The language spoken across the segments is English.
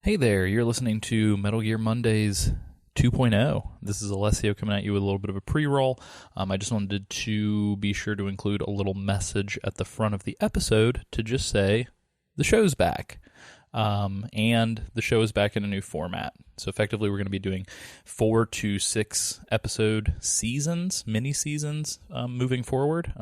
Hey there, you're listening to Metal Gear Mondays 2.0. This is Alessio coming at you with a little bit of a pre-roll. I just wanted to be sure to include a little message at the front of the episode to just say the show's back. And the show is back in a new format. So effectively we're going to be doing 4 to 6 episode seasons, mini-seasons moving forward,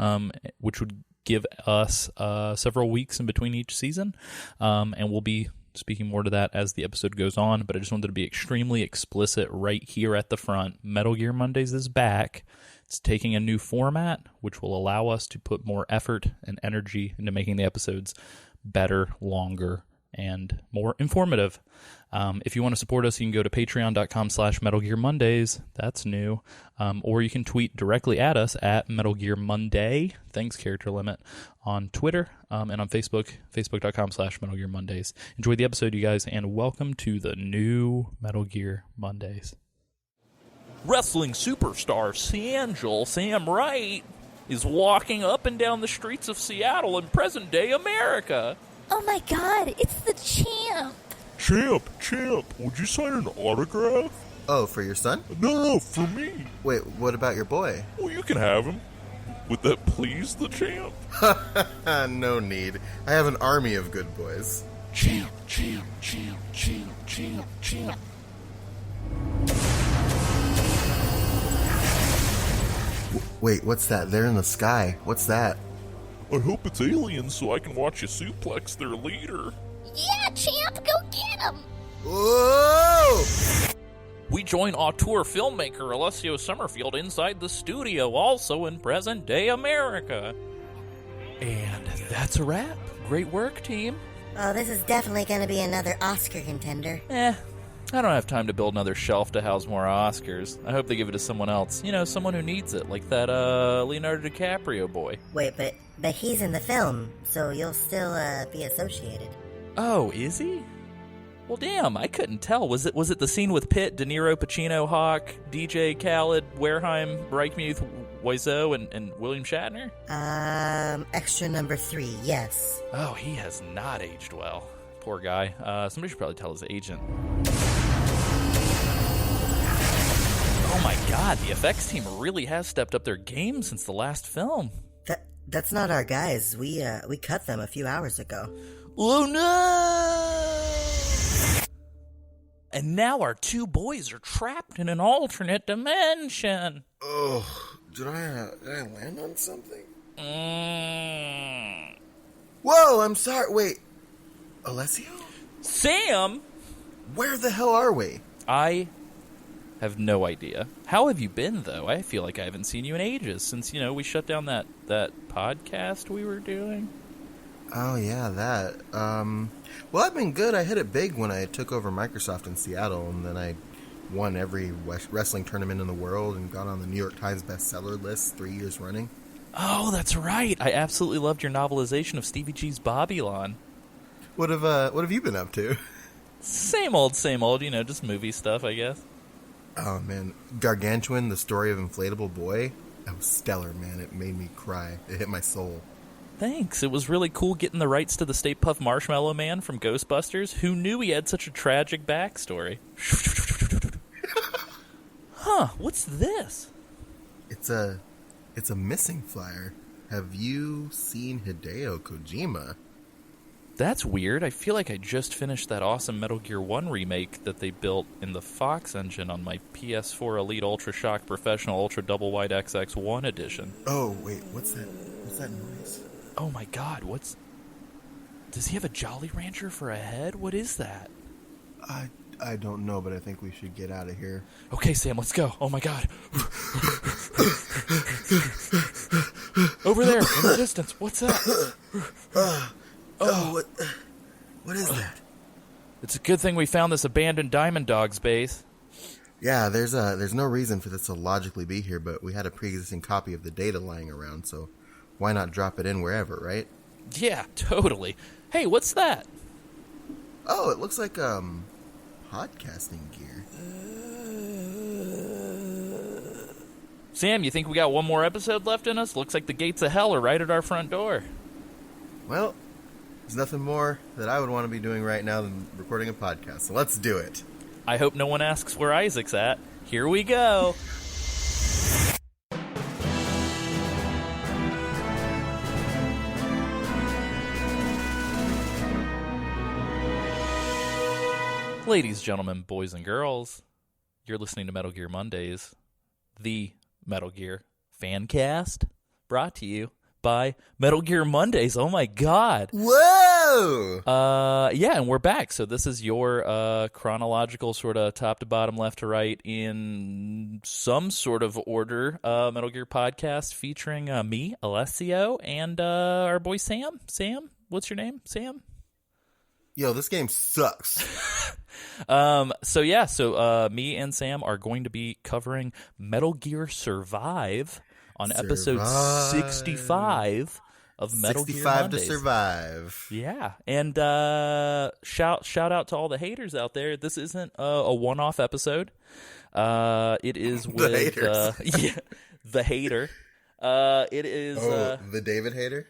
which would give us several weeks in between each season. And we'll be speaking more to that as the episode goes on, but I just wanted to be extremely explicit right here at the front. Metal Gear Mondays is back. It's taking a new format, which will allow us to put more effort and energy into making the episodes better, longer, and more informative. If you want to support us, you can go to patreon.com/MetalGearMondays. That's new. Or you can tweet directly at us at Metal Gear Monday. Thanks, character limit, on Twitter and on Facebook, facebook.com/MetalGearMondays. Enjoy the episode, you guys, and welcome to the new Metal Gear Mondays. Wrestling superstar Sam Wright is walking up and down the streets of Seattle in present-day America. Oh my god, it's the champ! Champ, would you sign an autograph? Oh, for your son? No, for me. Wait, what about your boy? Well, you can have him. Would that please the champ? No need. I have an army of good boys. Champ. Wait, what's that? They're in the sky. What's that? I hope it's aliens so I can watch you suplex their leader. Yeah, champ, go get him! Whoa! We join auteur filmmaker Alessio Summerfield inside the studio, also in present-day America. And that's a wrap. Great work, team. Oh, this is definitely going to be another Oscar contender. I don't have time to build another shelf to house more Oscars. I hope they give it to someone else. You know, someone who needs it, like that Leonardo DiCaprio boy. Wait, but he's in the film, so you'll still be associated. Oh, is he? Well, damn, I couldn't tell. Was it the scene with Pitt, De Niro, Pacino, Hawk, DJ Khaled, Wareheim, Reichmuth, Wiseau, and William Shatner? Extra number 3, yes. Oh, he has not aged well. Poor guy. Somebody should probably tell his agent. Oh my god, the effects team really has stepped up their game since the last film. That's not our guys. We cut them a few hours ago. Oh no! And now our two boys are trapped in an alternate dimension. Oh, did I land on something? Whoa, I'm sorry. Wait, Alessio? Sam? Where the hell are we? I have no idea. How have you been, though? I feel like I haven't seen you in ages since, we shut down that podcast we were doing. Oh, yeah, that. Well, I've been good. I hit it big when I took over Microsoft in Seattle, and then I won every wrestling tournament in the world and got on the New York Times bestseller list 3 years running. Oh, that's right. I absolutely loved your novelization of Stevie G's Babylon. What have you been up to? Same old, just movie stuff, I guess. Oh, man. Gargantuan, the story of Inflatable Boy. That was stellar, man. It made me cry. It hit my soul. Thanks. It was really cool getting the rights to the Stay Puft Marshmallow Man from Ghostbusters. Who knew he had such a tragic backstory? Huh, what's this? It's a missing flyer. Have you seen Hideo Kojima? That's weird. I feel like I just finished that awesome Metal Gear 1 remake that they built in the Fox engine on my PS4 Elite Ultra Shock Professional Ultra Double Wide XX1 edition. Oh, wait, what's that? What's that noise? Oh my god, does he have a Jolly Rancher for a head? What is that? I don't know, but I think we should get out of here. Okay, Sam, let's go. Oh my god. Over there, in the distance. What's that? What is that? It's a good thing we found this abandoned Diamond Dogs base. Yeah, there's no reason for this to logically be here, but we had a pre-existing copy of the data lying around, so why not drop it in wherever, right? Yeah, totally. Hey, what's that? Oh, it looks like, podcasting gear. Sam, you think we got one more episode left in us? Looks like the gates of hell are right at our front door. Well, There's nothing more that I would want to be doing right now than recording a podcast. So let's do it. I hope no one asks where Isaac's at. Here we go. Ladies, gentlemen, boys, and girls, you're listening to Metal Gear Mondays, the Metal Gear Fancast, brought to you by Metal Gear Mondays. Oh my God. Whoa! Yeah, and we're back. So this is your chronological sort of top to bottom, left to right in some sort of order Metal Gear podcast featuring me, Alessio, and our boy Sam. Sam, what's your name? Sam? Yo, this game sucks. So me and Sam are going to be covering Metal Gear Survive on episode 65 of Metal Gear 65 Mondays. to survive. Yeah, and shout out to all the haters out there. This isn't a one-off episode. It is with The haters. yeah, the hater. It is the David hater?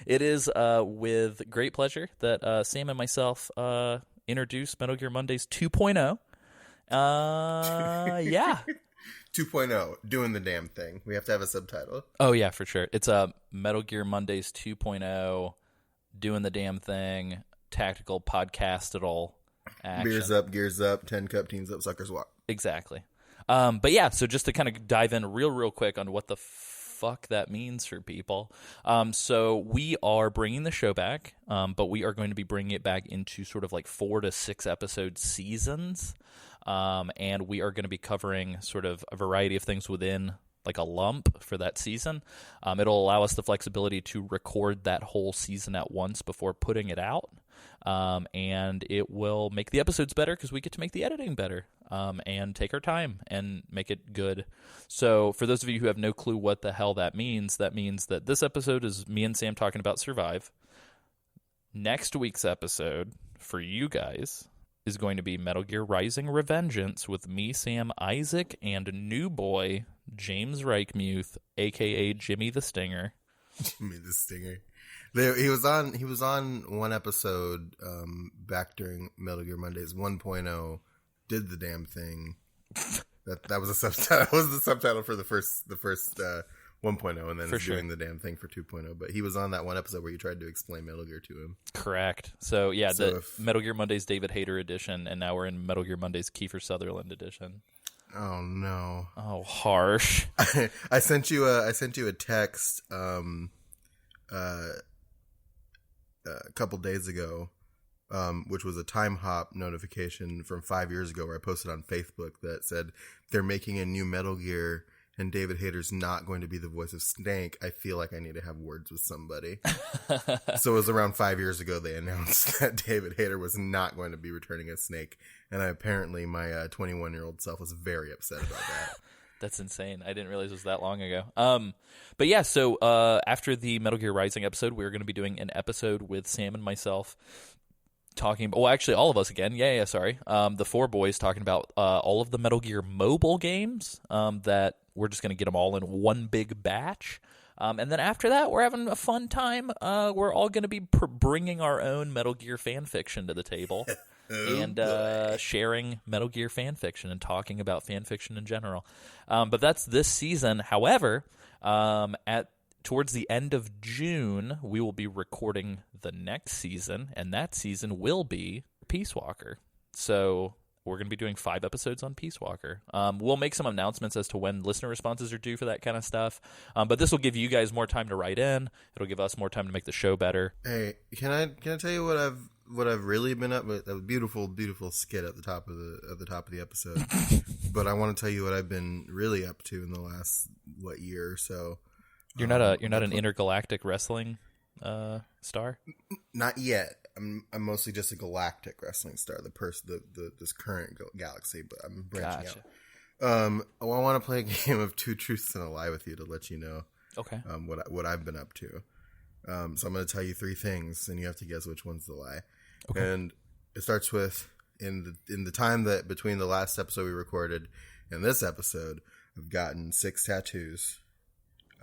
it is with great pleasure that Sam and myself introduce Metal Gear Mondays 2.0. Yeah. 2.0, doing the damn thing. We have to have a subtitle. Oh, yeah, for sure. It's Metal Gear Mondays 2.0, doing the damn thing, tactical podcastable action. Beers up, gears up, 10 cup, teams up, suckers walk. Exactly. But yeah, so just to kind of dive in real quick on what the fuck that means for people. So we are bringing the show back, but we are going to be bringing it back into sort of like 4 to 6 episode seasons. And we are going to be covering sort of a variety of things within like a lump for that season. It'll allow us the flexibility to record that whole season at once before putting it out. And it will make the episodes better because we get to make the editing better, and take our time and make it good. So for those of you who have no clue what the hell that means that this episode is me and Sam talking about Survive. Next week's episode for you guys is going to be Metal Gear Rising Revengeance with me, Sam, Isaac, and new boy James Reichmuth, a.k.a. Jimmy the Stinger. Jimmy the Stinger. He was on one episode back during Metal Gear Mondays 1.0, did the damn thing. That was a subtitle. That was the subtitle for the first 1.0, and then for he's sure doing the damn thing for 2.0. But he was on that one episode where you tried to explain Metal Gear to him. Correct. So yeah, So the Metal Gear Mondays David Hayter edition, and now we're in Metal Gear Mondays Kiefer Sutherland edition. Oh no! Oh, harsh. I sent you a text a couple days ago, which was a time hop notification from 5 years ago where I posted on Facebook that said they're making a new Metal Gear and David Hayter's not going to be the voice of Snake. I feel like I need to have words with somebody. So it was around 5 years ago they announced that David Hayter was not going to be returning as Snake. And apparently my 21-year-old self was very upset about that. That's insane. I didn't realize it was that long ago. But yeah, so after the Metal Gear Rising episode, we're going to be doing an episode with Sam and myself talking about, well, actually all of us again. Yeah, sorry. The 4 boys talking about all of the Metal Gear mobile games that we're just going to get them all in one big batch. And then after that, we're having a fun time. We're all going to be bringing our own Metal Gear fan fiction to the table. And sharing Metal Gear fan fiction and talking about fan fiction in general. But that's this season. However, towards the end of June, we will be recording the next season, and that season will be Peace Walker. So we're going to be doing 5 episodes on Peace Walker. We'll make some announcements as to when listener responses are due for that kind of stuff. But this will give you guys more time to write in. It'll give us more time to make the show better. Hey, can I tell you what I've really been up with? A beautiful skit at the top of the episode. But I want to tell you what I've been really up to in the last year or so. You're not an intergalactic wrestling star? Not yet. I'm mostly just a galactic wrestling star. This current galaxy, but I'm branching out. I want to play a game of 2 truths and a lie with you to let you know. Okay. What I've been up to. So I'm going to tell you 3 things, and you have to guess which one's the lie. Okay. And it starts with in the time that between the last episode we recorded and this episode, I've gotten 6 tattoos.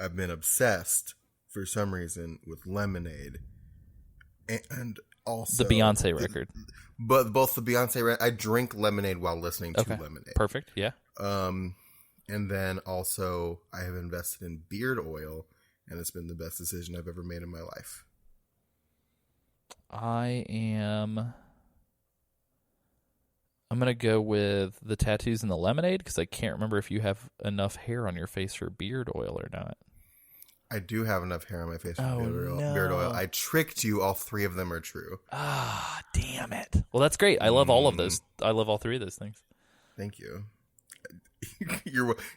I've been obsessed for some reason with lemonade. and also The Beyonce record. But both the Beyonce, I drink lemonade while listening to Okay. lemonade. Perfect. Yeah. And then also I have invested in beard oil, and it's been the best decision I've ever made in my life. I'm gonna go with the tattoos and the lemonade because I can't remember if you have enough hair on your face for beard oil or not. I do have enough hair on my face for Oh, beard oil. I tricked you. All three of them are true. Ah, damn it. Well, that's great. I love all of those. I love all three of those things. Thank you.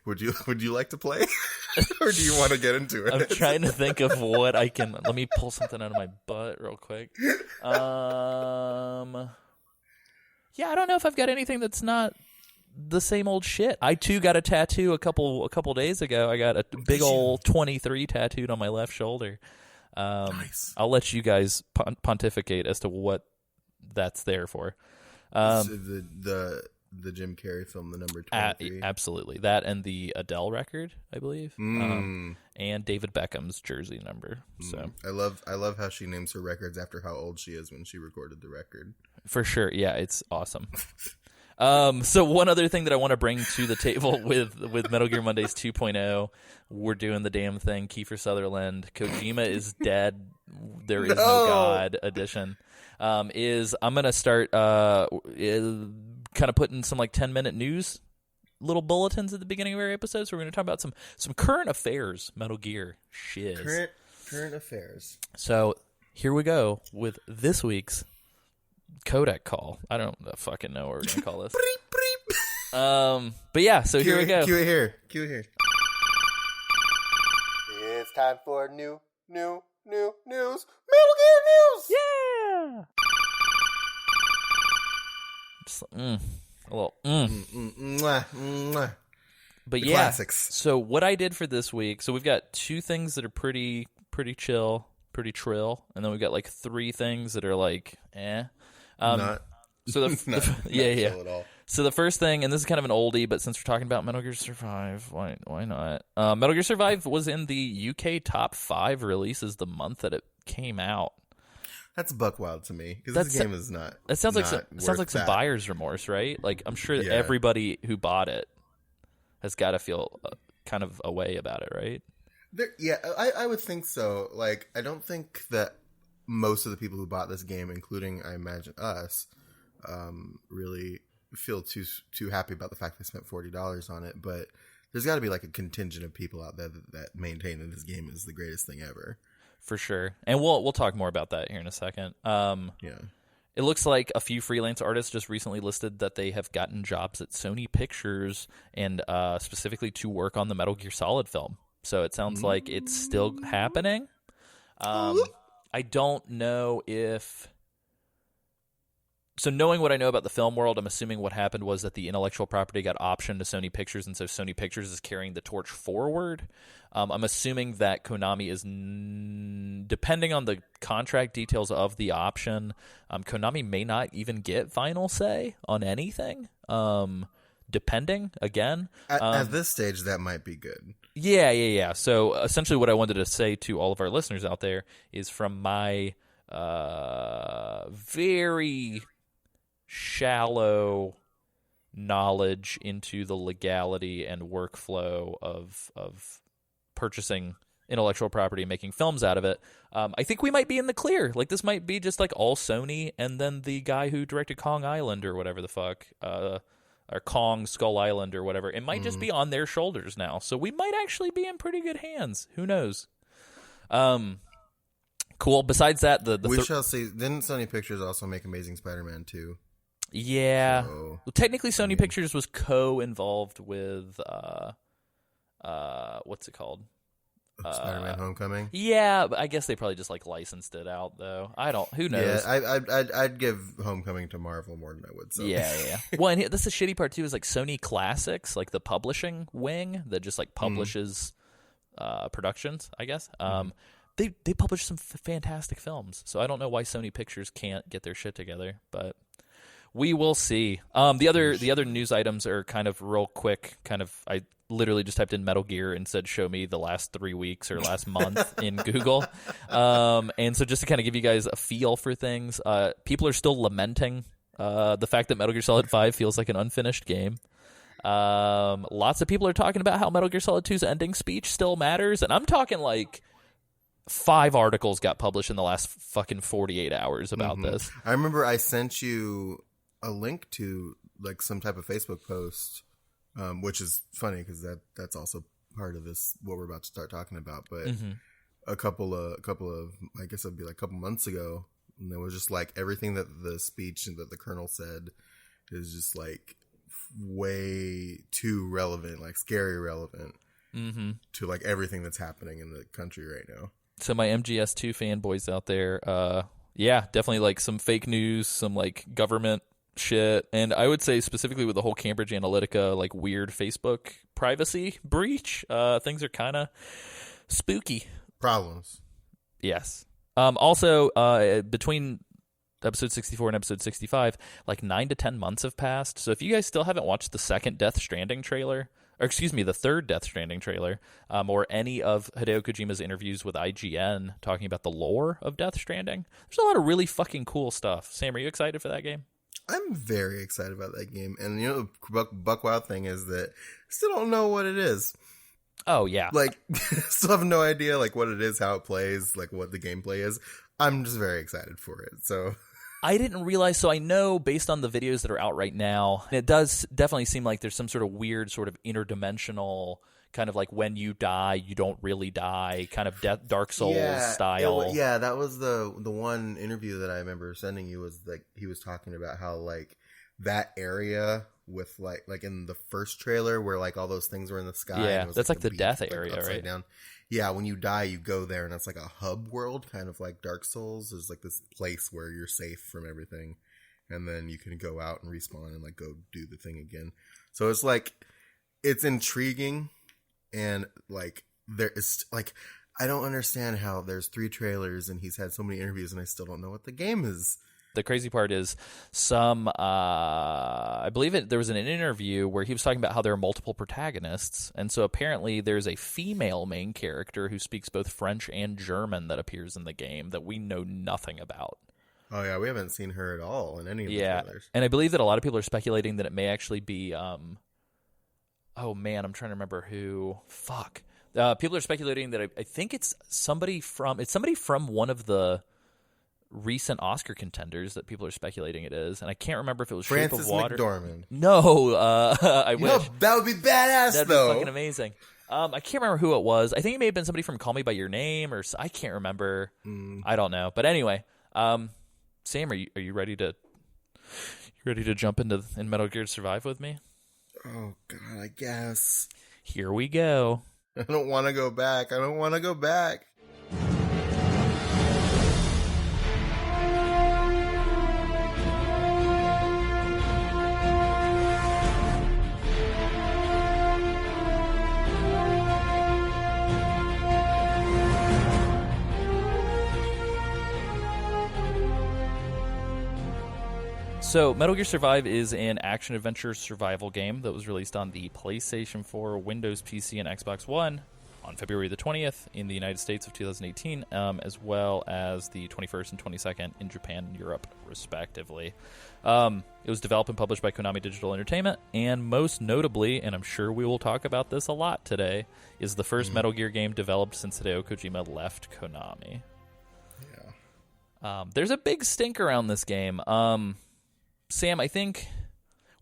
Would you like to play, or do you want to get into it? I'm trying to think of what I can. Let me pull something out of my butt real quick. Yeah, I don't know if I've got anything that's not the same old shit. I too got a tattoo a couple days ago. I got a big old 23 tattooed on my left shoulder. Nice. I'll let you guys pontificate as to what that's there for. So the Jim Carrey film, the number 23. Absolutely, that and the Adele record, I believe, and David Beckham's jersey number. So I love how she names her records after how old she is when she recorded the record. For sure, yeah, it's awesome. So one other thing that I want to bring to the table with Metal Gear Mondays 2.0, we're doing the damn thing. Kiefer Sutherland, Kojima is dead. There is no God edition. Is I'm gonna start kind of putting some like 10-minute news little bulletins at the beginning of every episode. So we're gonna talk about some current affairs, Metal Gear shiz. Current affairs. So here we go with this week's Kodak call. I don't fucking know what we're gonna call this. But yeah, so here we go. Cue it here. It's time for new news. Metal Gear news. Yeah. Just, a little. Mwah, mwah. But The yeah. classics. So what I did for this week. So we've got 2 things that are pretty chill, pretty trill, and then we've got like 3 things that are like Not So not yeah. chill at all. So the first thing, and this is kind of an oldie, but since we're talking about Metal Gear Survive, why not? Metal Gear Survive was in the UK top 5 releases the month that it came out. That's buck wild to me because this game is not. That sounds like worth some that. buyer's remorse, right? Like I'm sure Yeah. everybody who bought it has got to feel kind of a way about it, right? Yeah, I would think so. Like, I don't think that most of the people who bought this game, including I imagine us, really feel too happy about the fact they spent $40 on it. But there's got to be like a contingent of people out there that maintain that this game is the greatest thing ever. For sure, and we'll talk more about that here in a second. Yeah. It looks like a few freelance artists just recently listed that they have gotten jobs at Sony Pictures and specifically to work on the Metal Gear Solid film. So it sounds like it's still happening. I don't know if... So knowing what I know about the film world, I'm assuming what happened was that the intellectual property got optioned to Sony Pictures, and so Sony Pictures is carrying the torch forward. I'm assuming that Konami is, depending on the contract details of the option, Konami may not even get final say on anything, depending, again. At this stage, that might be good. Yeah. So essentially what I wanted to say to all of our listeners out there is from my very shallow knowledge into the legality and workflow of purchasing intellectual property and making films out of it, I think we might be in the clear. Like, this might be just like all Sony, and then the guy who directed Kong Island or whatever the fuck, or Kong Skull Island or whatever, it might just be on their shoulders now. So we might actually be in pretty good hands. Who knows? Cool. Besides that, we shall see. Didn't Sony Pictures also make Amazing Spider-Man 2? Yeah. So, well, technically, Sony Pictures was co-involved with what's it called? Spider-Man Homecoming. Yeah, but I guess they probably just like licensed it out though. I don't. Who knows? Yeah, I'd give Homecoming to Marvel more than I would. So. Yeah. Well, and that's the shitty part too. Is like Sony Classics, like the publishing wing that just like publishes productions. I guess. They publish some fantastic films. So I don't know why Sony Pictures can't get their shit together, but we will see. The other news items are kind of real quick. Kind of, I literally just typed in Metal Gear and said, show me the last 3 weeks or last month in Google. And so just to kind of give you guys a feel for things, people are still lamenting the fact that Metal Gear Solid 5 feels like an unfinished game. Lots of people are talking about how Metal Gear Solid 2's ending speech still matters, and I'm talking like 5 articles got published in the last fucking 48 hours about this. I remember I sent you a link to like some type of Facebook post, which is funny because that's also part of this what we're about to start talking about. But a couple of I guess it'd be like a couple months ago, and it was just like everything that the speech and that the colonel said is just like way too relevant, like scary relevant to like everything that's happening in the country right now. So my MGS2 fanboys out there, yeah, definitely like some fake news, some like government shit, and I would say specifically with the whole Cambridge Analytica like weird Facebook privacy breach, things are kind of spooky. Problems. Yes. Also, between episode 64 and episode 65, like 9 to 10 months have passed. So if you guys still haven't watched the second Death Stranding trailer, or excuse me, the third Death Stranding trailer, or any of Hideo Kojima's interviews with IGN talking about the lore of Death Stranding, there's a lot of really fucking cool stuff. Sam, are you excited for that game? I'm very excited about that game. And you know, the Buck Wild thing is that I still don't know what it is. Oh, yeah. Like, still have no idea, like, what it is, how it plays, like, what the gameplay is. I'm just very excited for it, so... I didn't realize, so I know based on the videos that are out right now, it does definitely seem like there's some sort of weird sort of interdimensional kind of like when you die, you don't really die, kind of Dark Souls style. Yeah, that was the one interview that I remember sending you was like, he was talking about how like that area with like in the first trailer where like all those things were in the sky. Yeah, and it was, that's like the beach, death like, area, right? Down. Yeah, when you die, you go there, and it's like a hub world, kind of like Dark Souls. There's like this place where you're safe from everything, and then you can go out and respawn and like go do the thing again. So it's like, it's intriguing, and like there is like, I don't understand how there's 3 trailers and he's had so many interviews, and I still don't know what the game is. The crazy part is I believe there was an interview where he was talking about how there are multiple protagonists. And so apparently there's a female main character who speaks both French and German that appears in the game that we know nothing about. Oh, yeah. We haven't seen her at all in any of the trailers. And I believe that a lot of people are speculating that it may actually be, oh man, I'm trying to remember who. Fuck. People are speculating that I think it's somebody from one of the recent Oscar contenders that people are speculating it is, and I can't remember if it was Frances Shape of Water. McDormand. No, I wish. No, that would be badass. That'd though. be fucking amazing. I can't remember who it was. I think it may have been somebody from Call Me by Your Name, or I can't remember. I don't know. But anyway, Sam, are you ready to jump in Metal Gear Survive with me? Oh God, I guess. Here we go. I don't want to go back. So, Metal Gear Survive is an action-adventure survival game that was released on the PlayStation 4, Windows PC, and Xbox One on February the 20th in the United States of 2018, as well as the 21st and 22nd in Japan and Europe, respectively. It was developed and published by Konami Digital Entertainment, and most notably, and I'm sure we will talk about this a lot today, is the first Metal Gear game developed since Hideo Kojima left Konami. Yeah. There's a big stink around this game. Sam, I think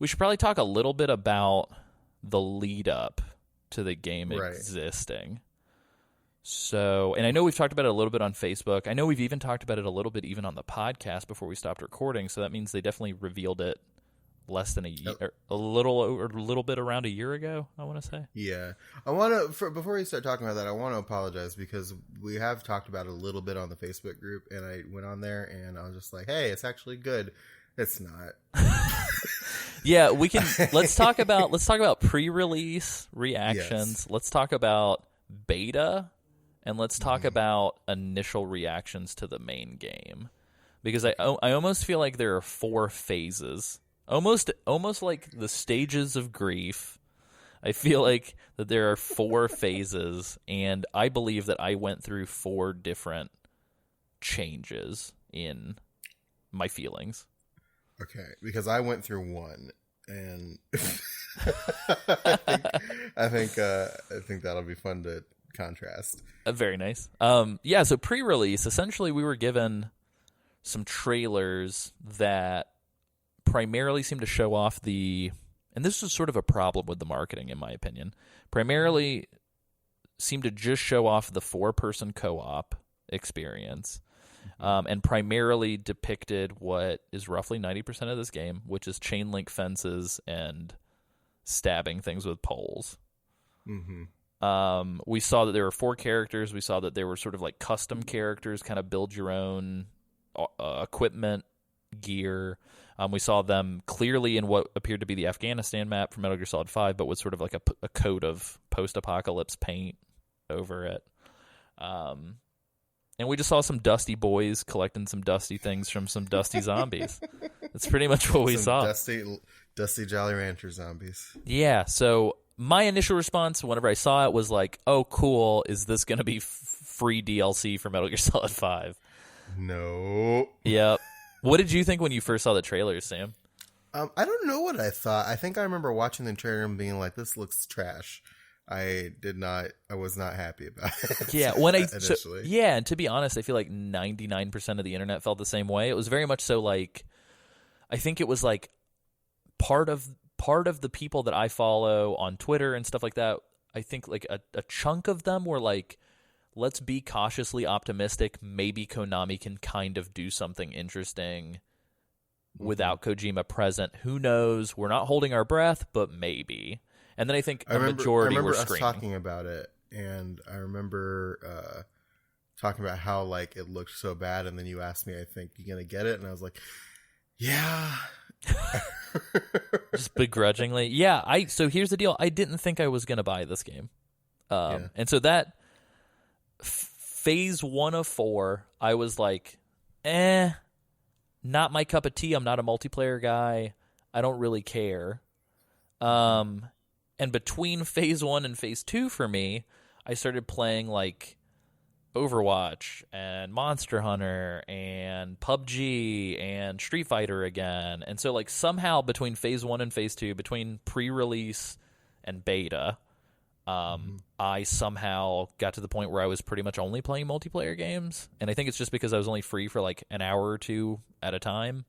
we should probably talk a little bit about the lead up to the game existing. So, and I know we've talked about it a little bit on Facebook. I know we've even talked about it a little bit even on the podcast before we stopped recording. So that means they definitely revealed it less than a year, a little bit around a year ago, I want to say. Yeah. I want to, before we start talking about that, I want to apologize because we have talked about it a little bit on the Facebook group, and I went on there and I was just like, hey, it's actually good. It's not. Yeah, we can. Let's talk about pre-release reactions. Yes. Let's talk about beta, and let's talk about initial reactions to the main game, because I almost feel like there are 4 phases, almost like the stages of grief. I feel like that there are 4 phases, and I believe that I went through 4 different changes in my feelings. Okay, because I went through one, and I think that'll be fun to contrast. Very nice. So pre-release, essentially we were given some trailers that primarily seemed to show off and this was sort of a problem with the marketing, in my opinion, primarily seemed to just show off the 4-person co-op experience, and primarily depicted what is roughly 90% of this game, which is chain link fences and stabbing things with poles. We saw that there were 4 characters. We saw that there were sort of like custom characters, kind of build your own equipment, gear. We saw them clearly in what appeared to be the Afghanistan map from Metal Gear Solid 5, but with sort of like a coat of post-apocalypse paint over it. And we just saw some dusty boys collecting some dusty things from some dusty zombies. That's pretty much what we saw. Dusty Jolly Rancher zombies. Yeah, so my initial response whenever I saw it was like, oh, cool, is this going to be free DLC for Metal Gear Solid 5? No. Yep. What did you think when you first saw the trailers, Sam? I don't know what I thought. I think I remember watching the trailer and being like, this looks trash. I was not happy about it. Yeah, initially. and to be honest, I feel like 99% of the internet felt the same way. It was very much so like, I think it was like part of the people that I follow on Twitter and stuff like that, I think like a chunk of them were like, let's be cautiously optimistic. Maybe Konami can kind of do something interesting without Kojima present. Who knows? We're not holding our breath, but maybe. And then I think majority were screaming. I remember us talking about it, and I remember talking about how like it looked so bad, and then you asked me, I think, you gonna get it? And I was like, yeah. Just begrudgingly. Yeah, so here's the deal. I didn't think I was gonna buy this game. And so that phase 1 of 4, I was like, not my cup of tea. I'm not a multiplayer guy. I don't really care. And between phase 1 and phase 2 for me, I started playing like Overwatch and Monster Hunter and PUBG and Street Fighter again. And so like somehow between phase 1 and phase 2, between pre-release and beta, I somehow got to the point where I was pretty much only playing multiplayer games. And I think it's just because I was only free for like an hour or 2 at a time.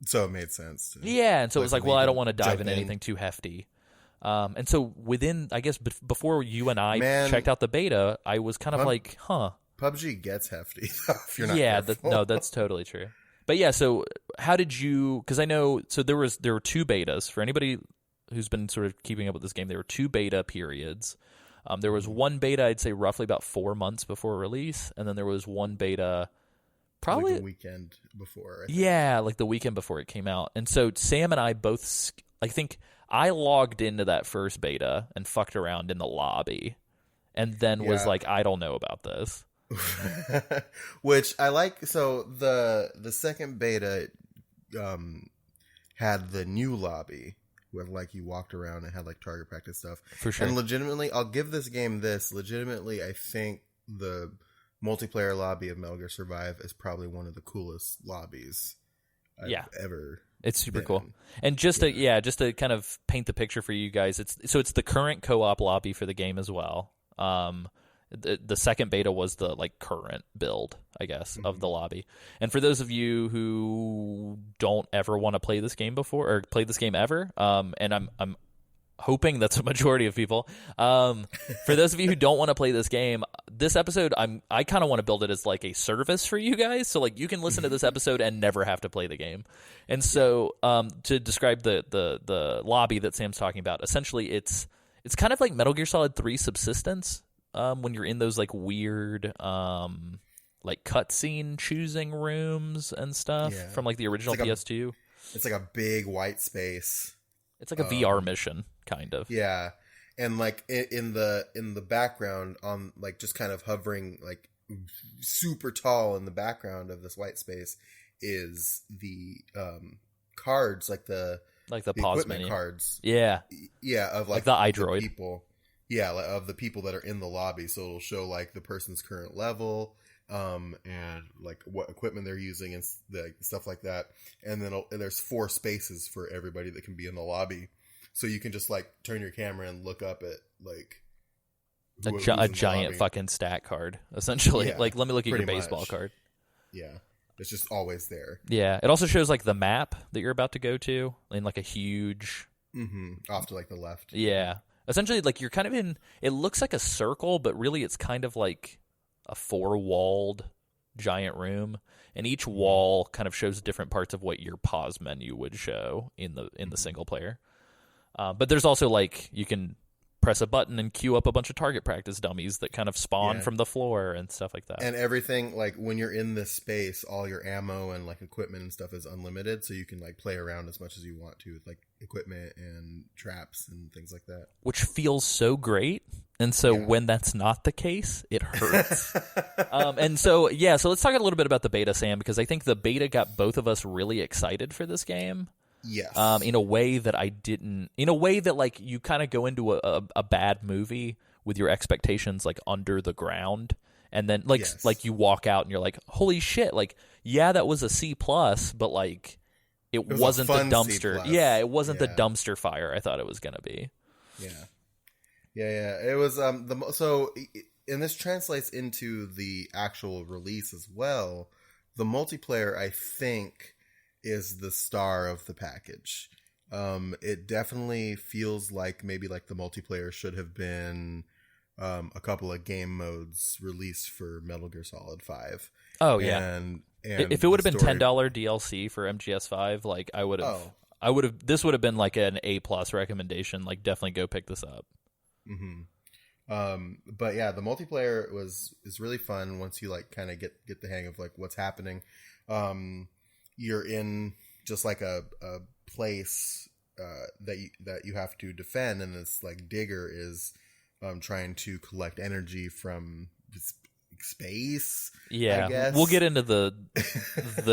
So it made sense. Yeah, and so it was like, well, I don't want to dive into anything too hefty. And so within, I guess, before you and I checked out the beta, I was kind of like, huh. PUBG gets hefty if you're not careful. No, that's totally true. But yeah, so how did you, because I know, so there were 2 betas. For anybody who's been sort of keeping up with this game, there were 2 beta periods. There was one beta, I'd say roughly about 4 months before release, and then there was one beta probably like the weekend before. Like the weekend before it came out. And so Sam and I both, I think I logged into that first beta and fucked around in the lobby, and then was like, I don't know about this. Which I like. So the second beta had the new lobby where like you walked around and had like target practice stuff. For sure. And legitimately, I'll give this game this. Legitimately, I think the multiplayer lobby of Metal Gear Survive is probably one of the coolest lobbies I've ever. It's super cool. And just to kind of paint the picture for you guys, it's the current co-op lobby for the game as well. The second beta was the like current build, I guess, of the lobby. And for those of you who don't ever want to play this game before or play this game ever, and I'm hoping that's a majority of people. For those of you who don't want to play this game, this episode I kind of want to build it as like a service for you guys, so like you can listen to this episode and never have to play the game. And so to describe the lobby that Sam's talking about, essentially it's kind of like Metal Gear Solid 3 Subsistence. When you're in those like weird like cutscene choosing rooms and stuff from like the original PS2. It's like a big white space. It's like a VR mission, kind of. Yeah, and like in the background, on like just kind of hovering like super tall in the background of this white space is the cards, like the Like the the pause equipment menu. cards. Yeah. Yeah, of like the the iDroid. people. Yeah, of the people that are in the lobby. So it'll show like the person's current level, and like what equipment they're using and stuff like that. And then there's 4 spaces for everybody that can be in the lobby. So you can just like turn your camera and look up at like who's in A the giant lobby. fucking stat card, essentially. Yeah, like, let me look at your pretty baseball much. card. Yeah, it's just always there. Yeah. It also shows like the map that you're about to go to in like a huge. Off to like the left. Yeah. Essentially, like you're kind of in. It looks like a circle, but really it's kind of like a 4-walled giant room, and each wall kind of shows different parts of what your pause menu would show in the single player. But there's also like you can press a button and queue up a bunch of target practice dummies that kind of spawn from the floor and stuff like that. And everything, like when you're in this space, all your ammo and like equipment and stuff is unlimited, so you can like play around as much as you want to with like equipment and traps and things like that. Which feels so great. And so when that's not the case, it hurts. And so let's talk a little bit about the beta, Sam, because I think the beta got both of us really excited for this game. Yes. In a way that I didn't. In a way that like you kind of go into a bad movie with your expectations like under the ground, and then like you walk out and you're like, holy shit! Like that was a C+, but like it wasn't the dumpster. C+. Yeah, it wasn't the dumpster fire I thought it was gonna be. Yeah. It was and this translates into the actual release as well. The multiplayer, I think, is the star of the package. It definitely feels like maybe like the multiplayer should have been a couple of game modes released for Metal Gear Solid 5. Oh yeah. And if it would have been $10 DLC for MGS5, like I would have. This would have been like an A+ recommendation. Like definitely go pick this up. But yeah, the multiplayer is really fun once you like kind of get the hang of like what's happening. You're in just like a place that you have to defend, and this like digger is trying to collect energy from space. Yeah, I guess. We'll get into the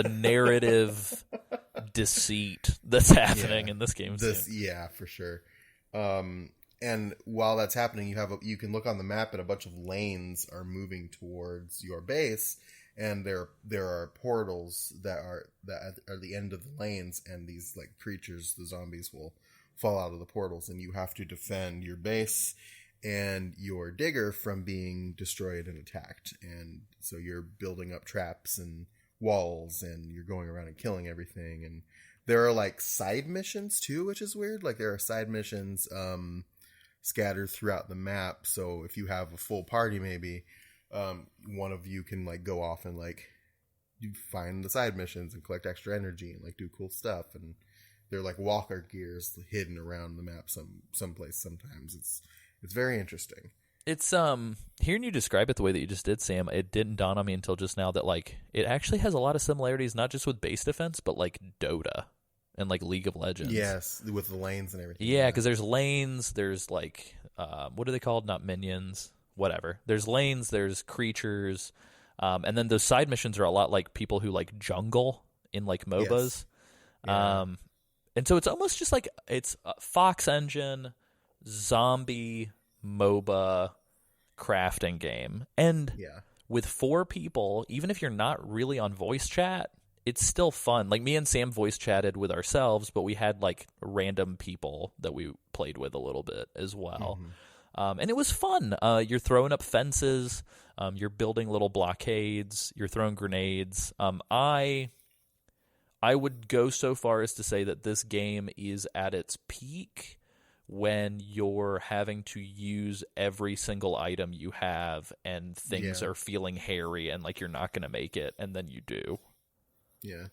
narrative deceit that's happening in this game. Yeah, for sure. And while that's happening, you can look on the map, and a bunch of lanes are moving towards your base. And there are portals that are the end of the lanes, and these like creatures, the zombies, will fall out of the portals, and you have to defend your base and your digger from being destroyed and attacked. And so you're building up traps and walls, and you're going around and killing everything. And there are like side missions too, which is weird. Like there are side missions scattered throughout the map. So if you have a full party, maybe one of you can like go off and like you find the side missions and collect extra energy and like do cool stuff. And they're like walker gears hidden around the map someplace. Sometimes it's very interesting. It's hearing you describe it the way that you just did, Sam, it didn't dawn on me until just now that like it actually has a lot of similarities, not just with base defense, but like Dota and like League of Legends. Yes, with the lanes and everything. Yeah, because there's lanes, there's like what are they called? Not minions, whatever. There's lanes, there's creatures, and then those side missions are a lot like people who like jungle in like MOBAs. Yes. Yeah. And so it's almost just like it's Fox Engine zombie MOBA crafting game. And with 4 people, even if you're not really on voice chat, it's still fun. Like me and Sam voice chatted with ourselves, but we had like random people that we played with a little bit as well. And it was fun. You're throwing up fences. You're building little blockades. You're throwing grenades. I would go so far as to say that this game is at its peak when you're having to use every single item you have and things are feeling hairy and like you're not going to make it, and then you do. Yeah.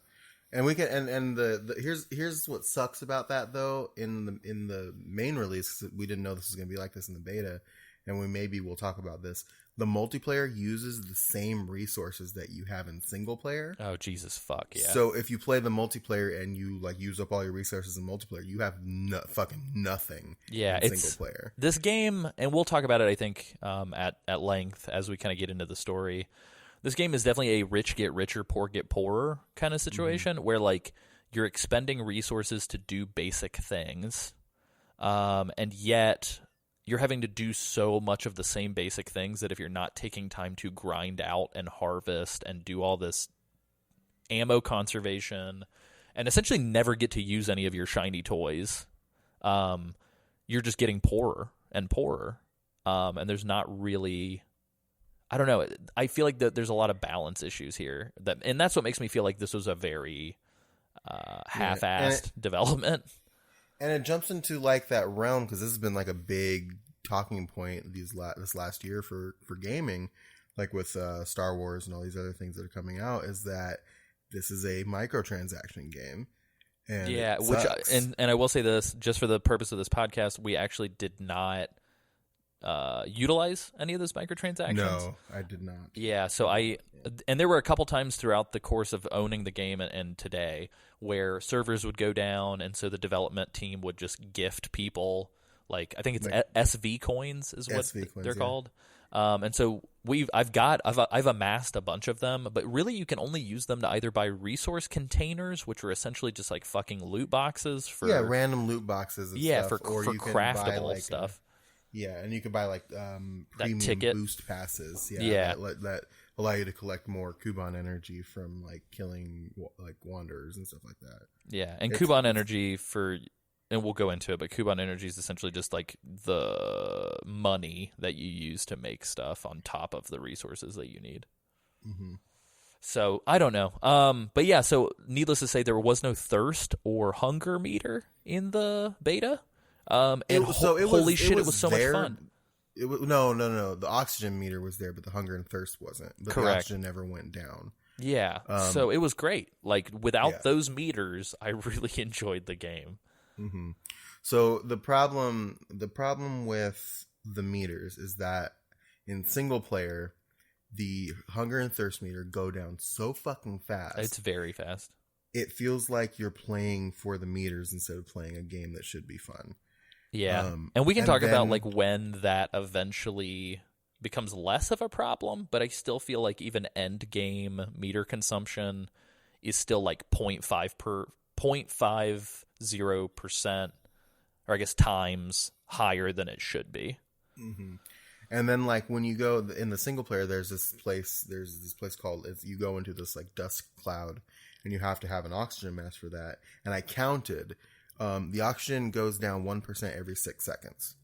And we can and the here's what sucks about that though in the main release, 'cause we didn't know this was going to be like this in the beta, and we'll talk about this. The multiplayer uses the same resources that you have in single player. Oh Jesus fuck yeah. So if you play the multiplayer and you like use up all your resources in multiplayer, you have fucking nothing in single player. This game, and we'll talk about it I think at length as we kind of get into the story. This game is definitely a rich get richer, poor get poorer kind of situation where like you're expending resources to do basic things, and yet you're having to do so much of the same basic things that if you're not taking time to grind out and harvest and do all this ammo conservation and essentially never get to use any of your shiny toys, you're just getting poorer and poorer. And there's not really, I don't know. I feel like there's a lot of balance issues here, and that's what makes me feel like this was a very half-assed development. And it jumps into like that realm because this has been like a big talking point this last year for gaming, like with Star Wars and all these other things that are coming out, is that this is a microtransaction game. And yeah, and I will say this, just for the purpose of this podcast, we actually did not utilize any of those microtransactions. No, I did not. Yeah, so and there were a couple times throughout the course of owning the game and today where servers would go down, and so the development team would just gift people, like, I think it's SV coins is what they're called. And so I've amassed a bunch of them, but really you can only use them to either buy resource containers, which are essentially just like fucking loot boxes for random loot boxes and stuff, for craftable stuff. And you can buy like premium ticket boost passes. That allow you to collect more Kuban energy from like killing like wanderers and stuff like that. Yeah, and Kuban energy and we'll go into it, but Kuban energy is essentially just like the money that you use to make stuff on top of the resources that you need. Mm-hmm. So I don't know. But yeah, so needless to say, there was no thirst or hunger meter in the beta. Holy shit, it was so much fun. It was, no. The oxygen meter was there, but the hunger and thirst wasn't. But Correct. The oxygen never went down. Yeah. So it was great. Like without those meters, I really enjoyed the game. Mm-hmm. So the problem with the meters is that in single player, the hunger and thirst meter go down so fucking fast. It's very fast. It feels like you're playing for the meters instead of playing a game that should be fun. Yeah, and we can talk about like when that eventually becomes less of a problem, but I still feel like even end game meter consumption is still like 0.50%, or I guess times higher than it should be. Mm-hmm. And then like when you go in the single player, there's this place called, you go into this like dust cloud, and you have to have an oxygen mask for that. And I counted. The oxygen goes down 1% every 6 seconds.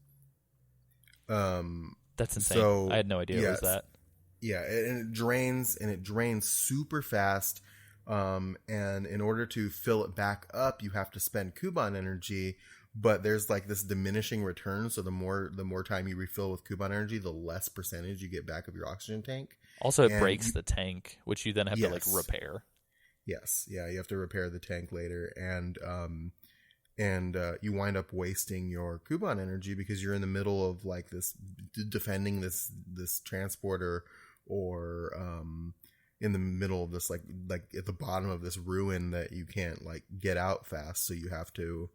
That's insane. So, I had no idea it was that. Yeah, and it drains super fast. And in order to fill it back up, you have to spend Kuban energy. But there's like this diminishing return. So the more time you refill with Kuban energy, the less percentage you get back of your oxygen tank. Also, it breaks the tank, which you then have to like repair. Yes, yeah, you have to repair the tank later, and you wind up wasting your Kuban energy because you're in the middle of like this defending this transporter, or in the middle of this like at the bottom of this ruin that you can't like get out fast, so you have to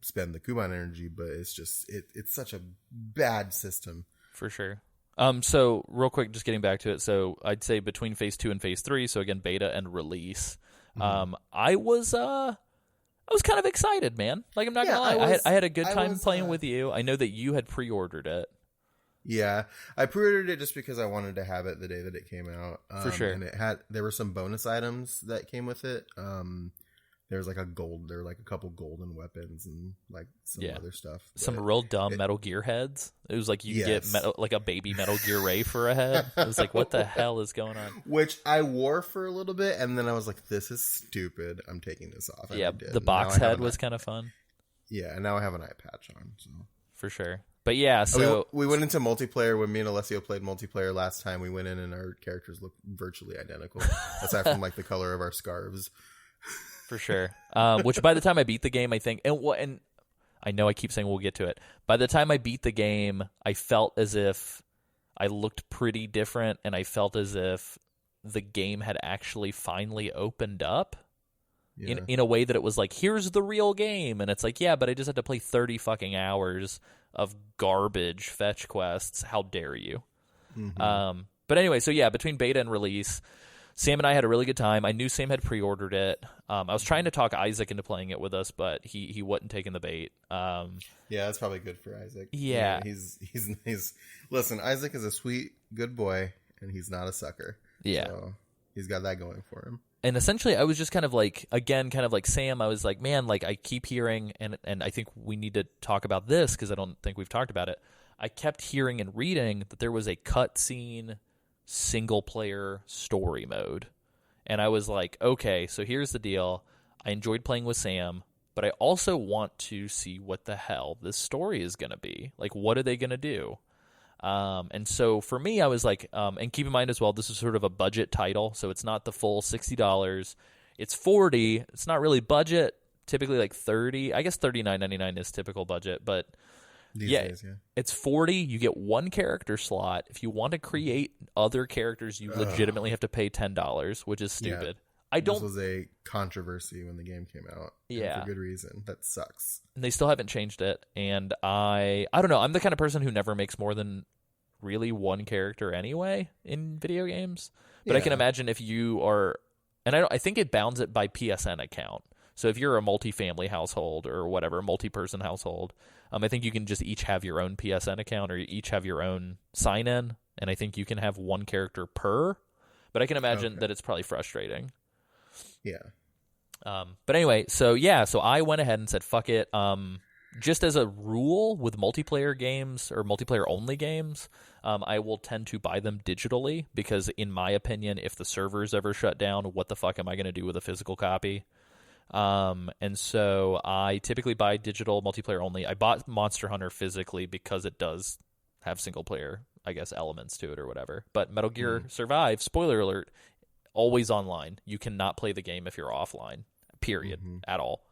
spend the Kuban energy. But it's just it's such a bad system for sure. So real quick, just getting back to it. So I'd say between phase 2 and phase 3, so again, beta and release, I was kind of excited, man. Like, I'm not gonna lie. I had a good time playing with you. I know that you had pre-ordered it. Yeah, I pre-ordered it just because I wanted to have it the day that it came out. For sure. And there were some bonus items that came with it. There was like there were like a couple golden weapons and like some other stuff. Some real dumb Metal Gear heads. It was like you get like a baby Metal Gear Ray for a head. It was like, what the hell is going on? Which I wore for a little bit, and then I was like, this is stupid. I'm taking this off. Yeah, the box head was kind of fun. Yeah, and now I have an eye patch on. So for sure. But yeah, so we went into multiplayer. When me and Alessio played multiplayer last time, we went in and our characters looked virtually identical, aside from like the color of our scarves. For sure. Which by the time I beat the game, I think, and I know I keep saying we'll get to it. By the time I beat the game, I felt as if I looked pretty different, and I felt as if the game had actually finally opened up in a way that it was like, here's the real game. And it's like, yeah, but I just had to play 30 fucking hours of garbage fetch quests. How dare you? Mm-hmm. But anyway, so yeah, between beta and release, Sam and I had a really good time. I knew Sam had pre-ordered it. I was trying to talk Isaac into playing it with us, but he wasn't taking the bait. Yeah, that's probably good for Isaac. Yeah. He's listen, Isaac is a sweet, good boy, and he's not a sucker. Yeah. So he's got that going for him. And essentially, I was just kind of like Sam, I was like, man, like I keep hearing, and I think we need to talk about this because I don't think we've talked about it. I kept hearing and reading that there was a cutscene single-player story mode. And I was like, okay, so here's the deal. I enjoyed playing with Sam, but I also want to see what the hell this story is going to be. Like, what are they going to do? And so for me, I was like, and keep in mind as well, this is sort of a budget title, so it's not the full $60. It's $40. It's not really budget. Typically like $30. I guess $39.99 is typical budget, but These days, yeah. it's $40. You get one character slot. If you want to create other characters, you legitimately have to pay $10, which is stupid. This was a controversy when the game came out. Yeah. And for good reason. That sucks. And they still haven't changed it. And I don't know. I'm the kind of person who never makes more than really one character anyway in video games. But I can imagine if you are, and I think it bounds it by PSN account. So if you're a multi-family household or whatever, multi-person household, I think you can just each have your own PSN account or each have your own sign-in. And I think you can have one character per. But I can imagine that it's probably frustrating. Yeah. But anyway, so I went ahead and said, fuck it. Just as a rule with multiplayer games or multiplayer only games, I will tend to buy them digitally because in my opinion, if the servers ever shut down, what the fuck am I going to do with a physical copy? And so I typically buy digital multiplayer only. I bought Monster Hunter physically because it does have single player, I guess, elements to it or whatever. But Metal Gear Survive, spoiler alert, always online. You cannot play the game if you're offline, period, at all.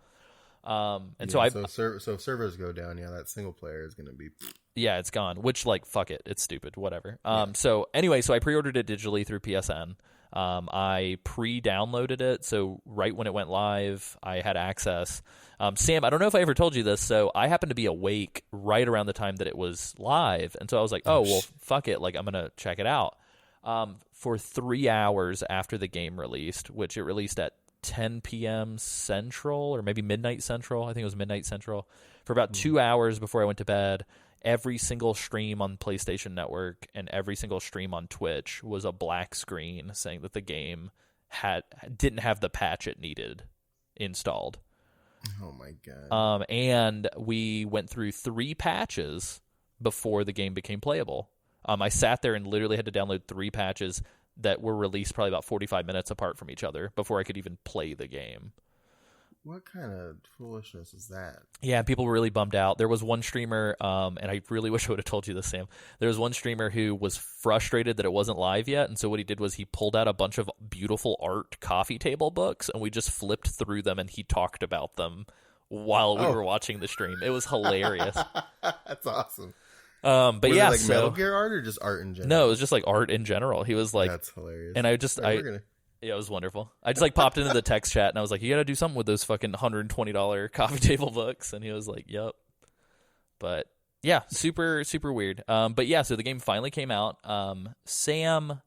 So if servers go down, that single player is going to be. Yeah, it's gone. Which, like, fuck it, it's stupid, whatever. So anyway, so I pre-ordered it digitally through PSN. I pre-downloaded it, so right when it went live, I had access. Sam, I don't know if I ever told you this, so I happened to be awake right around the time that it was live, and so I was like, oh, well, fuck it, like, I'm going to check it out. For 3 hours after the game released, which it released at 10 p.m. Central, or maybe midnight Central. I think it was midnight Central. For about 2 hours before I went to bed, every single stream on PlayStation Network and every single stream on Twitch was a black screen saying that the game didn't have the patch it needed installed. Oh my god. And we went through 3 patches before the game became playable. I sat there and literally had to download 3 patches that were released probably about 45 minutes apart from each other before I could even play the game. What kind of foolishness is that? Yeah, people were really bummed out. There was one streamer, and I really wish I would have told you this, Sam. There was one streamer who was frustrated that it wasn't live yet, and so what he did was he pulled out a bunch of beautiful art coffee table books, and we just flipped through them, and he talked about them while we were watching the stream. It was hilarious. That's awesome. But was yeah, it like Metal Gear art or just art in general? No, it was just like art in general. He was like, that's hilarious. And yeah, it was wonderful. I just like popped into the text chat and I was like, you got to do something with those fucking $120 coffee table books. And he was like, yep. But yeah, super, super weird. But yeah, so the game finally came out. Sam,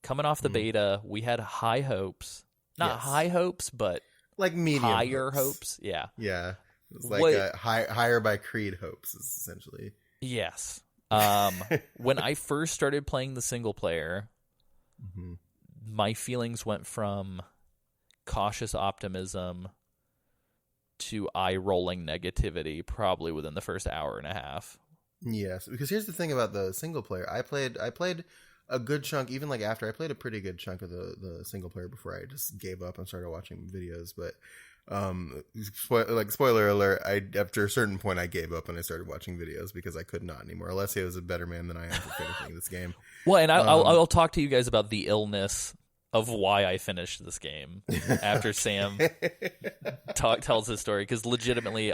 coming off the beta, we had high hopes. Not high hopes, but like medium higher hopes. Yeah. Yeah. It's like higher by Creed hopes, is essentially. Yes. When I first started playing the single player, my feelings went from cautious optimism to eye-rolling negativity probably within the first hour and a half. Yes, because here's the thing about the single player. I played a good chunk, even like after I played a pretty good chunk of the single player before I just gave up and started watching videos, but spoiler alert, after a certain point I gave up and I started watching videos because I could not anymore. Alessio is a better man than I am for finishing this game. Well, and I'll talk to you guys about the illness of why I finished this game after Sam tells his story, because legitimately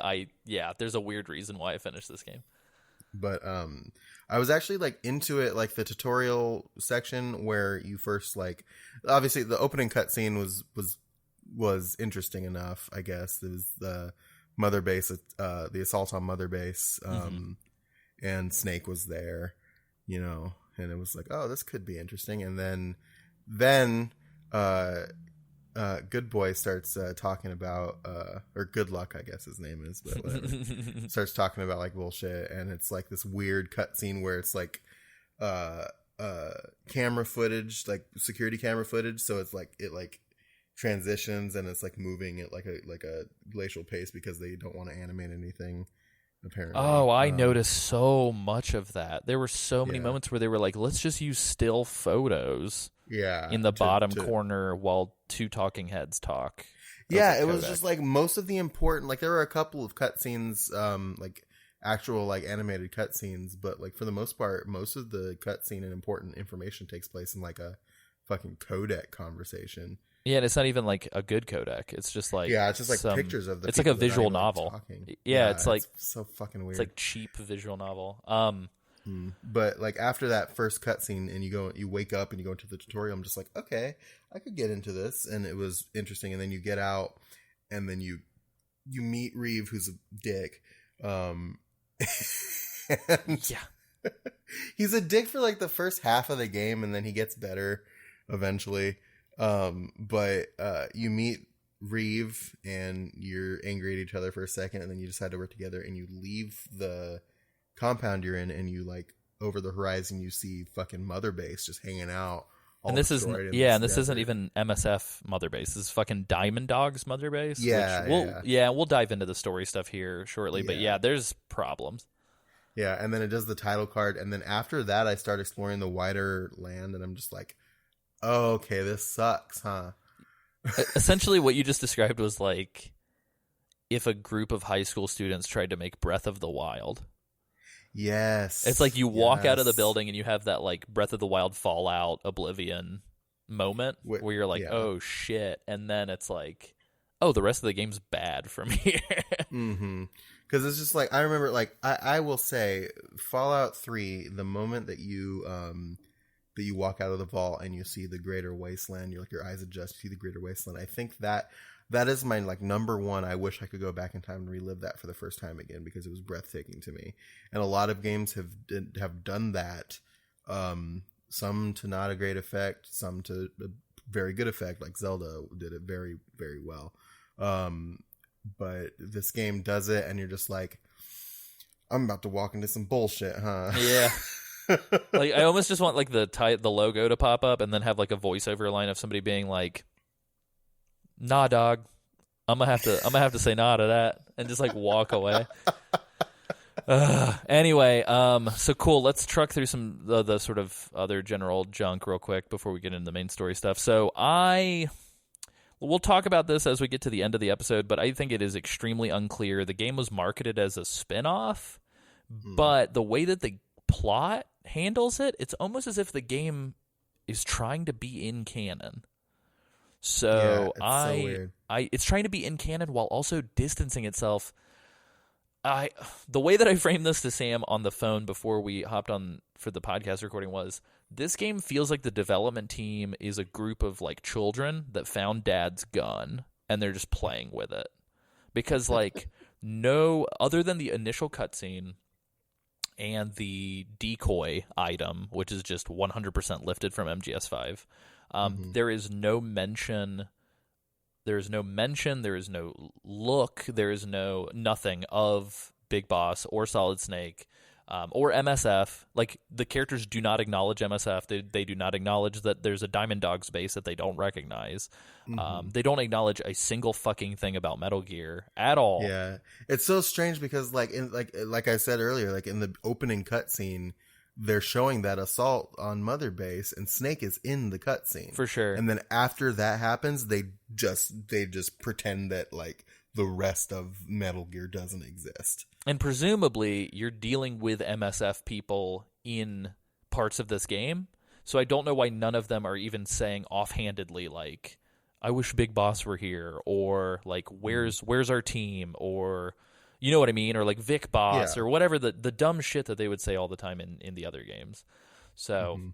there's a weird reason why I finished this game. But I was actually like into it, like the tutorial section where you first obviously the opening cutscene was interesting enough, I guess. It was the Mother Base, the assault on Mother Base, and Snake was there, and it was like, oh, this could be interesting. And then Good Boy starts talking about, or Good Luck, I guess his name is, but whatever. Starts talking about like bullshit, and it's like this weird cutscene where it's like, camera footage, like security camera footage. So it's like it like transitions and it's like moving at like a glacial pace because they don't want to animate anything. Apparently. Oh, I noticed so much of that. There were so many moments where they were like, let's just use still photos in the bottom corner while two talking heads talk. Yeah, it was just like most of the important, like there were a couple of cutscenes, like actual like animated cutscenes, but like for the most part, most of the cutscene and important information takes place in like a fucking codec conversation. Yeah, and it's not even like a good codec. It's just like it's just like pictures of the. It's like a visual novel. Yeah, it's like so fucking weird. It's like cheap visual novel. But like after that first cutscene, and you wake up and you go into the tutorial. I'm just like, okay, I could get into this, and it was interesting. And then you get out, and then you meet Reeve, who's a dick. He's a dick for like the first half of the game, and then he gets better eventually. But you meet Reeve and you're angry at each other for a second, and then you decide to work together, and you leave the compound you're in, and you like over the horizon you see fucking Mother Base just hanging out. And this is this isn't even MSF Mother Base. This is fucking Diamond Dog's Mother Base. We'll dive into the story stuff here shortly. But yeah, there's problems. Yeah, and then it does the title card, and then after that I start exploring the wider land, and I'm just like, oh, okay, this sucks, huh? Essentially, what you just described was like if a group of high school students tried to make Breath of the Wild. Yes. It's like you walk out of the building and you have that like Breath of the Wild Fallout Oblivion moment where you're like, oh shit. And then it's like, oh, the rest of the game's bad from here. Mm-hmm. Because it's just like, I remember, like, I will say Fallout 3, the moment that you walk out of the vault and you see the greater wasteland, you're like, your eyes adjust, you see the greater wasteland. I think that is my like number one. I wish I could go back in time and relive that for the first time again, because it was breathtaking to me. And a lot of games have done that. Some to not a great effect, some to a very good effect. Like Zelda did it very, very well. But this game does it, and you're just like, I'm about to walk into some bullshit, huh? Yeah. Like I almost just want like the logo to pop up and then have like a voiceover line of somebody being like, "Nah, dog, I'm gonna have to say nah to that," and just like walk away. Anyway, so cool. Let's truck through some the sort of other general junk real quick before we get into the main story stuff. So we'll talk about this as we get to the end of the episode, but I think it is extremely unclear. The game was marketed as a spin-off, but the way that the plot handles it, it's almost as if the game is trying to be in canon. So it's trying to be in canon while also distancing itself. The way that I framed this to Sam on the phone before we hopped on for the podcast recording was, this game feels like the development team is a group of like children that found dad's gun and they're just playing with it. Because like no other than the initial cutscene and the decoy item, which is just 100% lifted from MGS5, there is no mention. There is no mention. There is no look. There is no nothing of Big Boss or Solid Snake or MSF. Like the characters do not acknowledge MSF. They do not acknowledge that there's a Diamond Dogs base that they don't recognize. They don't acknowledge a single fucking thing about Metal Gear at all. Yeah, it's so strange because like I said earlier, like in the opening cutscene, they're showing that assault on Mother Base, and Snake is in the cutscene for sure. And then after that happens, they just pretend that like the rest of Metal Gear doesn't exist. And presumably, you're dealing with MSF people in parts of this game, so I don't know why none of them are even saying offhandedly like, "I wish Big Boss were here," or like, "Where's our team?" or you know what I mean? Or like Vic Boss or whatever, the dumb shit that they would say all the time in the other games. So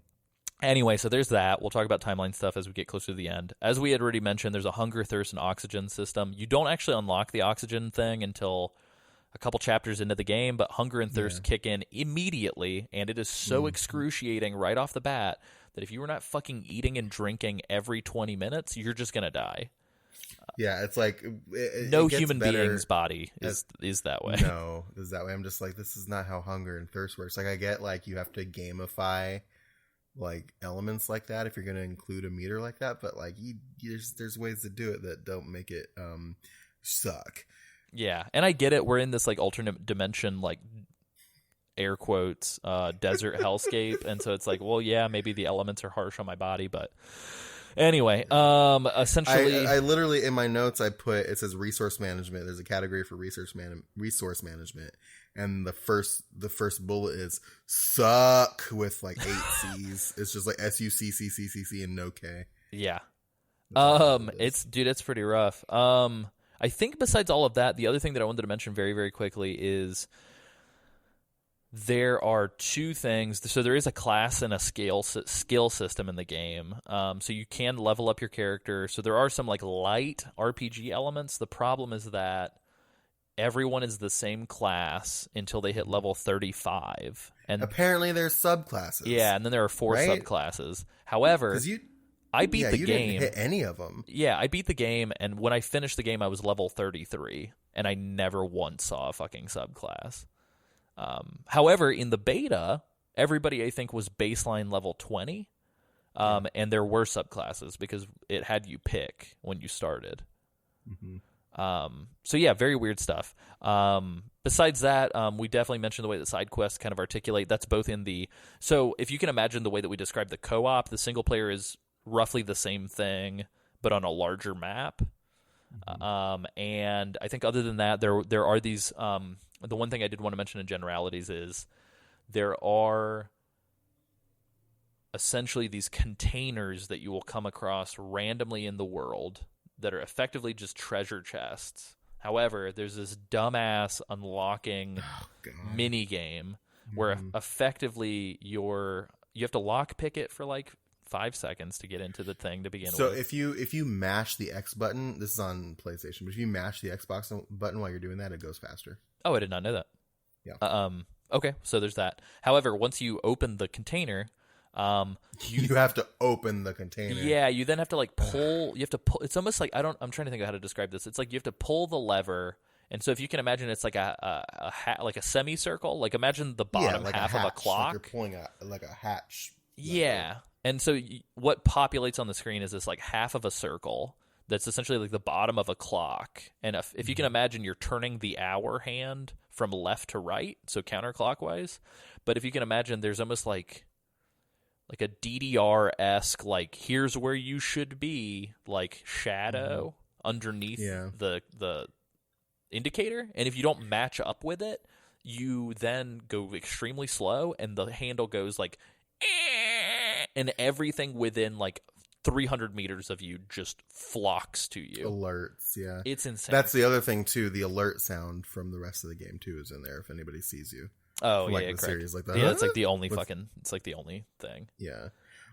anyway, so there's that. We'll talk about timeline stuff as we get closer to the end. As we had already mentioned, there's a hunger, thirst, and oxygen system. You don't actually unlock the oxygen thing until a couple chapters into the game, but hunger and thirst kick in immediately, and it is so excruciating right off the bat that if you were not fucking eating and drinking every 20 minutes, you're just going to die. Yeah, it's like no it gets human better being's body is that way. No, is that way. I'm just like, this is not how hunger and thirst works. Like, I get like you have to gamify like elements like that if you're going to include a meter like that, but like there's ways to do it that don't make it suck. Yeah, and I get it. We're in this like alternate dimension, like air quotes, desert hellscape, and so it's like, well, yeah, maybe the elements are harsh on my body, but anyway, essentially, I literally in my notes I put, it says resource management. There's a category for resource management, and the first bullet is suck with like 8 C's. It's just like SUCCCCC and no K. Yeah, it's pretty rough. I think besides all of that, the other thing that I wanted to mention very, very quickly is there are 2 things. So there is a class and a skill system in the game. So you can level up your character. So there are some like light RPG elements. The problem is that everyone is the same class until they hit level 35. And apparently there's subclasses. Yeah, and then there are 4 subclasses. However, I beat the game. Didn't hit any of them. Yeah, I beat the game, and when I finished the game, I was level 33, and I never once saw a fucking subclass. However, in the beta, everybody I think was baseline level 20, and there were subclasses because it had you pick when you started. Mm-hmm. So yeah, very weird stuff. Besides that, we definitely mentioned the way that side quests kind of articulate. That's both in the... So if you can imagine the way that we described the co-op, the single player is roughly the same thing, but on a larger map. Mm-hmm. And I think other than that, there are these... the one thing I did want to mention in generalities is there are essentially these containers that you will come across randomly in the world that are effectively just treasure chests. However, there's this dumbass unlocking mini game where effectively you have to lock pick it for like 5 seconds to get into the thing to begin with. So if you mash the X button, this is on PlayStation, but if you mash the Xbox button while you're doing that, it goes faster. Oh, I did not know that. Yeah. Okay, so there's that. However, once you open the container, you have to open the container. Yeah, you then have to like pull. You have to pull. It's almost like I'm trying to think of how to describe this. It's like you have to pull the lever, and so if you can imagine, it's like like a semicircle. Like imagine the bottom like half a hatch, of a clock. Like you're pulling like a hatch. Yeah, and so what populates on the screen is this like half of a circle that's essentially like the bottom of a clock. And if you can imagine, you're turning the hour hand from left to right, so counterclockwise. But if you can imagine, there's almost like a DDR-esque, like, here's where you should be, like, shadow underneath the indicator. And if you don't match up with it, you then go extremely slow, and the handle goes, like, and everything within, like, 300 meters of you just flocks to you. Alerts, yeah. It's insane. That's the other thing, too. The alert sound from the rest of the game, too, is in there if anybody sees you. Oh, like yeah, the correct. series like that. Yeah, it's like the only it's like the only thing. Yeah.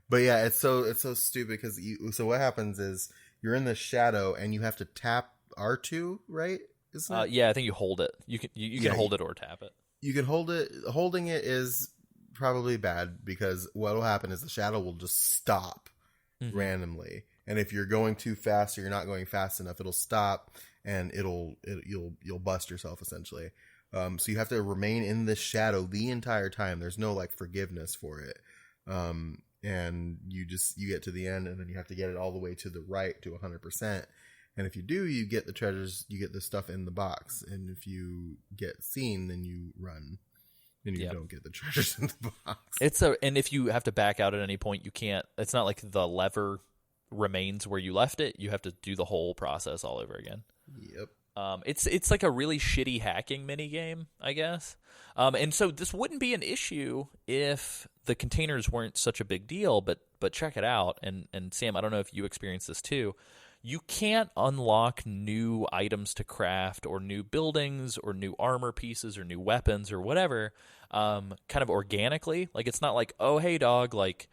But yeah, it's so stupid because so what happens is you're in the shadow and you have to tap R2, right? Isn't it? Yeah, I think you hold it. You can hold it or tap it. You can hold it. Holding it is probably bad because what will happen is the shadow will just stop randomly. And if you're going too fast or you're not going fast enough, it'll stop and you'll bust yourself essentially. So you have to remain in this shadow the entire time. There's no like forgiveness for it. And you get to the end and then you have to get it all the way to the right to 100%. And if you do, you get the treasures, you get the stuff in the box. And if you get seen, then you run and you don't get the treasures in the box. And if you have to back out at any point, you can't, it's not like the lever remains where you left it. You have to do the whole process all over again. Yep. It's like a really shitty hacking mini game, I guess. And so this wouldn't be an issue if the containers weren't such a big deal. But check it out. And Sam, I don't know if you experienced this too. You can't unlock new items to craft or new buildings or new armor pieces or new weapons or whatever, kind of organically. Like it's not like, oh hey dog, like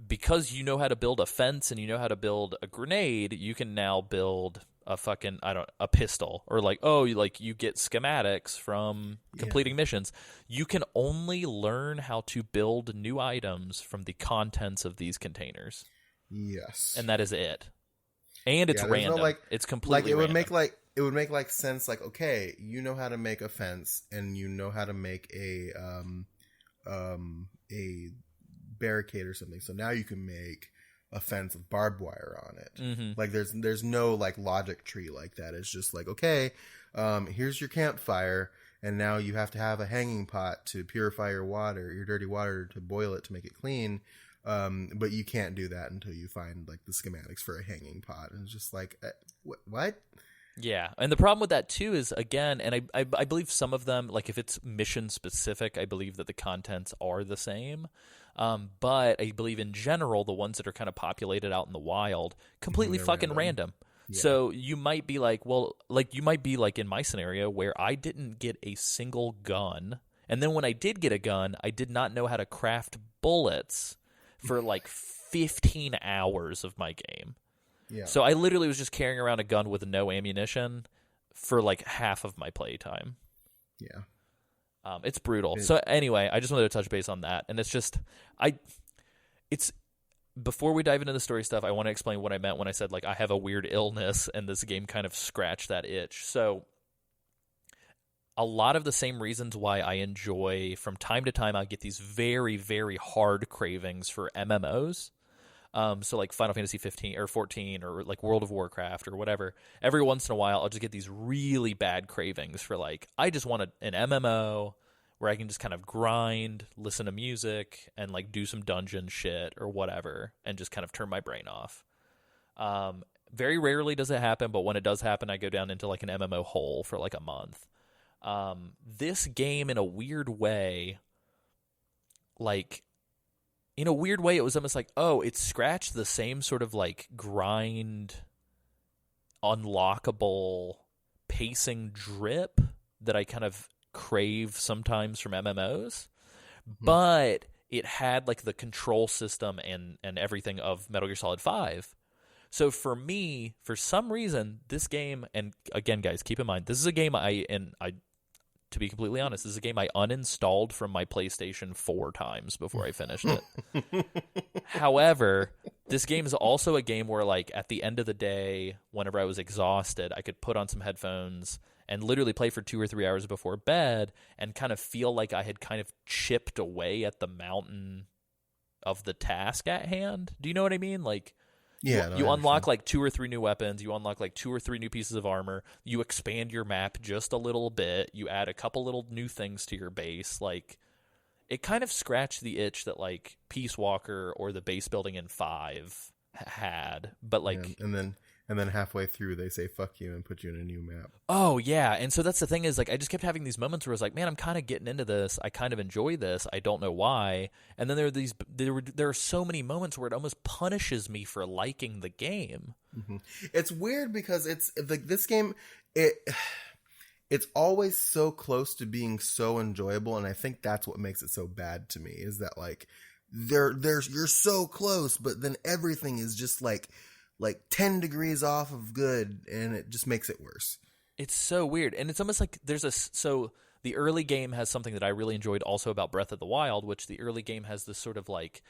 because you know how to build a fence and you know how to build a grenade, you can now build a pistol, or like, oh, you get schematics from completing missions. You can only learn how to build new items from the contents of these containers. Yes. And that is it. And it's random. No, it's completely random. It would make sense. Like, okay, you know how to make a fence, and you know how to make a barricade or something. So now you can make a fence with barbed wire on it. Mm-hmm. Like, there's no like logic tree like that. It's just like, okay, here's your campfire, and now you have to have a hanging pot to purify your water, your dirty water, to boil it to make it clean. But you can't do that until you find like the schematics for a hanging pot. And it's just like, what? Yeah, and the problem with that too is, again, and I believe some of them, like if it's mission specific, I believe that the contents are the same. But I believe in general, the ones that are kind of populated out in the wild, completely fucking random. Yeah. So you might be like, well, like you might be like in my scenario where I didn't get a single gun. And then when I did get a gun, I did not know how to craft bullets for like 15 hours of my game. Yeah. So I literally was just carrying around a gun with no ammunition for like half of my playtime. Yeah. It's brutal. So anyway, I just wanted to touch base on that. And it's just, before we dive into the story stuff, I want to explain what I meant when I said like I have a weird illness and this game kind of scratched that itch. So a lot of the same reasons why I enjoy, from time to time, I get these very, very hard cravings for MMOs. So like Final Fantasy 15 or 14 or like World of Warcraft or whatever. Every once in a while, I'll just get these really bad cravings for like, I just want an MMO where I can just kind of grind, listen to music, and like do some dungeon shit or whatever, and just kind of turn my brain off. Very rarely does it happen, but when it does happen, I go down into like an MMO hole for like a month. This game, in a weird way, it was almost like, oh, it scratched the same sort of like grind, unlockable pacing drip that I kind of crave sometimes from MMOs, but it had like the control system and everything of Metal Gear Solid 5. So for me, for some reason, this game, and again, guys, keep in mind, this is a game to be completely honest, this is a game I uninstalled from my PlayStation 4 times before I finished it. However, this game is also a game where, like, at the end of the day, whenever I was exhausted, I could put on some headphones and literally play for 2 or 3 hours before bed and kind of feel like I had kind of chipped away at the mountain of the task at hand. Do you know what I mean? Like, yeah, you unlock like 2 or 3 new weapons. You unlock like 2 or 3 new pieces of armor. You expand your map just a little bit. You add a couple little new things to your base. Like, it kind of scratched the itch that like Peace Walker or the base building in 5 had. But like, and then halfway through they say fuck you and put you in a new map. Oh yeah, and so that's the thing is like I just kept having these moments where I was like, man, I'm kind of getting into this. I kind of enjoy this. I don't know why. And then there are so many moments where it almost punishes me for liking the game. Mm-hmm. It's weird because it's like this game it's always so close to being so enjoyable, and I think that's what makes it so bad to me is that like you're so close, but then everything is just like 10 degrees off of good, and it just makes it worse. It's so weird. And it's almost like so the early game has something that I really enjoyed also about Breath of the Wild, which the early game has this sort of like,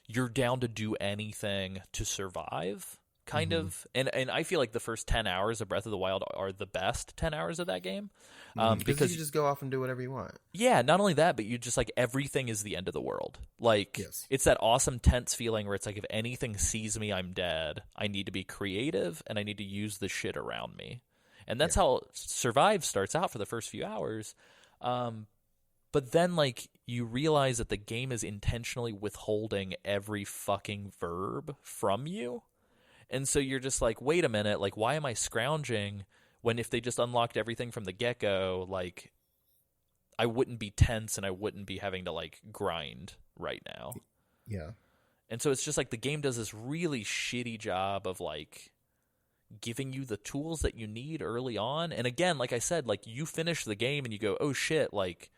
you're down to do anything to survive kind of. And I feel like the first 10 hours of Breath of the Wild are the best 10 hours of that game. Because you just go off and do whatever you want. Yeah, not only that, but you just like everything is the end of the world. Like, yes. It's that awesome tense feeling where it's like if anything sees me, I'm dead. I need to be creative and I need to use the shit around me. And that's how Survive starts out for the first few hours. But then like you realize that the game is intentionally withholding every fucking verb from you. And so you're just like, wait a minute, like why am I scrounging when if they just unlocked everything from the get-go, like I wouldn't be tense and I wouldn't be having to like grind right now. Yeah. And so it's just like the game does this really shitty job of like giving you the tools that you need early on. And again, like I said, like you finish the game and you go, oh shit, like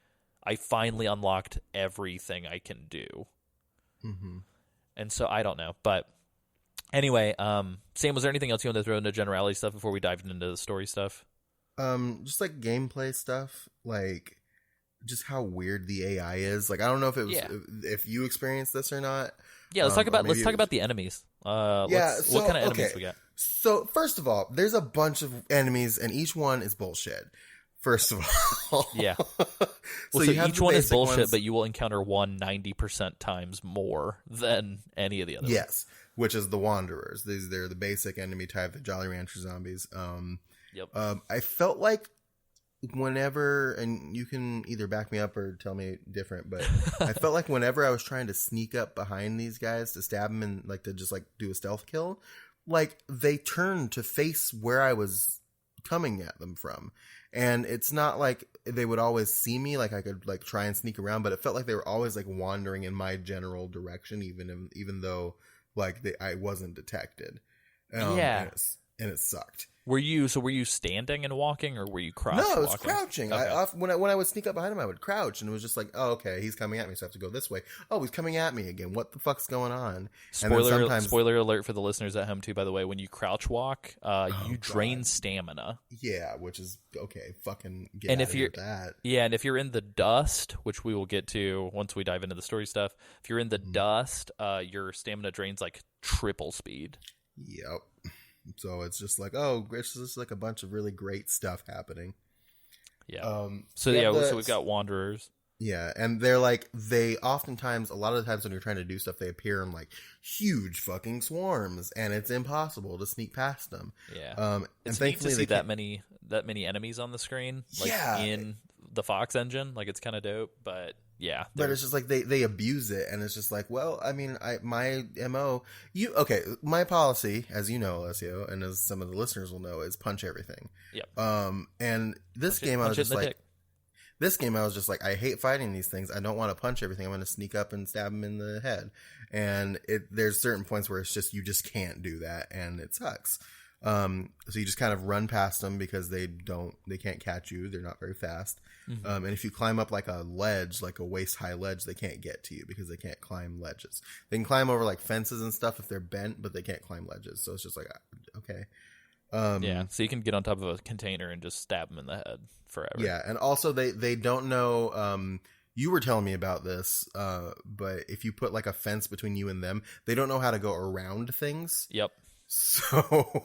I finally unlocked everything I can do. Mm-hmm. And so I don't know. But Anyway, Sam, was there anything else you wanted to throw into generality stuff before we dived into the story stuff? Just like gameplay stuff, like just how weird the AI is. Like I don't know if it was if you experienced this or not. Yeah, let's talk about the enemies. What kind of enemies we got? So first of all, there's a bunch of enemies, and each one is bullshit. First of all, Yeah. so So you have each the one is basic bullshit, ones. but you will encounter one 90% times more than any of the others. Yes, which is the Wanderers. They're the basic enemy type, the Jolly Rancher zombies. Yep. I felt like whenever, and you can either back me up or tell me different, but I felt like whenever I was trying to sneak up behind these guys to stab them and like to just like do a stealth kill, like they turned to face where I was coming at them from. And it's not like they would always see me, like I could like try and sneak around, but it felt like they were always like wandering in my general direction, even though like I wasn't detected. Yeah. And it sucked. Were you standing and walking, or were you crouching? No, I was walking? crouching. Okay. When I would sneak up behind him, I would crouch, and it was just like, oh, okay, he's coming at me, so I have to go this way. Oh, he's coming at me again. What the fuck's going on? Spoiler alert for the listeners at home too. By the way, when you crouch walk, you drain stamina. Yeah, which is okay. Fucking get And out if of here you're with that. Yeah, and if you're in the dust, which we will get to once we dive into the story stuff, if you're in the dust, your stamina drains like triple speed. Yep. So it's just like, oh, it's just like a bunch of really great stuff happening. Yeah. So we've got Wanderers. Yeah, and they're like, they oftentimes, a lot of the times when you're trying to do stuff, they appear in like huge fucking swarms, and it's impossible to sneak past them. Yeah. And It's neat to thankfully see they that many enemies on the screen, like Yeah. in the Fox engine. Like it's kind of dope, but yeah. But it's just like they abuse it, and it's just like, well, I mean, my MO, my policy, as you know, Alessio, and as some of the listeners will know, is punch everything. Yep. And this game, I was just like, I hate fighting these things. I don't want to punch everything. I'm going to sneak up and stab them in the head. And there's certain points where it's just, you just can't do that, and it sucks. So you just kind of run past them because they can't catch you. They're not very fast. Mm-hmm. And if you climb up like a ledge, like a waist high ledge, they can't get to you because they can't climb ledges. They can climb over like fences and stuff if they're bent, but they can't climb ledges. So it's just like, okay. Yeah, so you can get on top of a container and just stab them in the head forever. Yeah, and also they don't know. You were telling me about this, but if you put like a fence between you and them, they don't know how to go around things. Yep. So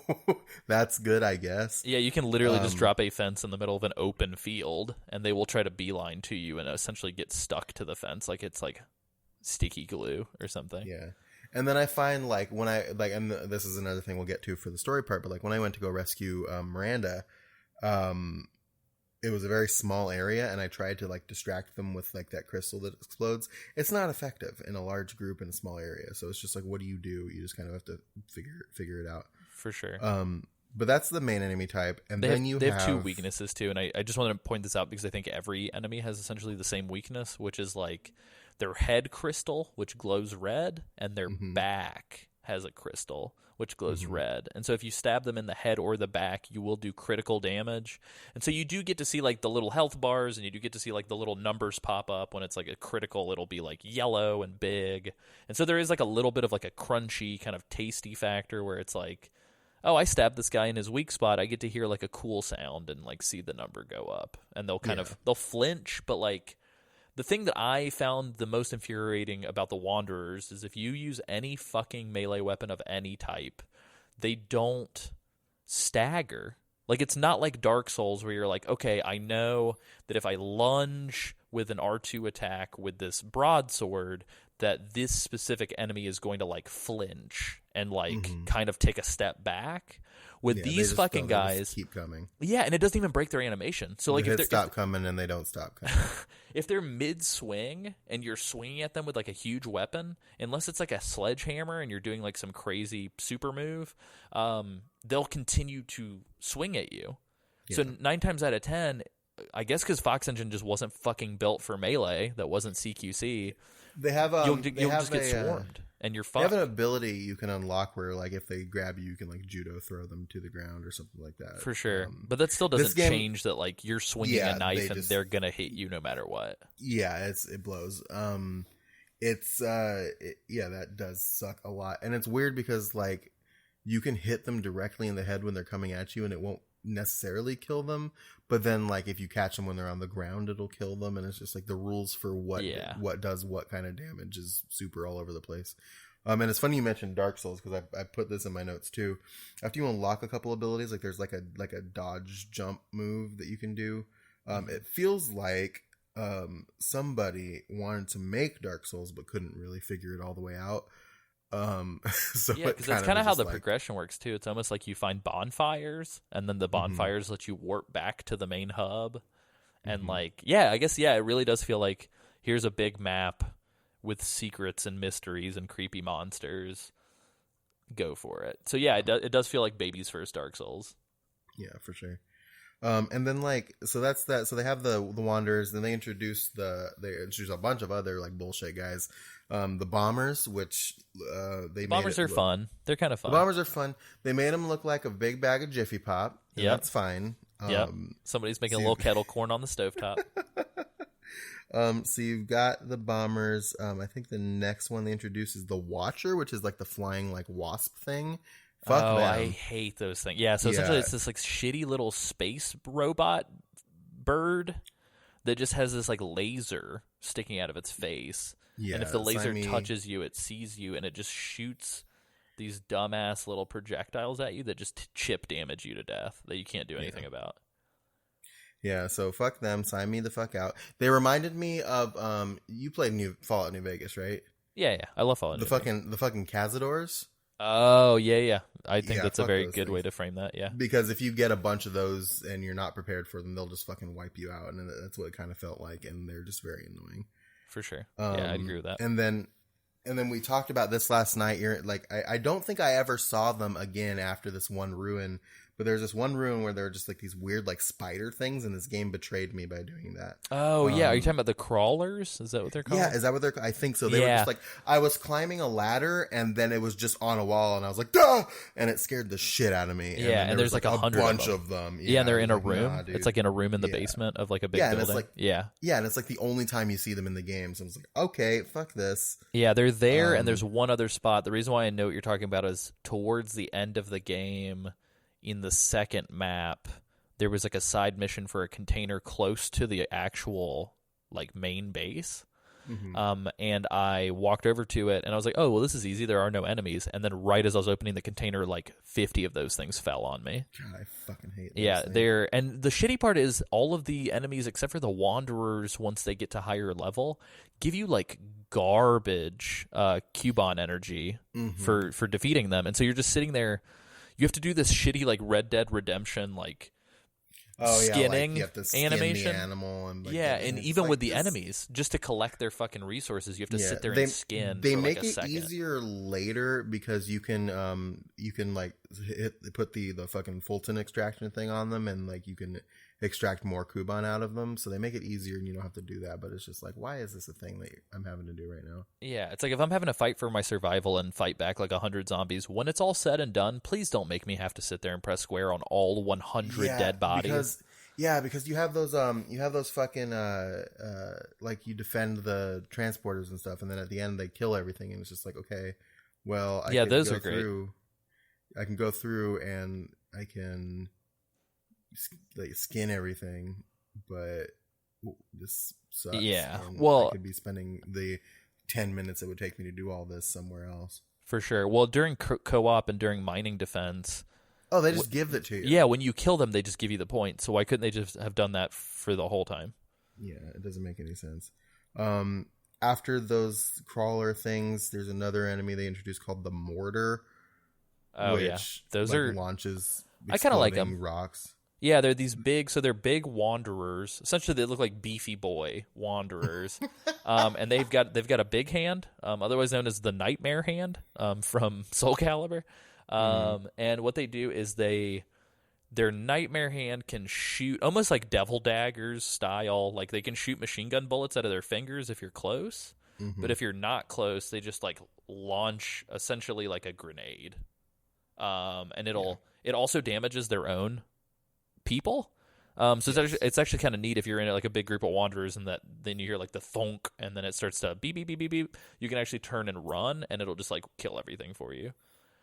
that's good, I guess. Yeah, you can literally just drop a fence in the middle of an open field, and they will try to beeline to you and essentially get stuck to the fence like it's like sticky glue or something. Yeah. And then I find like when and this is another thing we'll get to for the story part, but like when I went to go rescue Miranda, it was a very small area, and I tried to like distract them with like that crystal that explodes. It's not effective in a large group in a small area. So it's just like, what do? You just kind of have to figure it out. For sure. But that's the main enemy type, and They then have two weaknesses too, and I just wanted to point this out because I think every enemy has essentially the same weakness, which is like their head crystal, which glows red, and their back has a crystal which glows red. And so if you stab them in the head or the back, you will do critical damage. And so you do get to see like the little health bars, and you do get to see like the little numbers pop up when it's like a critical. It'll be like yellow and big. And so there is like a little bit of like a crunchy kind of tasty factor where it's like, oh, I stabbed this guy in his weak spot. I get to hear like a cool sound and like see the number go up. And they'll flinch, but like the thing that I found the most infuriating about the Wanderers is if you use any fucking melee weapon of any type, they don't stagger. Like, it's not like Dark Souls where you're like, okay, I know that if I lunge with an R2 attack with this broadsword, that this specific enemy is going to like flinch and like kind of take a step back. With these fucking guys, keep coming. Yeah, and it doesn't even break their animation. So like, if they stop coming and they don't stop coming. If they're mid swing and you're swinging at them with like a huge weapon, unless it's like a sledgehammer and you're doing like some crazy super move, they'll continue to swing at you. Yeah. So 9 times out of 10, I guess because Fox Engine just wasn't fucking built for melee, that wasn't CQC. They have you'll just get swarmed, and you're fucked. They have an ability you can unlock where, like, if they grab you, you can like judo throw them to the ground or something like that. For sure, but that still doesn't change that like you're swinging a knife and they're gonna hit you no matter what. Yeah, it blows. That does suck a lot, and it's weird because like you can hit them directly in the head when they're coming at you and it won't necessarily kill them, but then like if you catch them when they're on the ground it'll kill them, and it's just like the rules for what does what kind of damage is super all over the place. And it's funny you mentioned Dark Souls, because I put this in my notes too. After you unlock a couple abilities, like there's like a dodge jump move that you can do. It feels like somebody wanted to make Dark Souls but couldn't really figure it all the way out. So yeah, because that's kind of how the progression works too. It's almost like you find bonfires, and then the bonfires let you warp back to the main hub, and like I guess it really does feel like here's a big map with secrets and mysteries and creepy monsters. Go for it. So yeah, it does feel like baby's first Dark Souls. Yeah, for sure. And then like so that's that. So they have the Wanderers. Then they introduce a bunch of other like bullshit guys. The Bombers, which Bombers are fun. They're kind of fun. The Bombers are fun. They made them look like a big bag of Jiffy Pop. Yeah, that's fine. Somebody's making a little kettle corn on the stovetop. So you've got the Bombers. I think the next one they introduce is the Watcher, which is like the flying like wasp thing. Fuck them. I hate those things. Yeah, so essentially it's this like shitty little space robot bird that just has this like laser sticking out of its face. Yeah, and if the laser touches you, it sees you and it just shoots these dumbass little projectiles at you that just chip damage you to death that you can't do anything about. Yeah, so fuck them. Sign me the fuck out. They reminded me of you played Fallout New Vegas, right? Yeah, I love Fallout. The fucking Cazadors. Oh yeah. I think that's a very good way to frame that. Yeah, because if you get a bunch of those and you're not prepared for them, they'll just fucking wipe you out, and that's what it kind of felt like. And they're just very annoying. For sure. Yeah, I agree with that. And then we talked about this last night. You're like, I don't think I ever saw them again after this one ruin. But there's this one ruin where there are just like these weird like spider things, and this game betrayed me by doing that. Oh yeah, are you talking about the crawlers? Is that what they're called? Yeah, is that what they're? I think so. They were just like, I was climbing a ladder, and then it was just on a wall, and I was like, duh, and it scared the shit out of me. And there's like 100 bunch of them. Yeah, and they're in a room. Nah, it's like in a room in the basement of like a big building. And it's like, and it's like the only time you see them in the game. So I was like, okay, fuck this. Yeah, they're there, and there's one other spot. The reason why I know what you're talking about is towards the end of the game. In the second map, there was like a side mission for a container close to the actual like main base. And I walked over to it and I was like, oh, well, this is easy. There are no enemies. And then right as I was opening the container, like 50 of those things fell on me. God, I fucking hate things. And the shitty part is all of the enemies, except for the Wanderers, once they get to higher level, give you like garbage Cubone energy for defeating them. And so you're just sitting there. You have to do this shitty like Red Dead Redemption like skinning you have to skin animation. The animal and and even with the enemies, just to collect their fucking resources, you have to sit there and skin. They for make like a second. Easier later because you can like put the fucking Fulton extraction thing on them, and like you can extract more Cubone out of them. So they make it easier, and you don't have to do that. But it's just like, why is this a thing that I'm having to do right now? Yeah, it's like if I'm having to fight for my survival and fight back like 100 zombies, when it's all said and done, please don't make me have to sit there and press square on all 100 dead bodies. Because you have those fucking like you defend the transporters and stuff, and then at the end they kill everything, and it's just like, okay, well, those are great. I can go through and I can like skin everything, but this sucks. Yeah, and well, I could be spending the 10 minutes it would take me to do all this somewhere else. For sure. Well, during co-op and during mining defense. Oh, they just give it to you. Yeah, when you kill them, they just give you the point. So why couldn't they just have done that for the whole time? Yeah, it doesn't make any sense. After those crawler things, there's another enemy they introduced called the Mortar. Oh, which, those like, launches. I kind of like them. Rocks. Yeah, they're these big. So they're big wanderers. Essentially, they look like beefy boy wanderers, and they've got a big hand, otherwise known as the Nightmare Hand, from Soul Calibur. And what they do is their Nightmare Hand can shoot almost like Devil Daggers style. Like they can shoot machine gun bullets out of their fingers if you're close, but if you're not close, they just like launch essentially like a grenade. And it also damages their own people. So it's actually kind of neat if you're in like a big group of wanderers, and that then you hear like the thunk, and then it starts to beep beep beep beep beep. You can actually turn and run, and it'll just like kill everything for you.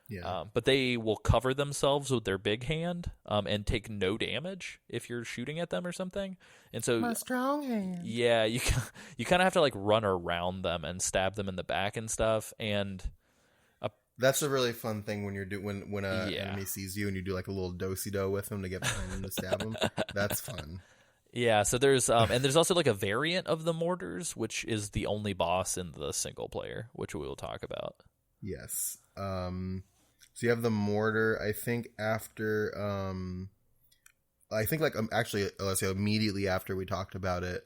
Yeah. But they will cover themselves with their big hand and take no damage if you're shooting at them or something. And so, My strong hand. yeah, you kind of have to like run around them and stab them in the back and stuff. And That's a really fun thing when you're when a Yeah. enemy sees you and you do like a little do-si-do with them to get behind them to stab them. That's fun. yeah, so there's and there's also like a variant of the mortars, which is the only boss in the single player, which we will talk about. Yes. So you have the mortar. I think after actually, let's say immediately after we talked about it,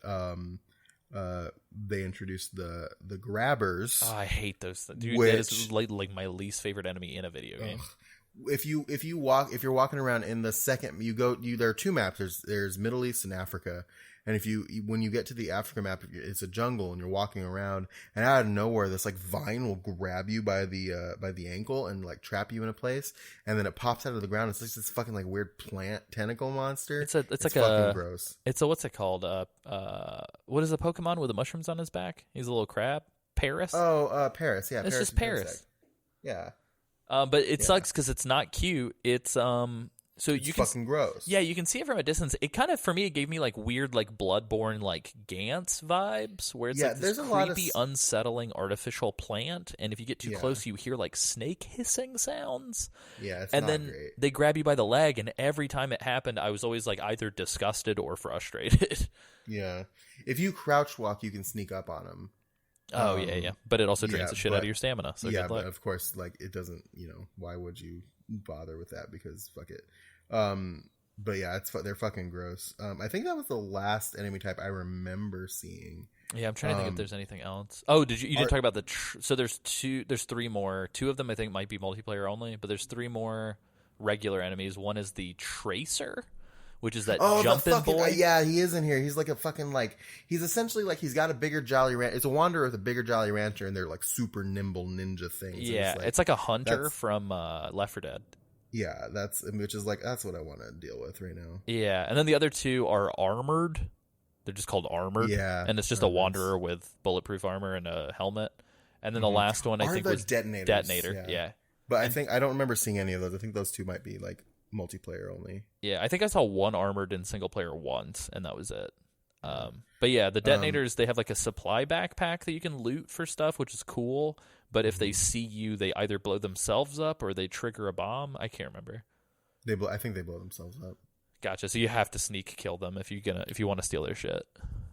they introduced the grabbers. Oh, I hate those things. Dude, Which- that is like my least favorite enemy in a video game. If you're walking around in the second there are two maps. There's Middle East and Africa, and when you get to the Africa map, it's a jungle and you're walking around, and out of nowhere this like vine will grab you by the ankle and like trap you in a place, and then it pops out of the ground. It's like this fucking like weird plant tentacle monster. It's like fucking gross. It's a what's it called? What is the Pokemon with the mushrooms on his back? He's a little crab. Paris. Oh, Paris. Yeah, it's just Paris. Yeah. But it sucks because it's not cute. It's so It's you can fucking gross. yeah, you can see it from a distance. It kind of for me it gave me like weird like Bloodborne like Gantz vibes where it's like there's this a lot of creepy unsettling artificial plant, and if you get too Yeah. close you hear like snake hissing sounds. Yeah, it's And not then great. they grab you by the leg, and every time it happened I was always like either disgusted or frustrated. Yeah. If you crouch walk, you can sneak up on them. Oh yeah. But it also drains yeah, the shit out but- of your stamina. So Yeah, good but luck. of course, like it doesn't. Why would you bother with that? Because fuck it. But yeah, they're fucking gross. I think that was the last enemy type I remember seeing. Yeah, I'm trying to think if there's anything else. Oh, you didn't talk about so there's three more. Two of them I think might be multiplayer only, but there's three more regular enemies. One is the Tracer, which is that jumping boy. Yeah, he is in here. He's like a fucking he's essentially like he's got a bigger Jolly Rancher. It's a wanderer with a bigger Jolly Rancher, and they're like super nimble ninja things. And Yeah, it's like a hunter from Left 4 Dead. Yeah, that's what I want to deal with right now. Yeah, and then the other two are armored. They're just called armored. Yeah, and it's just a wanderer with bulletproof armor and a helmet. And then the last one I think was detonators. Detonator. Yeah. But I don't remember seeing any of those. I think those two might be like multiplayer only. Yeah, I think I saw one armored in single player once, and that was it. But yeah, the detonators, they have like a supply backpack that you can loot for stuff, which is cool. But if they see you, they either blow themselves up or they trigger a bomb. I can't remember. I think they blow themselves up. Gotcha. So you have to sneak kill them if you want to steal their shit.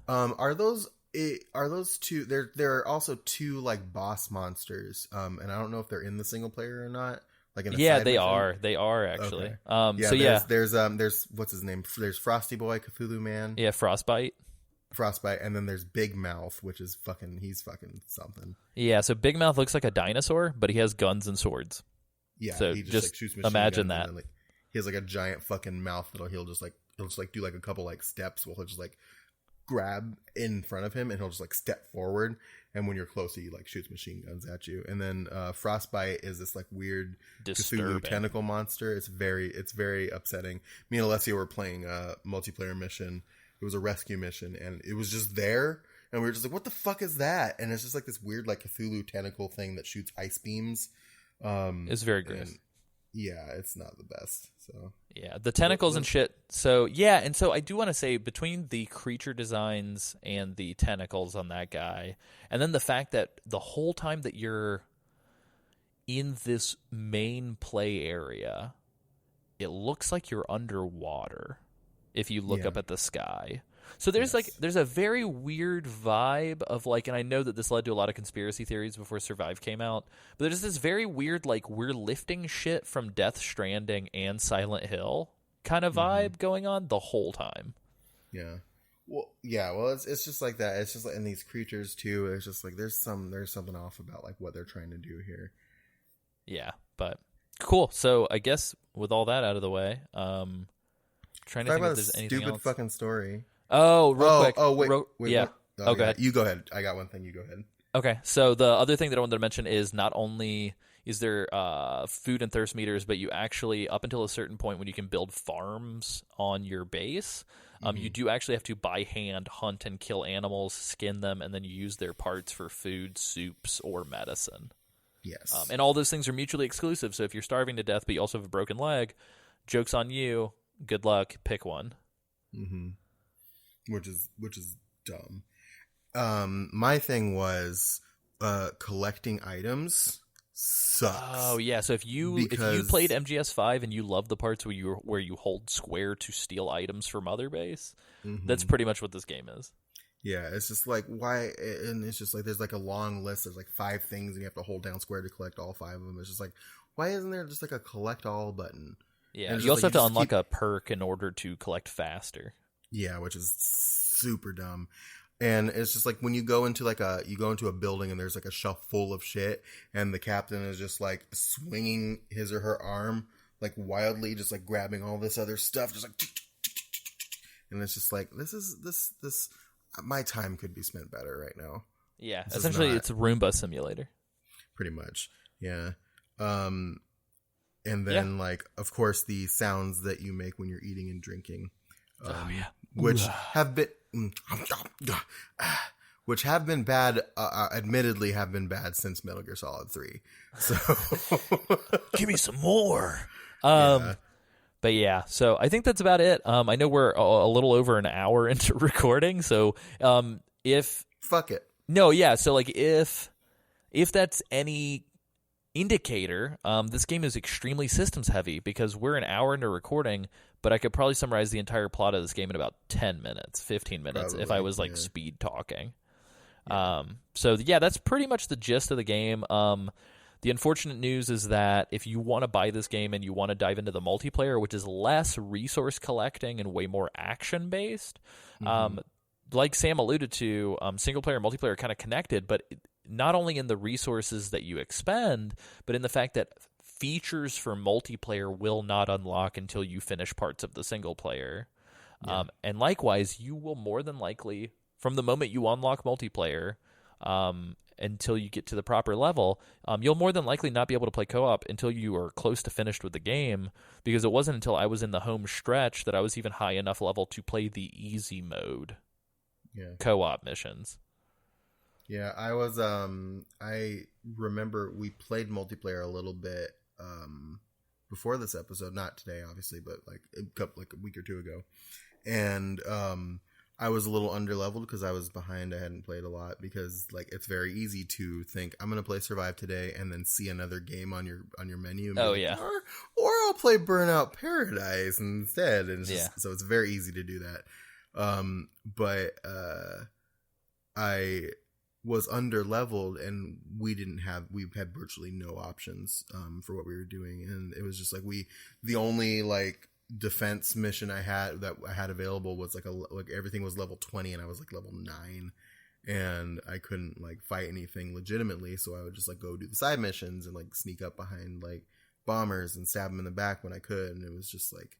Are those two? There are also two like boss monsters. And I don't know if they're in the single player or not. Like in a Yeah, side they mission. are. They are actually. Yeah, there's what's his name? There's Frosty Boy, Cthulhu Man, Yeah, Frostbite. Frostbite, and then there's Big Mouth, which is he's fucking something. Yeah, so Big Mouth looks like a dinosaur, but he has guns and swords. Yeah, So he just like, shoots machine imagine guns, that. and then, like, he has like a giant fucking mouth that he'll just do like a couple like steps while he'll just like grab in front of him, and he'll just like step forward, and when you're close he like shoots machine guns at you. And then Frostbite is this like weird Disturbing. Cthulhu tentacle monster. It's very upsetting. Me and Alessio were playing a multiplayer mission. It was a rescue mission, and it was just there, and we were just like, what the fuck is that? And it's just like this weird like Cthulhu tentacle thing that shoots ice beams. It's very gross. And, yeah, it's not the best. So Yeah, the tentacles and shit. So yeah, and so I do want to say between the creature designs and the tentacles on that guy, and then the fact that the whole time that you're in this main play area, it looks like you're underwater if you look Yeah. up at the sky. So there's Yes. there's a very weird vibe of like, and I know that this led to a lot of conspiracy theories before Survive came out, but there's this very weird like we're lifting shit from Death Stranding and Silent Hill kind of vibe going on the whole time. yeah. Well, it's just like that. It's just like, and these creatures too. It's just like there's something off about like what they're trying to do here. Yeah, but cool. So I guess with all that out of the way, trying to Talk think about if there's a anything stupid else. fucking story. Oh, real quick. Wait. yeah. What? Oh, go ahead. You go ahead. I got one thing. You go ahead. Okay, so the other thing that I wanted to mention is not only is there food and thirst meters, but you actually, up until a certain point when you can build farms on your base, you do actually have to by hand hunt and kill animals, skin them, and then you use their parts for food, soups, or medicine. Yes. And all those things are mutually exclusive. So if you're starving to death, but you also have a broken leg, joke's on you. Good luck. Pick one. Mm-hmm. Which is dumb. My thing was collecting items sucks. Oh yeah, so if you played MGS5 and you love the parts where you hold square to steal items from Mother Base, that's pretty much what this game is. Yeah, it's just like why, and it's just like there's like a long list. There's like 5 things, and you have to hold down square to collect all 5 of them. It's just like, why isn't there just like a collect all button? Yeah, you also have to unlock a perk in order to collect faster. Yeah, which is super dumb. And it's just like when you go into a building and there's like a shelf full of shit, and the captain is just like swinging his or her arm like wildly, just like grabbing all this other stuff, just like, and it's just like this. My time could be spent better right now. Yeah, essentially it's a Roomba simulator. Pretty much, yeah. And then like, of course, the sounds that you make when you're eating and drinking, which have been bad. Admittedly, have been bad since Metal Gear Solid 3. So, give me some more. Yeah. But yeah, so I think that's about it. I know we're a little over an hour into recording, so if fuck it. No, yeah, so like if that's any indicator, this game is extremely systems heavy because we're an hour into recording, but I could probably summarize the entire plot of this game in about 10 minutes, 15 minutes if I was like speed talking. Yeah. So yeah, that's pretty much the gist of the game. The unfortunate news is that if you want to buy this game and you want to dive into the multiplayer, which is less resource collecting and way more action based, like Sam alluded to, single player and multiplayer are kind of connected, but not only in the resources that you expend, but in the fact that features for multiplayer will not unlock until you finish parts of the single player. Yeah. And likewise, you will more than likely, from the moment you unlock multiplayer, until you get to the proper level, you'll more than likely not be able to play co-op until you are close to finished with the game, because it wasn't until I was in the home stretch that I was even high enough level to play the easy mode co-op missions. Yeah, I was, I remember we played multiplayer a little bit before this episode, not today, obviously, but like a week or two ago. And I was a little underleveled because I was behind. I hadn't played a lot because like it's very easy to think I'm going to play Survive today and then see another game on your menu. And or I'll play Burnout Paradise instead. And it's just, so it's very easy to do that. But I was underleveled and we had virtually no options for what we were doing, and it was just like the only like defense mission I had available was like everything was level 20 and I was like level 9, and I couldn't like fight anything legitimately, so I would just like go do the side missions and like sneak up behind like bombers and stab them in the back when I could. And it was just like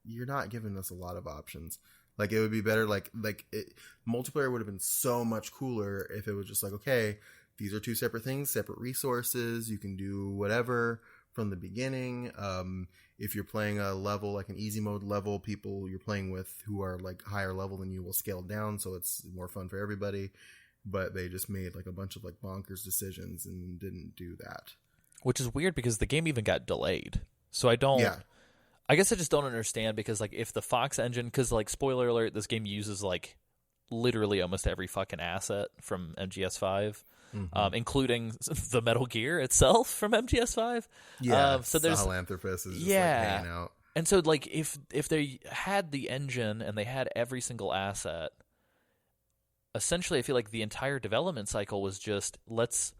you're not giving us a lot of options. Like it would be better multiplayer would have been so much cooler if it was just like, okay, these are 2 separate things, separate resources, you can do whatever from the beginning. If you're playing a level, like an easy mode level, people you're playing with who are like higher level than you will scale down, so it's more fun for everybody. But they just made like a bunch of like bonkers decisions and didn't do that. Which is weird because the game even got delayed. So I guess I just don't understand, because like if the Fox engine, because like spoiler alert, this game uses like literally almost every fucking asset from MGS5. Including the Metal Gear itself from MGS5. Yeah, so there's Sahelanthropus is just like hanging out. And so like if they had the engine and they had every single asset, essentially I feel like the entire development cycle was just, let's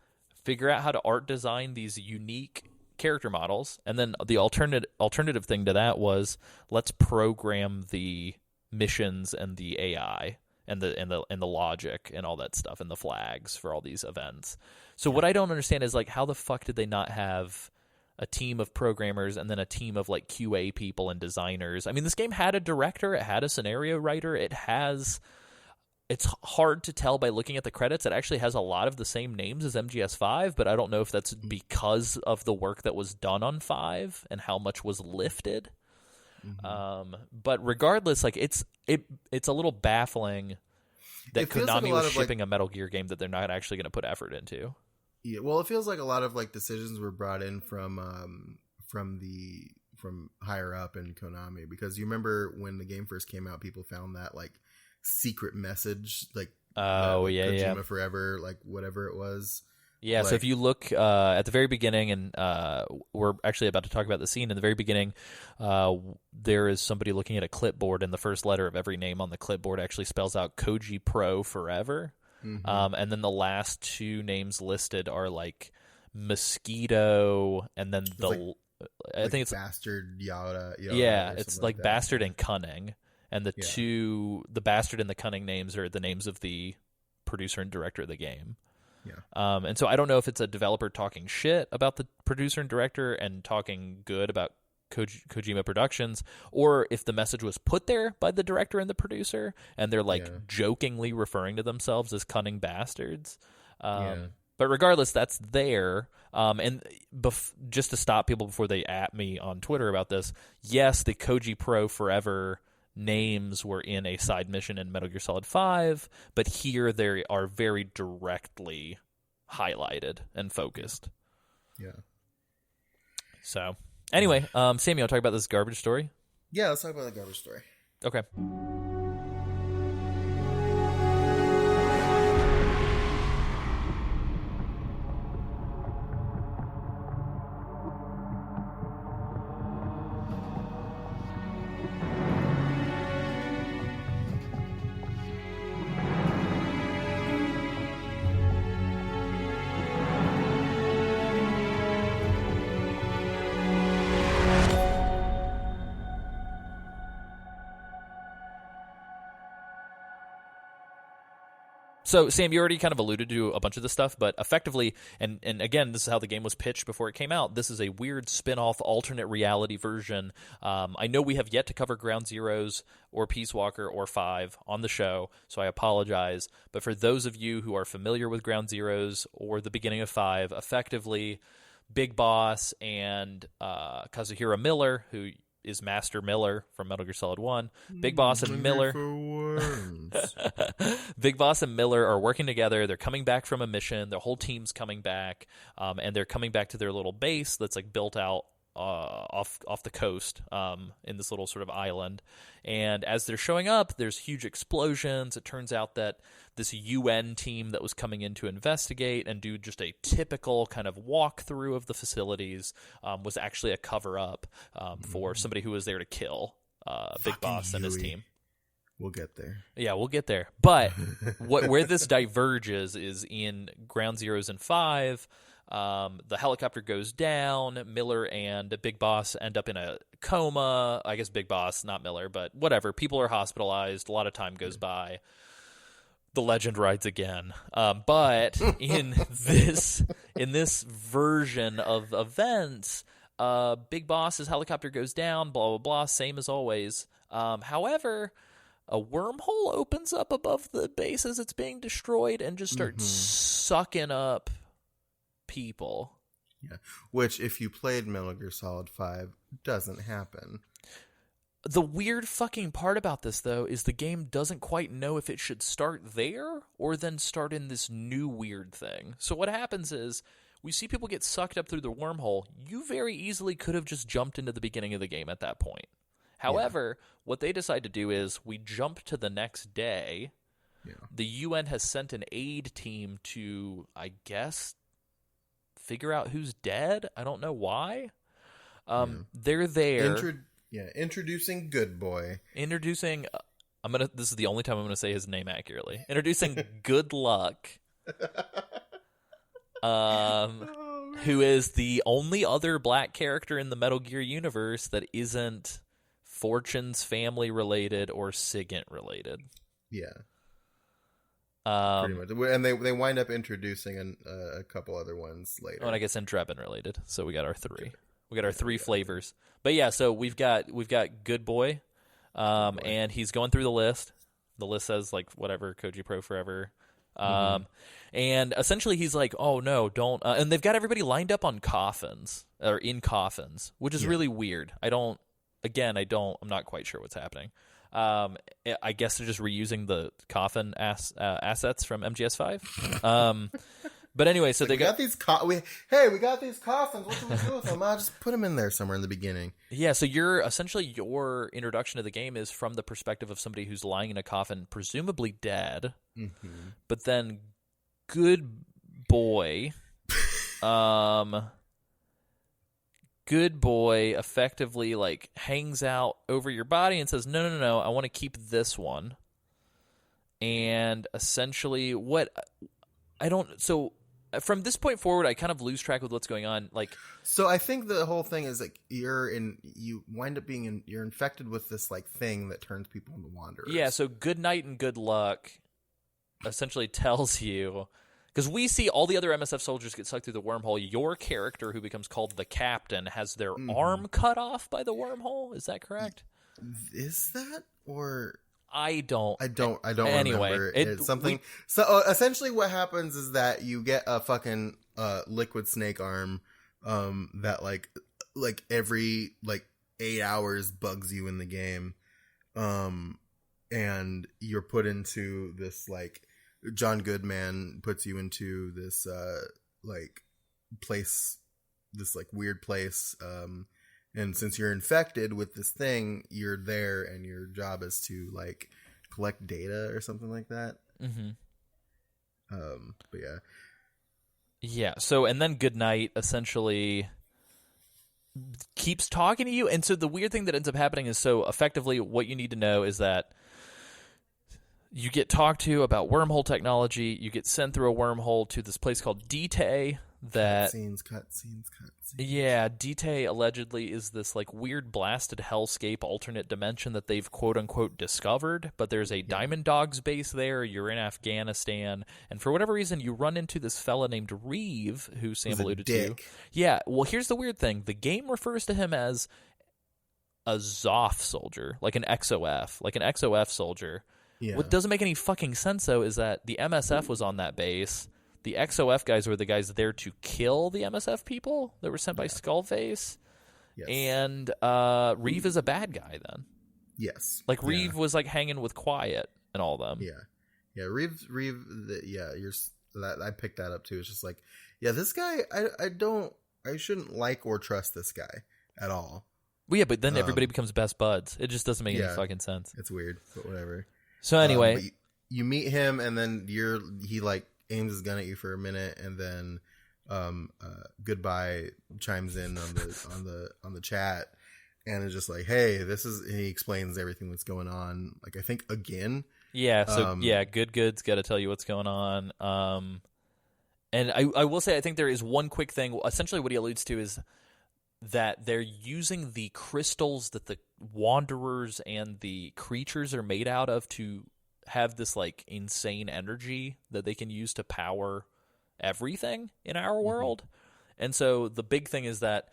figure out how to art design these unique character models, and then the alternative thing to that was, let's program the missions and the AI and the logic and all that stuff and the flags for all these events. So what I don't understand is like, how the fuck did they not have a team of programmers and then a team of like QA people and designers? I mean, this game had a director, it had a scenario writer, it's hard to tell by looking at the credits. It actually has a lot of the same names as MGS5, but I don't know if that's because of the work that was done on 5 and how much was lifted. But regardless, like it's a little baffling that Konami was shipping a Metal Gear game that they're not actually going to put effort into. Yeah, well, it feels like a lot of like decisions were brought in from higher up in Konami, because you remember when the game first came out, people found that like secret message, like Kojima Forever, like whatever it was. Yeah, like, so if you look at the very beginning, and we're actually about to talk about the scene in the very beginning, there is somebody looking at a clipboard, and the first letter of every name on the clipboard actually spells out Koji Pro Forever. And then the last two names listed are like Mosquito, and then I think it's Bastard Yoda. Yeah, it's like Bastard and Cunning, and the Bastard and the Cunning names are the names of the producer and director of the game. Yeah. And so I don't know if it's a developer talking shit about the producer and director and talking good about Kojima Productions, or if the message was put there by the director and the producer, and they're like jokingly referring to themselves as cunning bastards. But regardless, that's there. And just to stop people before they at me on Twitter about this, yes, the Koji Pro Forever names were in a side mission in Metal Gear Solid 5, but here they are very directly highlighted and focused. Yeah. So, anyway, Sam, you want to talk about this garbage story? Yeah, let's talk about the garbage story. Okay. So, Sam, you already kind of alluded to a bunch of this stuff, but effectively, and again, this is how the game was pitched before it came out, this is a weird spin-off alternate reality version. I know we have yet to cover Ground Zeroes or Peace Walker or 5 on the show, so I apologize. But for those of you who are familiar with Ground Zeroes or the beginning of 5, effectively, Big Boss and Kazuhira Miller, who is Master Miller from Metal Gear Solid 1. Big Boss and Miller. Big Boss and Miller are working together. They're coming back from a mission. Their whole team's coming back, and they're coming back to their little base that's like built out off the coast in this little sort of island. And as they're showing up, there's huge explosions. It turns out that this UN team that was coming in to investigate and do just a typical kind of walkthrough of the facilities was actually a cover-up for somebody who was there to kill Big Boss and his team. We'll get there. Yeah, we'll get there. But where this diverges is in Ground Zeroes and 5. The helicopter goes down. Miller and Big Boss end up in a coma. I guess Big Boss, not Miller, but whatever. People are hospitalized. A lot of time goes by. The legend rides again. But in this version of events, Big Boss's helicopter goes down. Blah blah blah. Same as always. However, a wormhole opens up above the base as it's being destroyed and just starts sucking up people. Yeah, which if you played Metal Gear Solid 5, doesn't happen. The weird fucking part about this, though, is the game doesn't quite know if it should start there or then start in this new weird thing. So what happens is, we see people get sucked up through the wormhole. You very easily could have just jumped into the beginning of the game at that point. However, what they decide to do is, we jump to the next day. Yeah. The UN has sent an aid team to, I guess, figure out who's dead. I don't know why. They're there. Introducing Good Boy. Introducing. This is the only time I'm gonna say his name accurately. Introducing Good Luck. Who is the only other black character in the Metal Gear universe that isn't Fortune's family related or Sigint related. Yeah. Pretty much. And they wind up introducing a couple other ones later. Oh, and I guess Drebin related. So we got our 3. We got our 3 flavors. But yeah, so we've got Good Boy, and he's going through the list. The list says like whatever, Koji Pro Forever. And essentially he's like, oh no, don't. And they've got everybody lined up on coffins or in coffins, which is really weird. I'm not quite sure what's happening. I guess they're just reusing the coffin assets from MGS5. But anyway, so Like, they we got these we got these coffins. What can we do with them? I'll just put them in there somewhere in the beginning. Yeah, so your introduction to the game is from the perspective of somebody who's lying in a coffin, presumably dead. Mm-hmm. But then, good boy, good boy, effectively like hangs out over your body and says, "No, I want to keep this one." And essentially, from this point forward, I kind of lose track with what's going on. Like, so I think the whole thing is like you wind up you're infected with this like thing that turns people into wanderers. yeah. So good night and good luck essentially tells you, because we see all the other MSF soldiers get sucked through the wormhole. Your character, who becomes called the captain, has their arm cut off by the wormhole. Is that correct? Is that or? I don't Anyway, remember. It's something. So essentially, what happens is that you get a fucking liquid snake arm that like every 8 hours bugs you in the game, and you're put into this like John Goodman puts you into this place, this like weird place. And since you're infected with this thing, you're there, and your job is to like collect data or something like that. Mm-hmm. But yeah. Yeah. So, and then Goodnight essentially keeps talking to you. And so the weird thing that ends up happening is, so effectively what you need to know is that you get talked to about wormhole technology. You get sent through a wormhole to this place called Dite. Cutscenes. Yeah, Dite allegedly is this like weird blasted hellscape alternate dimension that they've quote unquote discovered, but there's a Diamond Dogs base there. You're in Afghanistan, and for whatever reason you run into this fella named Reeve, who Sam alluded to. Yeah, well, here's the weird thing. The game refers to him as a Zoff soldier, like an XOF soldier. Yeah. What doesn't make any fucking sense though is that the MSF was on that base. The XOF guys were the guys there to kill the MSF people that were sent by Skullface. Yes. And Reeve is a bad guy then. Yes. Like Reeve was like hanging with Quiet and all them. Yeah. Reeve. I picked that up too. It's just like, yeah, this guy. I shouldn't like or trust this guy at all. Well, yeah, but then everybody becomes best buds. It just doesn't make any fucking sense. It's weird, but whatever. So anyway, you meet him, and then he like aims his gun at you for a minute, and then Goodbye chimes in on the chat, and is just like, hey, this is, and he explains everything that's going on, like I think again. Yeah, so Good's got to tell you what's going on. And I will say, I think there is one quick thing. Essentially what he alludes to is that they're using the crystals that the wanderers and the creatures are made out of to have this like insane energy that they can use to power everything in our world. And so the big thing is that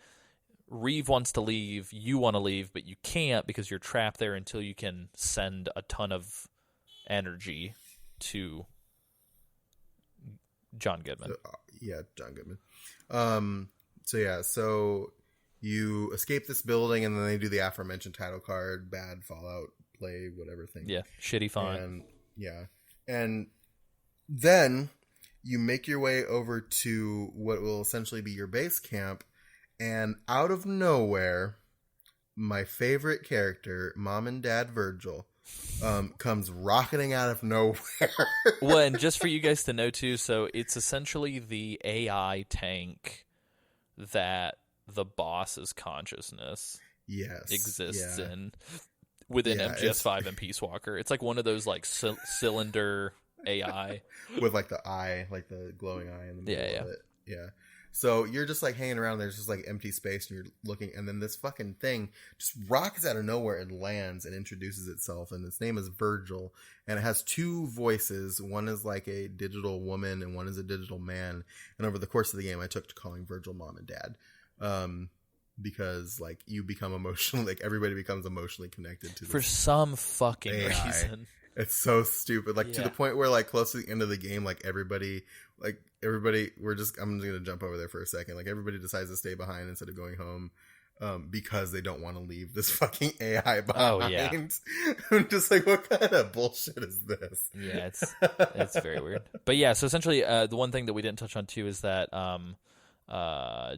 Reeve wants to leave, you want to leave, but you can't because you're trapped there until you can send a ton of energy to John Goodman. John Goodman. So you escape this building, and then they do the aforementioned title card, bad Fallout play, whatever thing. Yeah, shitty font. And then you make your way over to what will essentially be your base camp, and out of nowhere, my favorite character, Mom and Dad Virgil, comes rocketing out of nowhere. Well, and just for you guys to know too, so it's essentially the AI tank that the boss's consciousness exists in within MGS5 and Peace Walker. It's like one of those like cylinder AI with like the eye, like the glowing eye in the middle of it. Yeah. So you're just like hanging around. There's just like empty space, and you're looking, and then this fucking thing just rockets out of nowhere and lands and introduces itself. And its name is Virgil, and it has two voices. One is like a digital woman, and one is a digital man. And over the course of the game, I took to calling Virgil Mom and Dad, because like you become emotional, like everybody becomes emotionally connected to this for some fucking AI. reason. It's so stupid, like to the point where like close to the end of the game, like everybody, I'm just gonna jump over there for a second. Like everybody decides to stay behind instead of going home, because they don't want to leave this fucking AI behind. Oh, yeah. I'm just like, what kind of bullshit is this? Yeah, it's very weird. But yeah, so essentially, the one thing that we didn't touch on too is that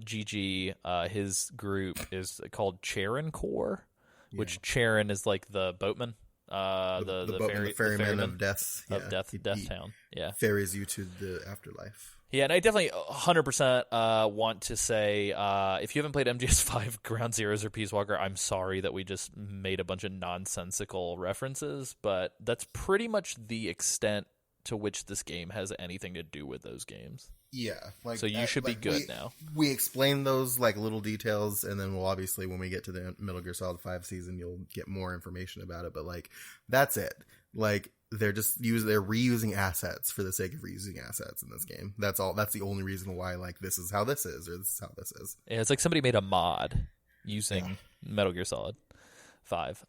Gigi, his group is called Charon Corps, which Charon is like the boatman, the ferryman of death, Death Town. Yeah, ferries you to the afterlife. Yeah, and I definitely 100% want to say, if you haven't played MGS5 Ground Zeroes or Peace Walker, I'm sorry that we just made a bunch of nonsensical references, but that's pretty much the extent to which this game has anything to do with those games. Yeah. So you should be good now. We explain those like little details, and then we'll obviously, when we get to the Metal Gear Solid 5 season, you'll get more information about it, but like, that's it. Like, they're reusing assets for the sake of reusing assets in this game. That's all. That's the only reason why, like, this is how this is, or this is how this is. Yeah, it's like somebody made a mod using Metal Gear Solid 5.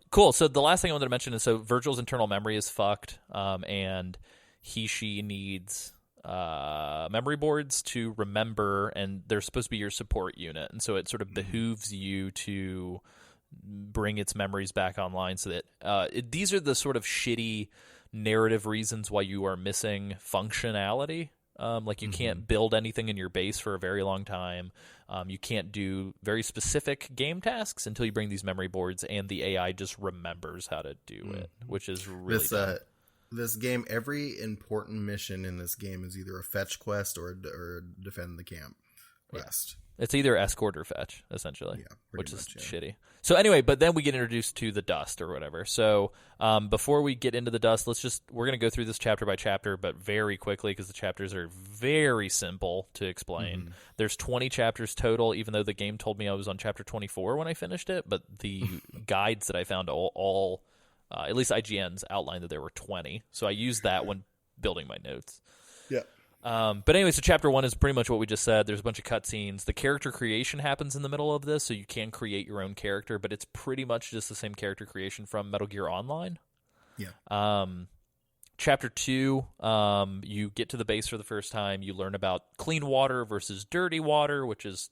Cool. So the last thing I wanted to mention is, so Virgil's internal memory is fucked, and she needs memory boards to remember, and they're supposed to be your support unit, and so it sort of behooves you to bring its memories back online, so that these are the sort of shitty narrative reasons why you are missing functionality. Like you can't build anything in your base for a very long time. You can't do very specific game tasks until you bring these memory boards, and the AI just remembers how to do it, which is really dumb. This game, every important mission in this game is either a fetch quest or defend the camp quest. It's either escort or fetch, essentially, which is much, shitty. So anyway, but then we get introduced to the dust or whatever. So before we get into the dust, we're going to go through this chapter by chapter, but very quickly, because the chapters are very simple to explain. There's 20 chapters total, even though the game told me I was on chapter 24 when I finished it, but the guides that I found all at least IGN's outlined that there were 20. So I used that when building my notes. Yeah. But anyway, so chapter 1 is pretty much what we just said. There's a bunch of cutscenes. The character creation happens in the middle of this, so you can create your own character, but it's pretty much just the same character creation from Metal Gear Online. Yeah. Chapter 2, you get to the base for the first time. You learn about clean water versus dirty water, which is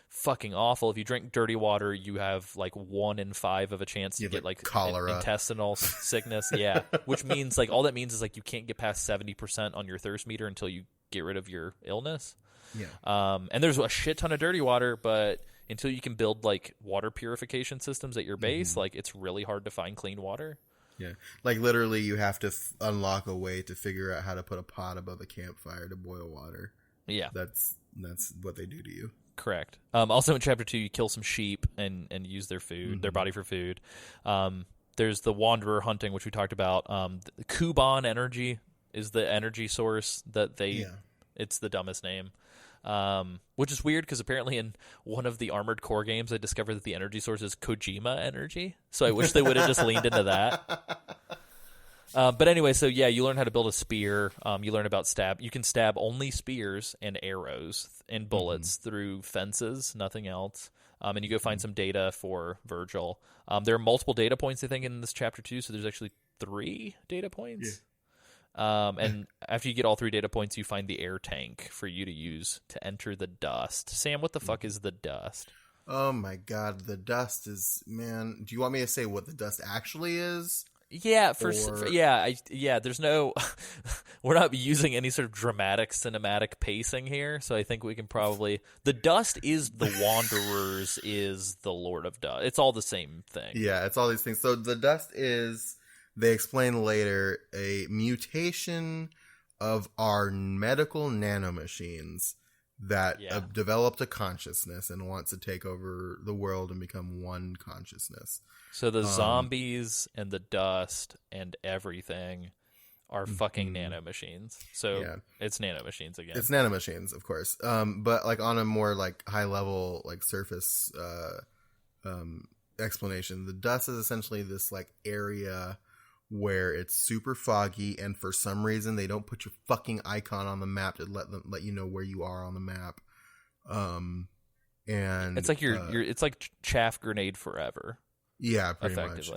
fucking awful. If you drink dirty water, you have like 1 in 5 of a chance to get like cholera, intestinal sickness. Yeah, which means like all that means is like you can't get past 70% on your thirst meter until you get rid of your illness. Yeah. And there's a shit ton of dirty water, but until you can build like water purification systems at your base, like it's really hard to find clean water. Yeah, like literally, you have to unlock a way to figure out how to put a pot above a campfire to boil water. Yeah, that's what they do to you. Correct. Also in chapter 2, you kill some sheep and use their food, their body for food. There's the wanderer hunting, which we talked about. The Kuban energy is the energy source that it's the dumbest name. Which is weird because apparently in one of the Armored Core games, I discovered that the energy source is Kojima energy. So I wish they would have just leaned into that. But anyway, so yeah, you learn how to build a spear. You learn about stab. You can stab only spears and arrows and bullets through fences, nothing else. And you go find some data for Virgil. There are multiple data points, I think, in this chapter 2. So there's actually 3 data points. Yeah. And after you get all 3 data points, you find the air tank for you to use to enter the dust. Sam, what the fuck is the dust? Oh my god, the dust is, man. Do you want me to say what the dust actually is? Yeah, there's no we're not using any sort of dramatic cinematic pacing here, so I think we can probably the dust is the Wanderers is the Lord of Dust. It's all the same thing. Yeah, it's all these things. So the dust is, they explain later, a mutation of our medical nanomachines that have developed a consciousness and wants to take over the world and become one consciousness. So the zombies and the dust and everything are fucking nanomachines. So it's nanomachines again. It's nanomachines, of course. But like on a more like high level, like surface explanation, the dust is essentially this like area where it's super foggy, and for some reason they don't put your fucking icon on the map to let you know where you are on the map. And it's like it's like chaff grenade forever. Yeah, pretty much.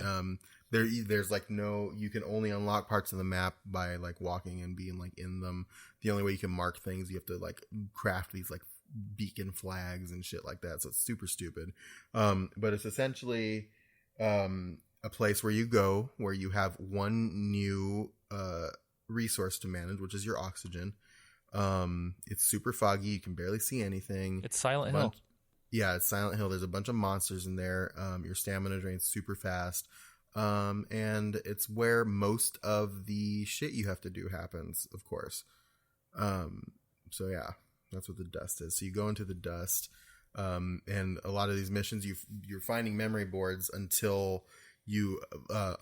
There's like you can only unlock parts of the map by like walking and being like in them. The only way you can mark things, you have to like craft these like beacon flags and shit like that. So it's super stupid. But it's essentially a place where you go where you have one new resource to manage, which is your oxygen. It's super foggy. You can barely see anything. It's Silent Hill. Yeah, it's Silent Hill. There's a bunch of monsters in there. Your stamina drains super fast. And it's where most of the shit you have to do happens, of course. So yeah, that's what the dust is. So you go into the dust, and a lot of these missions, you're finding memory boards until you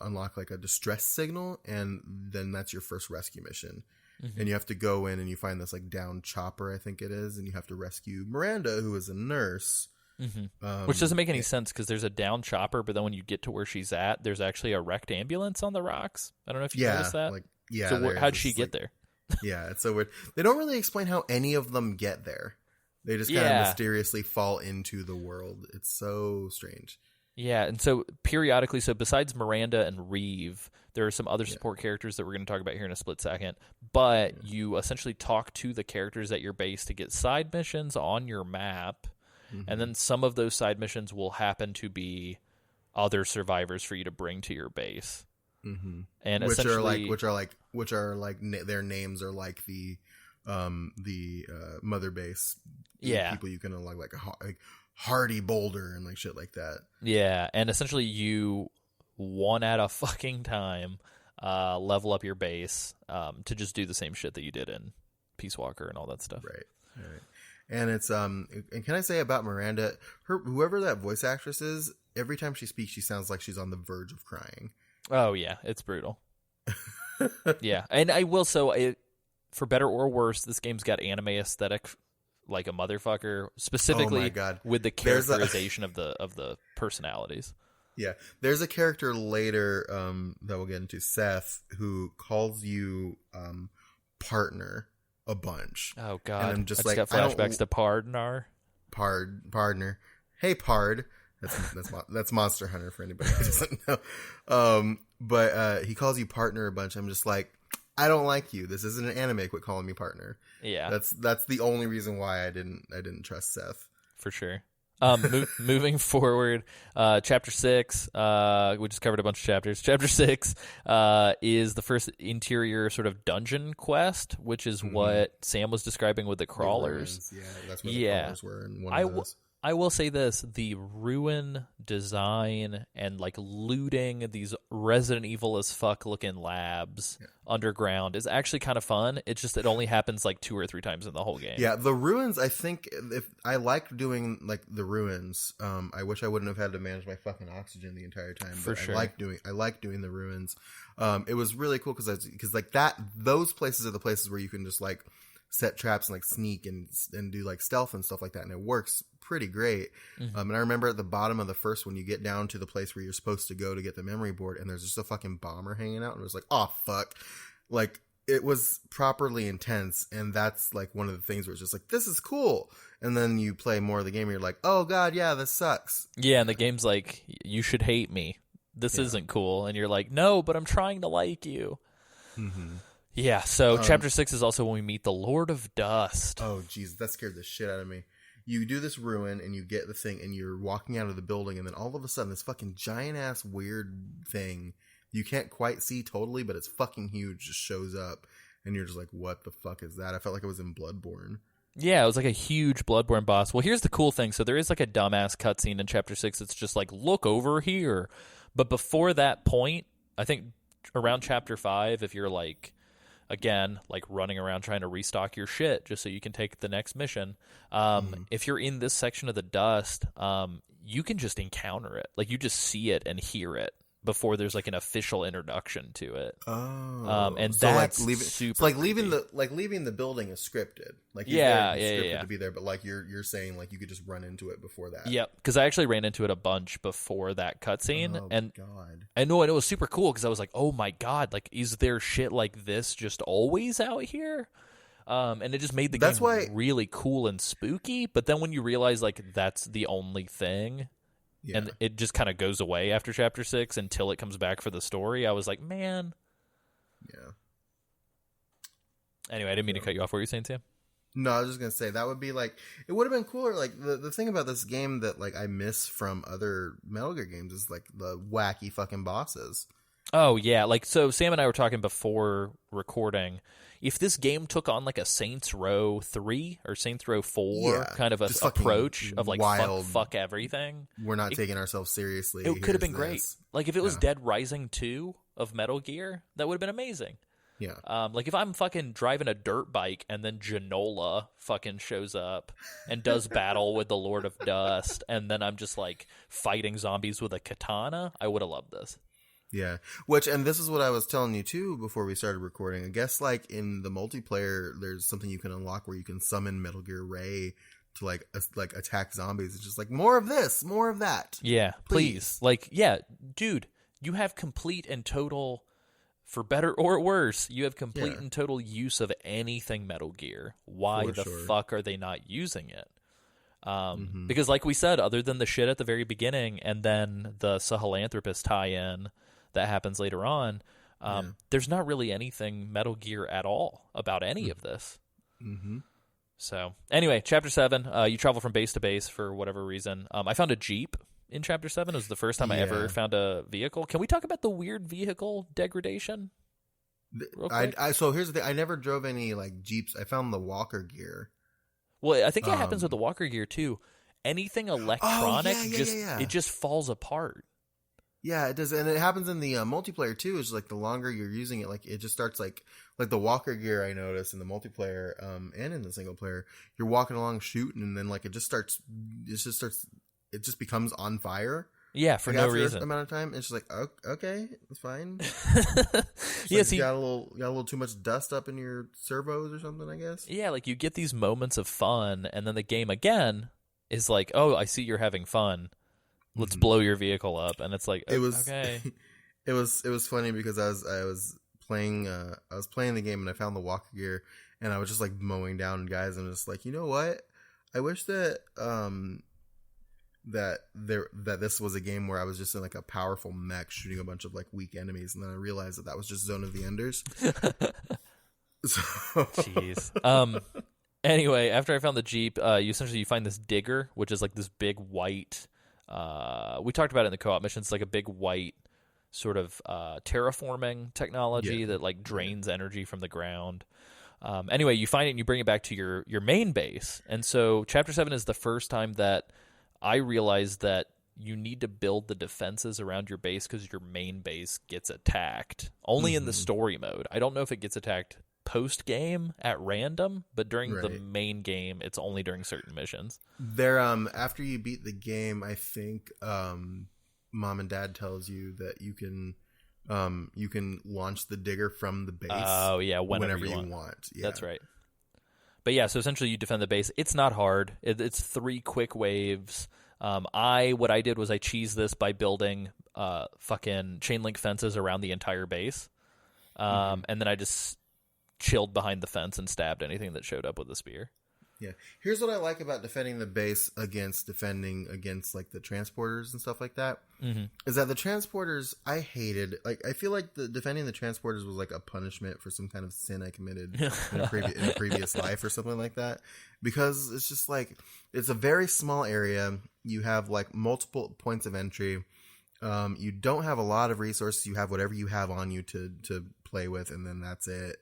unlock like a distress signal, and then that's your first rescue mission. Mm-hmm. And you have to go in and you find this like downed chopper, I think it is, and you have to rescue Miranda, who is a nurse. Mm-hmm. Which doesn't make any sense because there's a down chopper, but then when you get to where she's at, there's actually a wrecked ambulance on the rocks. I don't know if you noticed that. So how'd she get there? Yeah, it's so weird. They don't really explain how any of them get there. They just kind of mysteriously fall into the world. It's so strange. Yeah, and so periodically, besides Miranda and Reeve, there are some other support characters that we're going to talk about here in a split second. But you essentially talk to the characters at your base to get side missions on your map. Mm-hmm. And then some of those side missions will happen to be other survivors for you to bring to your base. Mm-hmm. And which are like their names are like the mother base. People you can unlock like Hardy Boulder and like shit like that. Yeah, and essentially you one at a fucking time level up your base to just do the same shit that you did in Peace Walker and all that stuff. Right. And it's and can I say about Miranda, whoever that voice actress is, every time she speaks, she sounds like she's on the verge of crying. Oh yeah, it's brutal. Yeah, and I will for better or worse, this game's got anime aesthetic like a motherfucker, specifically with the characterization of the personalities. Yeah, there's a character later that we'll get into, Seth, who calls you partner a bunch. Oh god, and I'm just I got flashbacks to Partner. Hey Pard, that's Monster Hunter for anybody who doesn't know. But he calls you partner a bunch. I'm just like, I don't like you. This isn't an anime. Quit calling me partner. Yeah, that's the only reason why I didn't trust Seth. For sure. Moving forward, chapter 6, we just covered a bunch of chapters. Chapter 6 is the first interior sort of dungeon quest, which is what Sam was describing with the crawlers. Yeah, that's where the crawlers were in one of those. I will say this, the ruin design and like looting these Resident Evil as fuck looking labs underground is actually kind of fun. It's just it only happens like 2 or 3 times in the whole game. Yeah, the ruins, I think if I like doing like the ruins, I wish I wouldn't have had to manage my fucking oxygen the entire time. For sure. I like doing the ruins. It was really cool because like those places are the places where you can just like set traps and like sneak and do like stealth and stuff like that, and it works pretty great. And I remember at the bottom of the first one, you get down to the place where you're supposed to go to get the memory board, and there's just a fucking bomber hanging out, and it was like, oh fuck, like it was properly intense. And that's like one of the things where it's just like, this is cool. And then you play more of the game and you're like, oh god, yeah, this sucks. Yeah, and the game's like, you should hate me, this isn't cool, and you're like, no, but I'm trying to like you. Yeah, so chapter 6 is also when we meet the Lord of Dust. Oh, jeez, that scared the shit out of me. You do this ruin, and you get the thing, and you're walking out of the building, and then all of a sudden, this fucking giant-ass weird thing you can't quite see totally, but it's fucking huge, just shows up, and you're just like, what the fuck is that? I felt like I was in Bloodborne. Yeah, it was like a huge Bloodborne boss. Well, here's the cool thing. So there is like a dumbass cutscene in chapter 6. It's just like, look over here. But before that point, I think around chapter 5, if you're like, again, like running around trying to restock your shit just so you can take the next mission. If you're in this section of the dust, you can just encounter it. Like you just see it and hear it before there's like an official introduction to it. And so that's like super. It's like creepy. leaving the building is scripted. Like scripted to be there, but like you're saying like you could just run into it before that. Yep, because I actually ran into it a bunch before that cutscene, and God. I know, and it was super cool because I was like, oh my god, like is there shit like this just always out here? And it just made the game really cool and spooky. But then when you realize like that's the only thing. Yeah. And it just kind of goes away after chapter 6 until it comes back for the story. I was like, man. Yeah. Anyway, I didn't mean to cut you off. What were you saying, Sam? No, I was just gonna say that would be like it would have been cooler. Like the thing about this game that like I miss from other Metal Gear games is like the wacky fucking bosses. Oh yeah, like so Sam and I were talking before recording. If this game took on like a Saints Row 3 or Saints Row 4 Yeah, kind of a just fucking approach of like wild. fuck everything, We're not taking ourselves seriously. it could have been Here's great. this. Like if it was Yeah. Dead Rising 2 of Metal Gear, that would have been amazing. Yeah. Like if I'm fucking driving a dirt bike and then Genola fucking shows up and does battle with the Lord of Dust, and then I'm just like fighting zombies with a katana, I would have loved this. Yeah, and this is what I was telling you too before we started recording. I guess like in the multiplayer, there's something you can unlock where you can summon Metal Gear Ray to like attack zombies. It's just like more of this, more of that. Yeah, please. Like, yeah, dude, you have complete and total, for better or worse, you have complete and total use of anything Metal Gear. Why the fuck are they not using it? Because like we said, other than the shit at the very beginning and then the Sahelanthropus tie-in that happens later on, there's not really anything Metal Gear at all about any of this. Mm-hmm. So anyway, Chapter 7, you travel from base to base for whatever reason. I found a Jeep in Chapter 7. It was the first time I ever found a vehicle. Can we talk about the weird vehicle degradation? So here's the thing. I never drove any like Jeeps. I found the Walker Gear. Well, I think it happens with the Walker Gear too. Anything electronic, it just falls apart. Yeah, it does, and it happens in the multiplayer too. It's like the longer you're using it, like it just starts like the Walker Gear. I noticed in the multiplayer and in the single player, you're walking along shooting, and then like it just becomes on fire. Yeah, for like, no after reason. A amount of time, it's just like okay, it's fine. Yes, you got a little too much dust up in your servos or something, I guess. Yeah, like you get these moments of fun, and then the game again is like, oh, I see you're having fun. Let's blow your vehicle up, and it's like okay. It was funny because I was playing the game and I found the Walker Gear and I was just like mowing down guys and just like, you know what? I wish that that this was a game where I was just in like a powerful mech shooting a bunch of like weak enemies, and then I realized that was just Zone of the Enders. Jeez. Anyway, after I found the Jeep, you find this digger, which is like this big white. We talked about it in the co-op mission. It's like a big white sort of terraforming technology that like drains energy from the ground. Anyway, you find it and you bring it back to your main base. And so Chapter 7 is the first time that I realized that you need to build the defenses around your base because your main base gets attacked. Only in the story mode. I don't know if it gets attacked post-game at random, but during the main game, it's only during certain missions. There, after you beat the game, I think Mom and Dad tells you that you can launch the digger from the base. Oh yeah, whenever you want. Yeah. That's right. But yeah, so essentially you defend the base. It's not hard. It's 3 quick waves. What I did was I cheesed this by building fucking chain link fences around the entire base, and then I just chilled behind the fence and stabbed anything that showed up with a spear. Yeah. Here's what I like about defending the base defending against like the transporters and stuff like that. Is that the transporters I hated. Like I feel like defending the transporters was like a punishment for some kind of sin I committed in a previous life or something like that. Because it's just like it's a very small area. You have like multiple points of entry. You don't have a lot of resources. You have whatever you have on you to play with, and then that's it.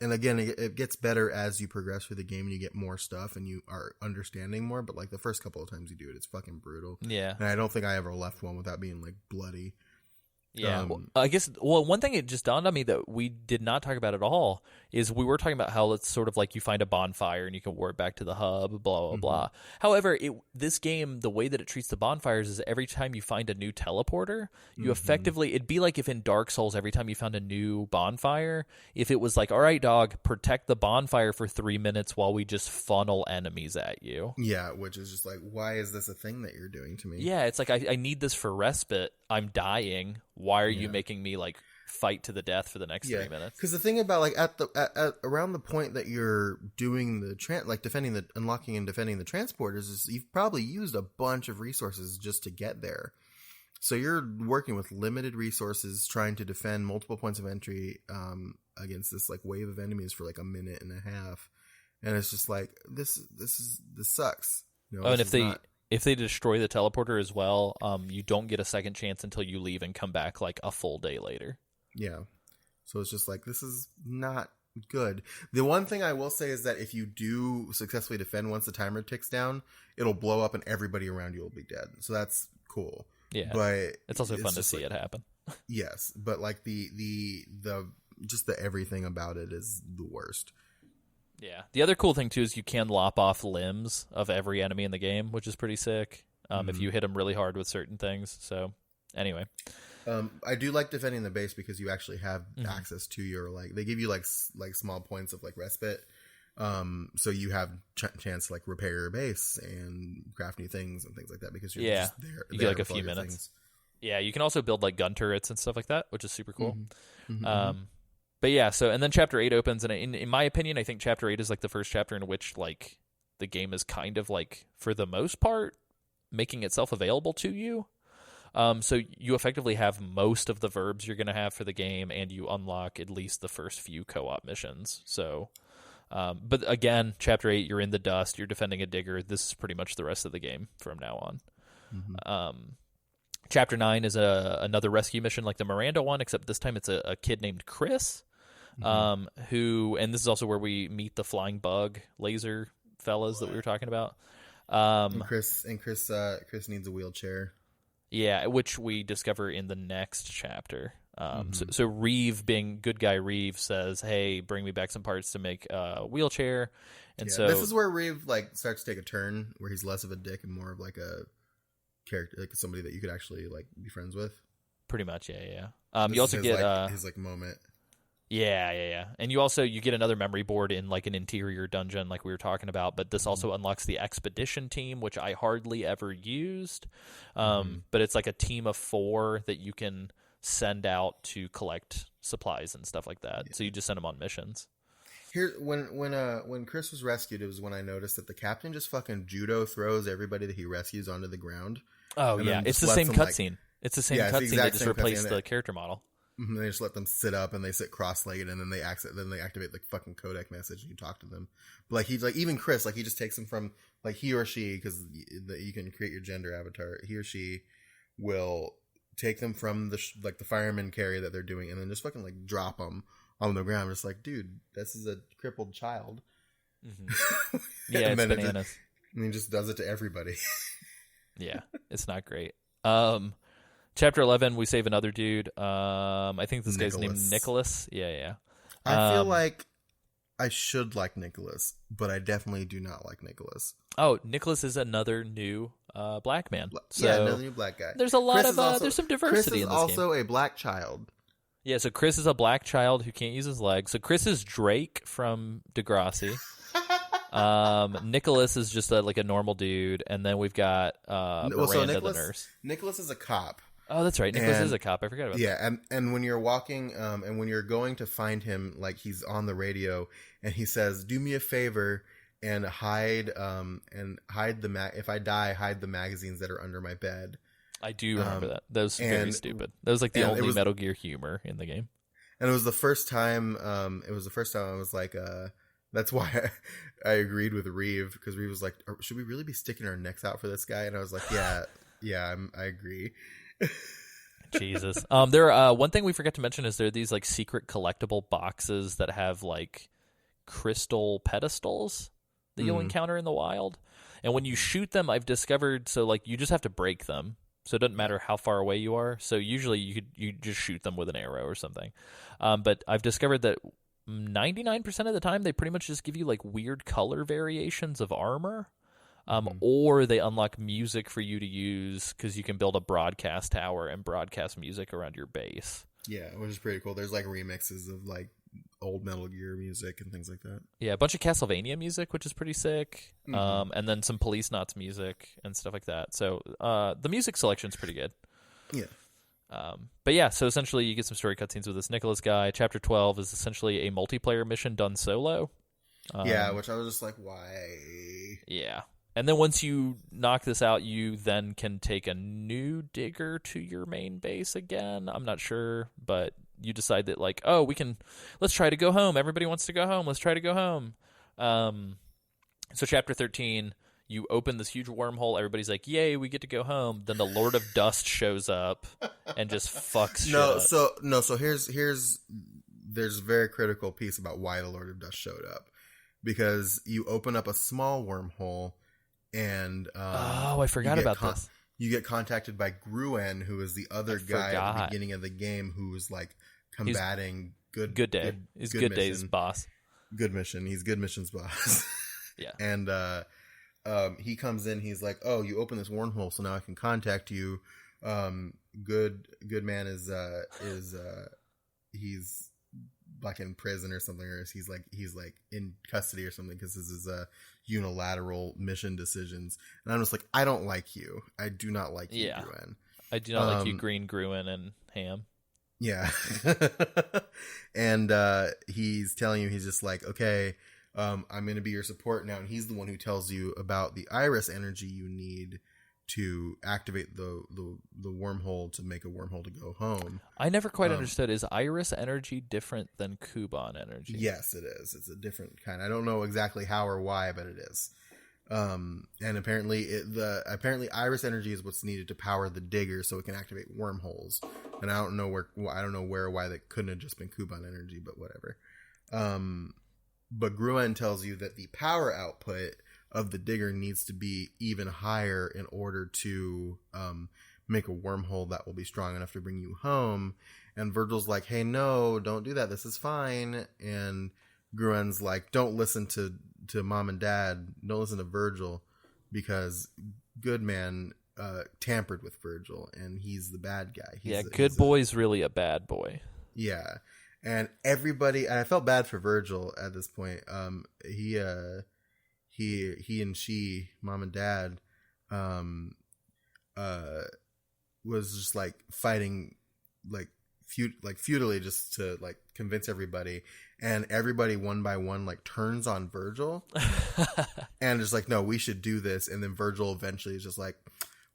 And again, it gets better as you progress through the game and you get more stuff and you are understanding more. But like the first couple of times you do it, it's fucking brutal. Yeah. And I don't think I ever left one without being like bloody. Yeah. I guess, one thing it just dawned on me that we did not talk about at all is we were talking about how it's sort of like you find a bonfire and you can warp back to the hub, blah, blah, blah. However, this game, the way that it treats the bonfires is every time you find a new teleporter, you effectively, it'd be like if in Dark Souls, every time you found a new bonfire, if it was like, all right, dog, protect the bonfire for 3 minutes while we just funnel enemies at you. Yeah, which is just like, why is this a thing that you're doing to me? Yeah, it's like, I need this for respite. I'm dying. Why are you making me like fight to the death for the next 3 minutes? Because the thing about like at around the point that you're doing the unlocking and defending the transporters is you've probably used a bunch of resources just to get there. So you're working with limited resources, trying to defend multiple points of entry against this like wave of enemies for like a minute and a half. and it's just like this sucks. You know, Oh, and this if they destroy the teleporter as well, you don't get a second chance until you leave and come back like a full day later. Yeah. So it's just like, this is not good. The one thing I will say is that if you do successfully defend once the timer ticks down, it'll blow up and everybody around you will be dead. So that's cool. Yeah. But it's also fun to see it happen. Yes, but like the just the everything about it is the worst. Yeah. The other cool thing too is you can lop off limbs of every enemy in the game, which is pretty sick. If you hit them really hard with certain things. So anyway. I do like defending the base because you actually have access to your, like, they give you like small points of like respite. So you have chance to like repair your base and craft new things and things like that because you're just there. You get like a few minutes. Things. Yeah, you can also build like gun turrets and stuff like that, which is super cool. But yeah, so and then Chapter 8 opens, and in my opinion, I think Chapter 8 is like the first chapter in which like the game is kind of like, for the most part, making itself available to you. So you effectively have most of the verbs you're going to have for the game, and you unlock at least the first few co-op missions. So, but again, Chapter 8, you're in the dust, you're defending a digger. This is pretty much the rest of the game from now on. Chapter 9 is another rescue mission like the Miranda one, except this time it's a kid named Chris, who, and this is also where we meet the flying bug laser fellas that we were talking about. And Chris needs a wheelchair. Yeah, which we discover in the next chapter. So Reeve, being good guy Reeve, says, "Hey, bring me back some parts to make a wheelchair." And so this is where Reeve like starts to take a turn, where he's less of a dick and more of like a character, like somebody that you could actually like be friends with. Pretty much, yeah. You also get his like moment. Yeah. And you get another memory board in like an interior dungeon like we were talking about, but this also unlocks the expedition team, which I hardly ever used. But it's like a team of 4 that you can send out to collect supplies and stuff like that. Yeah. So you just send them on missions. Here, when Chris was rescued, it was when I noticed that the captain just fucking judo throws everybody that he rescues onto the ground. Oh yeah, it's the same cutscene. It's the same cutscene. They just replaced the character model. They just let them sit up and they sit cross-legged, and then they activate the fucking codec message and you talk to them. But like he's like, even Chris, like he just takes them from like he or she, because you can create your gender avatar. He or she will take them from the the fireman carry that they're doing, and then just fucking like drop them on the ground. Just like, dude, this is a crippled child. Yeah, it's bananas. And he just does it to everybody. Yeah, it's not great. Chapter 11, we save another dude. I think this guy's named Nicholas. Yeah. I feel like I should like Nicholas, but I definitely do not like Nicholas. Oh, Nicholas is another new black man. Another new black guy. There's a lot there's some diversity in this game. Chris is also a black child. Yeah, so Chris is a black child who can't use his legs. So Chris is Drake from Degrassi. Nicholas is just like a normal dude, and then we've got Miranda, the nurse. Nicholas is a cop. Oh, that's right. Nicholas is a cop. I forgot about that. Yeah, and when you're walking, and when you're going to find him, like he's on the radio, and he says, "Do me a favor and hide if I die, hide the magazines that are under my bed." I do remember that. That was very stupid. That was like the only Metal Gear humor in the game. And it was the first time. I was like, that's why I agreed with Reeve, because Reeve was like, "Should we really be sticking our necks out for this guy?" And I was like, "Yeah, I agree." Jesus. One thing we forgot to mention is there are these like secret collectible boxes that have like crystal pedestals that you'll encounter in the wild. And when you shoot them, I've discovered, so like you just have to break them. So it doesn't matter how far away you are. So usually you just shoot them with an arrow or something. But I've discovered that 99% of the time they pretty much just give you like weird color variations of armor. Or they unlock music for you to use, because you can build a broadcast tower and broadcast music around your base. Yeah, which is pretty cool. There's like remixes of like old Metal Gear music and things like that. Yeah, a bunch of Castlevania music, which is pretty sick. And then some Police Knots music and stuff like that. So the music selection's pretty good. Yeah. But yeah, so essentially you get some story cutscenes with this Nicholas guy. Chapter 12 is essentially a multiplayer mission done solo. Yeah, which I was just like, why? Yeah. And then once you knock this out, you then can take a new digger to your main base again. I'm not sure, but you decide that like, let's try to go home. Everybody wants to go home. Let's try to go home. So chapter 13, you open this huge wormhole. Everybody's like, "Yay, we get to go home." Then the Lord of Dust shows up and just fucks shit up. So there's a very critical piece about why the Lord of Dust showed up, because you open up a small wormhole and I forgot about this. You get contacted by Gruen, who is the other guy at the beginning of the game who was like combating Good Day. He's Good Day's boss. Good Mission. He's Good Mission's boss. Yeah. And he comes in. He's like, "Oh, you open this wormhole, so now I can contact you." Good Man is he's like in prison or something, or he's like in custody or something, because this is a unilateral mission decisions. And I'm just like, I don't like you. I do not like you, Gruen. I do not like you, Green Gruen and Ham. Yeah. And he's telling you, he's just like, okay, I'm going to be your support now. And he's the one who tells you about the iris energy you need to activate the wormhole to make a wormhole to go home. I never quite understood. Is iris energy different than Kuban energy? Yes, it is. It's a different kind. I don't know exactly how or why, but it is. And apparently iris energy is what's needed to power the digger so it can activate wormholes. And I don't know where or why that couldn't have just been Kuban energy, but whatever. But Gruen tells you that the power output of the digger needs to be even higher in order to make a wormhole that will be strong enough to bring you home. And Virgil's like, "Hey, no, don't do that. This is fine." And Gruen's like, "Don't listen to Mom and Dad. Don't listen to Virgil, because Good Man tampered with Virgil, and he's the bad guy." Good Boy's really a bad boy. Yeah. And everybody, and I felt bad for Virgil at this point. He and she, Mom and Dad, was just like fighting futilely just to like convince everybody, and everybody one by one like turns on Virgil and just like, "No, we should do this." And then Virgil eventually is just like,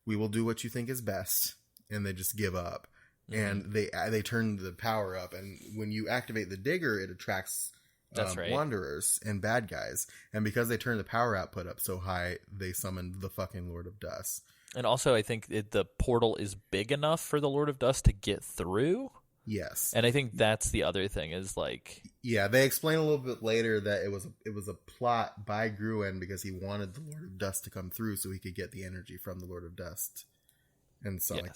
"We will do what you think is best," and they just give up. And they turn the power up, and when you activate the digger, it attracts wanderers and bad guys. And because they turned the power output up so high, they summoned the fucking Lord of Dust. And also, I think the portal is big enough for the Lord of Dust to get through. Yes. And I think that's the other thing is like... Yeah, they explain a little bit later that it was a plot by Gruen because he wanted the Lord of Dust to come through so he could get the energy from the Lord of Dust. And so, like,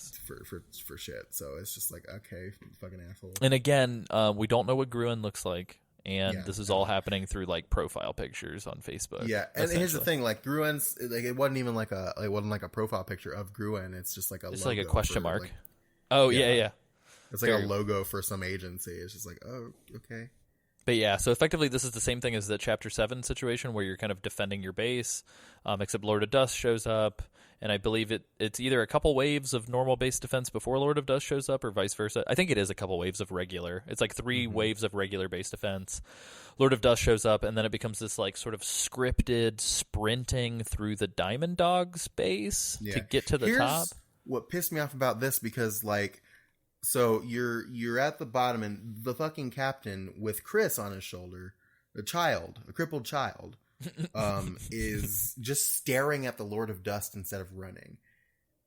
for shit. So it's just like, okay, fucking asshole. And again, we don't know what Gruen looks like. And this is all happening through like profile pictures on Facebook. Yeah, and here's the thing: like Gruen's, like it wasn't even like a profile picture of Gruen. It's just like it's like a question mark. Like, yeah. It's like a logo for some agency. It's just like, oh, okay. But yeah, so effectively this is the same thing as the Chapter 7 situation where you're kind of defending your base, except Lord of Dust shows up, and I believe it's either a couple waves of normal base defense before Lord of Dust shows up or vice versa. I think it is a couple waves of regular. It's like 3 waves of regular base defense. Lord of Dust shows up, and then it becomes this like sort of scripted sprinting through the Diamond Dogs base to get to the top. What pissed me off about this, because like... So you're at the bottom, and the fucking captain with Chris on his shoulder, a crippled child, is just staring at the Lord of Dust instead of running.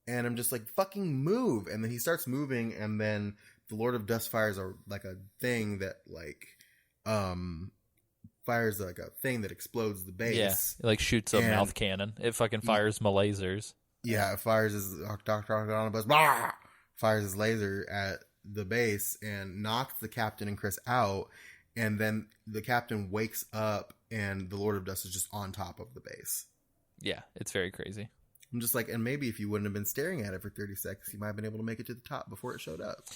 And I'm just like, fucking move. And then he starts moving, and then the Lord of Dust fires a thing that explodes the base. Yeah, it like shoots a mouth cannon. It fucking fires my lasers. Yeah, it fires his fires his laser at the base and knocks the captain and Chris out, and then the captain wakes up and the Lord of Dust is just on top of the base. Yeah, it's very crazy. I'm just like, and maybe if you wouldn't have been staring at it for 30 seconds, you might have been able to make it to the top before it showed up.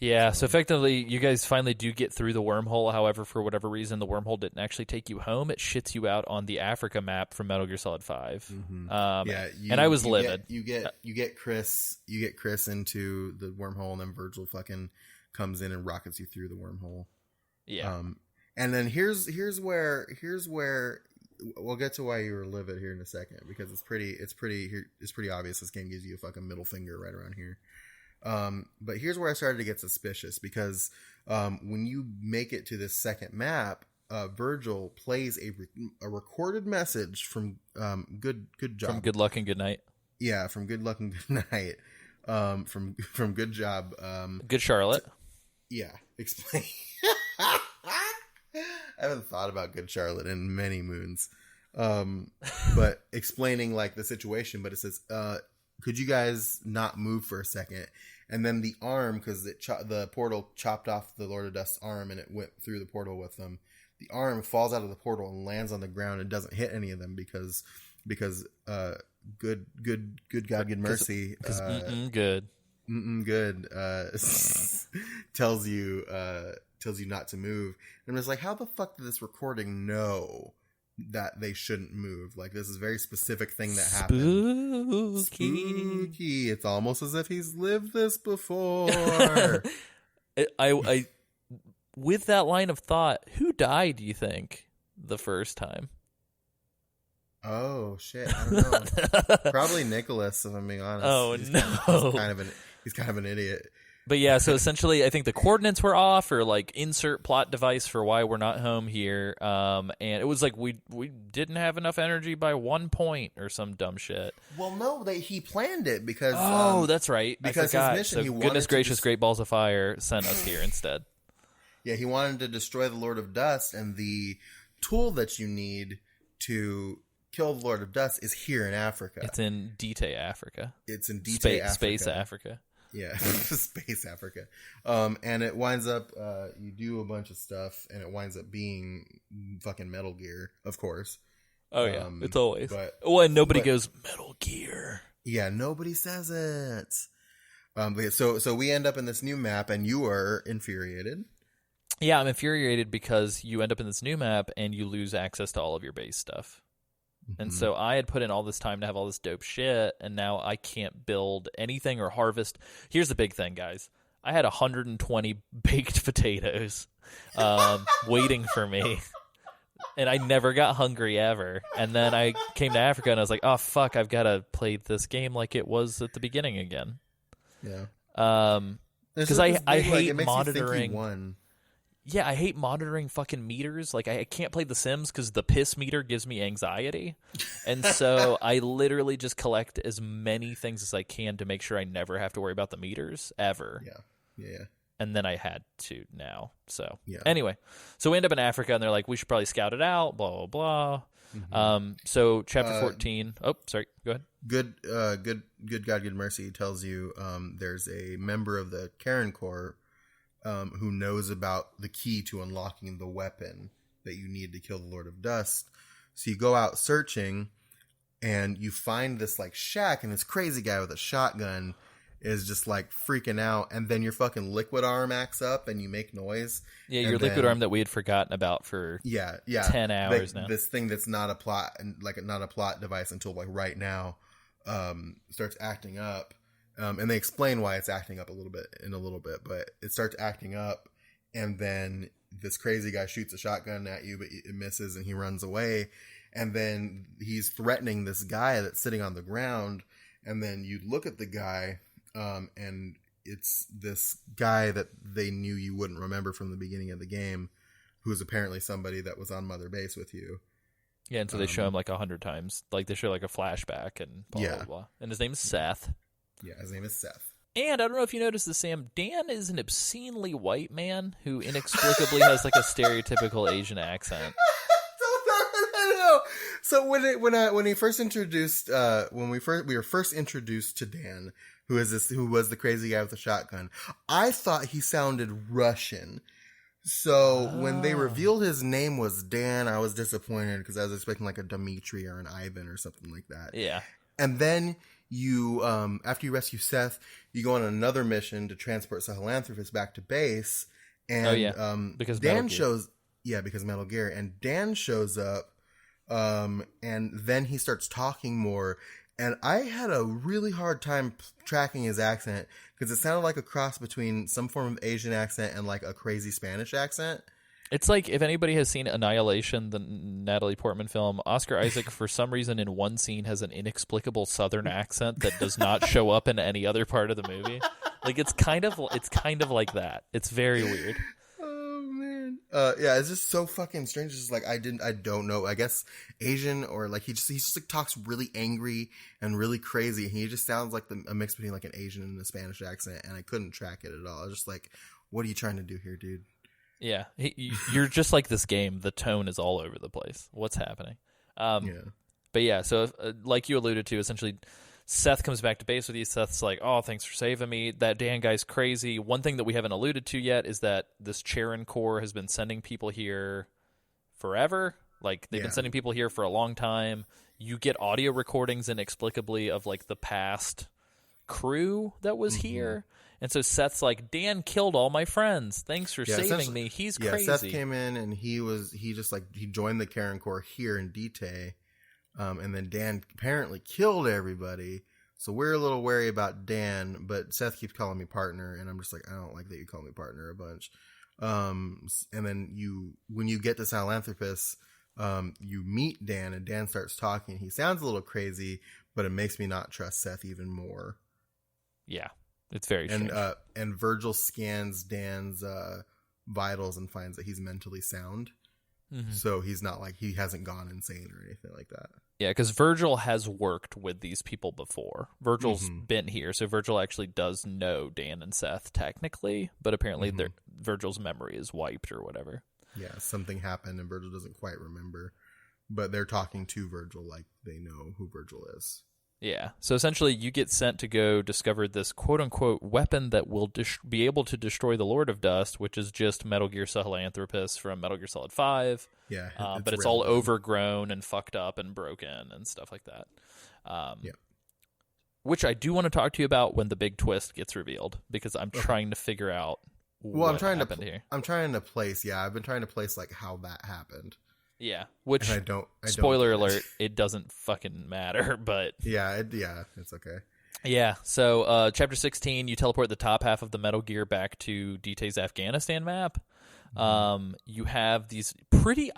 Yeah, so effectively, you guys finally do get through the wormhole. However, for whatever reason, the wormhole didn't actually take you home. It shits you out on the Africa map from Metal Gear Solid 5. Mm-hmm. And I was livid. You get Chris into the wormhole, and then Virgil fucking comes in and rockets you through the wormhole. Yeah. And then here's where we'll get to why you were livid here in a second, because it's pretty obvious this game gives you a fucking middle finger right around here. But here's where I started to get suspicious, because when you make it to this second map, Virgil plays a recorded message from Good Job. From Good Luck and Good Night. Yeah, from Good Luck and Good Night. From Good Job. Good Charlotte. Yeah, explain. I haven't thought about Good Charlotte in many moons. But explaining like the situation, but it says, could you guys not move for a second? And then the arm, because the portal chopped off the Lord of Dust's arm and it went through the portal with them. The arm falls out of the portal and lands on the ground and doesn't hit any of them because good God, good mercy. Good. Good tells you not to move. And it's like, how the fuck did this recording know that they shouldn't move? Like, this is a very specific thing that happened. Spooky. It's almost as if he's lived this before. I with that line of thought, who died, do you think, the first time? Oh shit, I don't know. Probably Nicholas, if I'm being honest. Oh, he's kind of an idiot. But yeah, so essentially I think the coordinates were off, or like insert plot device for why we're not home here. And it was like we didn't have enough energy by 1 point or some dumb shit. Well, no, he planned it because that's right. Because I forgot. his mission, so goodness gracious, Great Balls of Fire sent us here instead. Yeah, he wanted to destroy the Lord of Dust, and the tool that you need to kill the Lord of Dust is here in Africa. It's in Dite, Africa. It's in Dite, Africa. Space Africa. Yeah, Space Africa. And it winds up, you do a bunch of stuff, and it winds up being fucking Metal Gear, of course. Oh, yeah, it's always. And nobody goes, Metal Gear. Yeah, nobody says it. So we end up in this new map, and you are infuriated. Yeah, I'm infuriated because you end up in this new map, and you lose access to all of your base stuff. And so I had put in all this time to have all this dope shit, and now I can't build anything or harvest. Here's the big thing, guys. I had 120 baked potatoes waiting for me, and I never got hungry ever. And then I came to Africa, and I was like, oh, fuck, I've got to play this game like it was at the beginning again. Yeah. Because I hate monitoring. Won. Yeah, I hate monitoring fucking meters. Like, I can't play The Sims because the piss meter gives me anxiety. And so I literally just collect as many things as I can to make sure I never have to worry about the meters, ever. Yeah. And then I had to now. So, yeah. Anyway. So we end up in Africa, and they're like, we should probably scout it out, blah, blah, blah. Mm-hmm. So chapter 14. Oh, sorry. Go ahead. Good God, good mercy tells you there's a member of the Karen Corps who knows about the key to unlocking the weapon that you need to kill the Lord of Dust. So you go out searching, and you find this like shack, and this crazy guy with a shotgun is just like freaking out, and then your fucking liquid arm acts up, and you make noise. Yeah, your liquid arm that we had forgotten about for 10 hours now. This thing that's not a plot, not a plot device until like right now, starts acting up. And they explain why it's acting up a little bit, but it starts acting up, and then this crazy guy shoots a shotgun at you, but it misses, and he runs away. And then he's threatening this guy that's sitting on the ground, and then you look at the guy, and it's this guy that they knew you wouldn't remember from the beginning of the game, who is apparently somebody that was on Mother Base with you. Yeah, and so they show him like 100 times. Like, they show like a flashback and blah, blah, blah. And his name is Seth. Yeah, his name is Seth. And I don't know if you noticed this, Sam. Dan is an obscenely white man who inexplicably has like a stereotypical Asian accent. No. So when he first introduced we were first introduced to Dan, who was the crazy guy with the shotgun, I thought he sounded Russian. So when they revealed his name was Dan, I was disappointed because I was expecting like a Dmitri or an Ivan or something like that. Yeah. And then you, after you rescue Seth, you go on another mission to transport Sahelanthropus back to base. And, because Dan shows, because Metal Gear, and Dan shows up, and then he starts talking more. And I had a really hard time tracking his accent because it sounded like a cross between some form of Asian accent and like a crazy Spanish accent. It's like, if anybody has seen Annihilation, the Natalie Portman film, Oscar Isaac, for some reason, in one scene, has an inexplicable Southern accent that does not show up in any other part of the movie. Like, it's kind of like that. It's very weird. Oh man! Yeah, it's just so fucking strange. It's just like I don't know. I guess Asian or like he just like talks really angry and really crazy. He just sounds like a mix between like an Asian and a Spanish accent, and I couldn't track it at all. I was just like, what are you trying to do here, dude? Yeah, you're just like this game. The tone is all over the place. What's happening? Yeah. But yeah, so like you alluded to, essentially, Seth comes back to base with you. Seth's like, "Oh, thanks for saving me. That Dan guy's crazy." One thing that we haven't alluded to yet is that this Charon Corps has been sending people here forever. Like they've been sending people here for a long time. You get audio recordings inexplicably of like the past crew that was here. And so Seth's like, Dan killed all my friends. Thanks for saving me. He's crazy. Seth came in and he joined the Karen Corps here in Dite. And then Dan apparently killed everybody. So we're a little wary about Dan, but Seth keeps calling me partner. And I'm just like, I don't like that you call me partner a bunch. And then when you get to Sahelanthropus, you meet Dan and Dan starts talking. He sounds a little crazy, but it makes me not trust Seth even more. Yeah. It's very strange. And Virgil scans Dan's vitals and finds that he's mentally sound. Mm-hmm. So he's not like, he hasn't gone insane or anything like that. Yeah, because Virgil has worked with these people before. Virgil's been here, so Virgil actually does know Dan and Seth technically, but apparently Virgil's memory is wiped or whatever. Yeah, something happened and Virgil doesn't quite remember. But they're talking to Virgil like they know who Virgil is. Yeah. So essentially, you get sent to go discover this quote-unquote weapon that will be able to destroy the Lord of Dust, which is just Metal Gear Sahelanthropus from Metal Gear Solid 5. Yeah. But it's all overgrown and fucked up and broken and stuff like that. Which I do want to talk to you about when the big twist gets revealed, because I'm trying to figure out what happened here. I'm trying to place, I've been trying to place like how that happened. Yeah, which I don't spoiler alert, it doesn't fucking matter, but it's okay. Yeah, so chapter 16, you teleport the top half of the Metal Gear back to Dite's Afghanistan map. You have these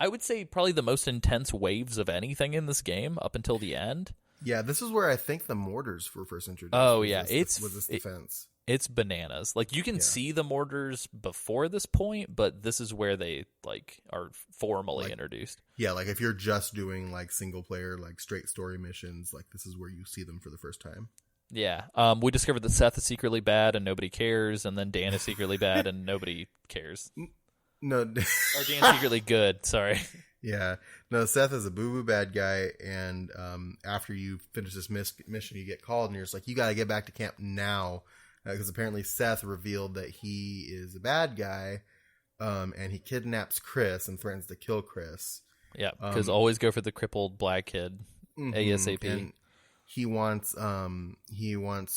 I would say probably the most intense waves of anything in this game up until the end. Yeah, this is where I think the mortars were first introduced. Oh yeah, was this defense. It's bananas. Like you can see the mortars before this point, but this is where they like are formally introduced. Yeah, like if you're just doing like single player, like straight story missions, like this is where you see them for the first time. Yeah. We discovered that Seth is secretly bad and nobody cares, and then Dan is secretly bad and nobody cares. No, or Dan's secretly good. Sorry. Yeah. No, Seth is a boo-boo bad guy, and after you finish this mission, you get called, and you're just like, you got to get back to camp now. Because apparently Seth revealed that he is a bad guy, and he kidnaps Chris and threatens to kill Chris. Yeah, because always go for the crippled black kid ASAP. And he wants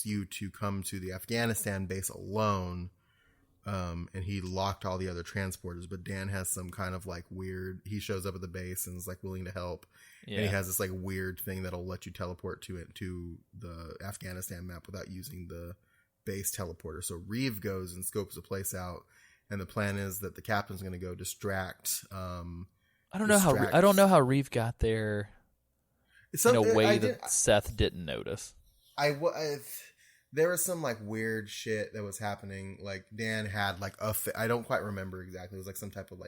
you to come to the Afghanistan base alone, and he locked all the other transporters. But Dan has some kind of like weird. He shows up at the base and is like willing to help. Yeah. And he has this like weird thing that'll let you teleport to the Afghanistan map without using the base teleporter. So Reeve goes and scopes the place out, and the plan is that the captain's going to go distract. I don't know how Reeve got there in a way that Seth didn't notice. There was some like weird shit that was happening. Like Dan had like I don't quite remember exactly. It was like some type of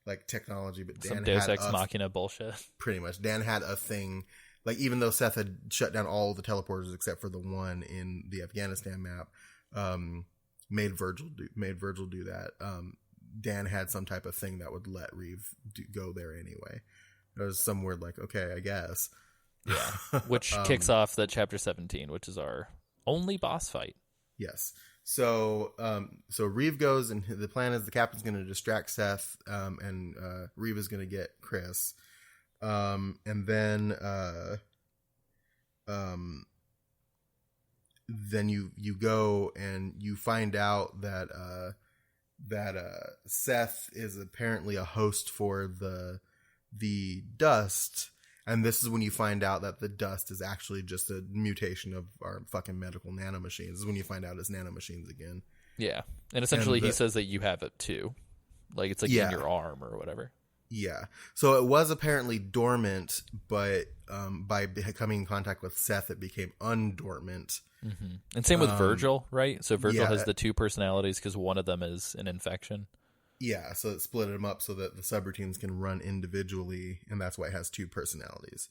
like technology, but Dan some Deus Ex Machina bullshit. Pretty much, Dan had a thing. Like, even though Seth had shut down all the teleporters except for the one in the Afghanistan map, made Virgil do that. Dan had some type of thing that would let Reeve go there anyway. It was some weird, like, okay, I guess. Yeah, which kicks off that chapter 17, which is our only boss fight. Yes. So Reeve goes, and the plan is the captain's going to distract Seth, and Reeve is going to get Chris. And then you go and you find out that Seth is apparently a host for the dust, and this is when you find out that the dust is actually just a mutation of our fucking medical nanomachines. This is when you find out it's nanomachines again. Yeah, and essentially he says that you have it too, like it's like in your arm or whatever. Yeah. So it was apparently dormant, but by coming in contact with Seth, it became undormant. Mm-hmm. And same with Virgil, right? So Virgil has the two personalities because one of them is an infection. Yeah, so it split them up so that the subroutines can run individually, and that's why it has 2 personalities.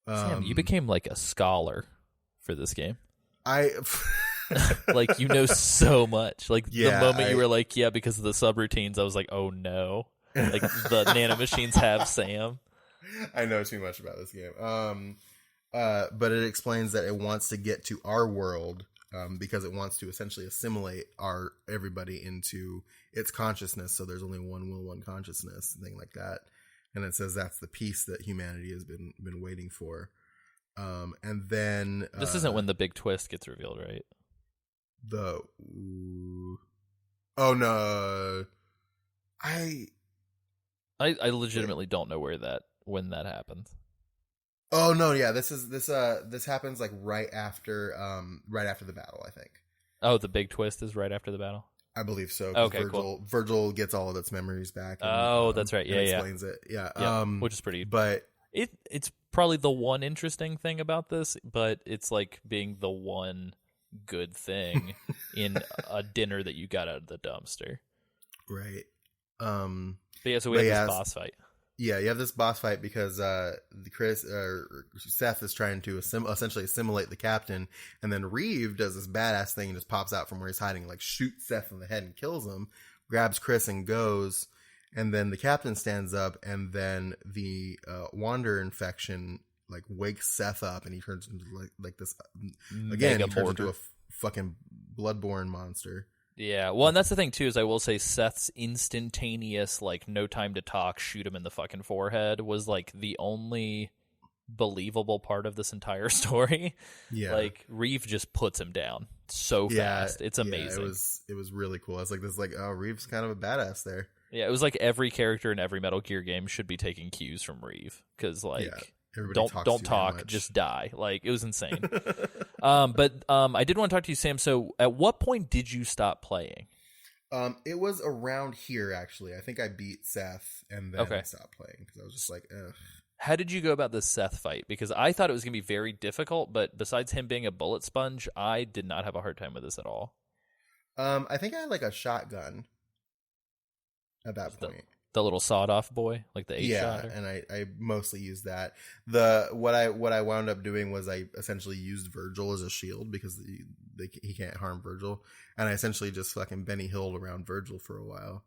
Sam, you became like a scholar for this game. I Like, you know so much. Like, Yeah, the moment you were like, yeah, because of the subroutines, I was like, oh no. Like, the nanomachines have Sam. I know too much about this game. But it explains that it wants to get to our world because it wants to essentially assimilate everybody into its consciousness. So there's only one will, one consciousness, thing like that. And it says that's the peace that humanity has been waiting for. And then This isn't when the big twist gets revealed, right? Oh no, I legitimately don't know when that happens. Oh no, yeah, this happens like right after the battle, I think. Oh, the big twist is right after the battle? I believe so. 'Cause Okay, cool. Virgil gets all of its memories back. Oh, that's right. and Yeah, explains it. Yeah. Yeah, which is pretty. But It's probably the one interesting thing about this, but it's like being the one good thing in a dinner that you got out of the dumpster. right. But yeah, so we have this boss fight. Yeah, you have this boss fight because Seth is trying to essentially assimilate the captain, and then Reeve does this badass thing and just pops out from where he's hiding, like shoots Seth in the head and kills him, grabs Chris and goes, and then the captain stands up, and then the Wander infection like wakes Seth up, and he turns into like this again. He turns into a fucking bloodborne monster. Yeah, well, and that's the thing too, is I will say Seth's instantaneous, like, no time to talk, shoot him in the fucking forehead was like the only believable part of this entire story. Yeah, like Reeve just puts him down so fast. It's amazing. Yeah, it was really cool. I was like, oh, Reeve's kind of a badass there. Yeah, it was like every character in every Metal Gear game should be taking cues from Reeve, because like, don't talk, just die. Like, it was insane. But I did want to talk to you, Sam. So at what point did you stop playing? It was around here, actually. I think I beat Seth, and then I stopped playing because I was just like, ugh. How did you go about this Seth fight? Because I thought it was going to be very difficult, but besides him being a bullet sponge, I did not have a hard time with this at all. I think I had like a shotgun at that point. The little sawed-off boy, like the 8-shot? Yeah, and I mostly used that. What I wound up doing was I essentially used Virgil as a shield because he can't harm Virgil, and I essentially just fucking Benny Hilled around Virgil for a while.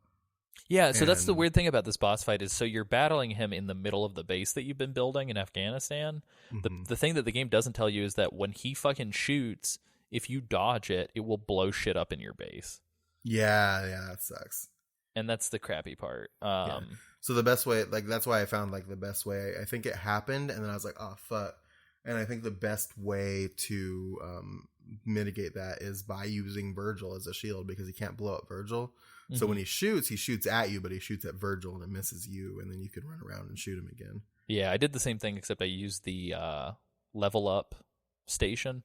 Yeah, so that's the weird thing about this boss fight is, so you're battling him in the middle of the base that you've been building in Afghanistan. Mm-hmm. The thing that the game doesn't tell you is that when he fucking shoots, if you dodge it, it will blow shit up in your base. Yeah, that sucks. And that's the crappy part. Yeah. So the best way, like, that's why I found like the best way. I think it happened, and then I was like, oh fuck. And I think the best way to mitigate that is by using Virgil as a shield, because he can't blow up Virgil. Mm-hmm. So when he shoots at you, but he shoots at Virgil and it misses you, and then you can run around and shoot him again. Yeah, I did the same thing, except I used the level up station.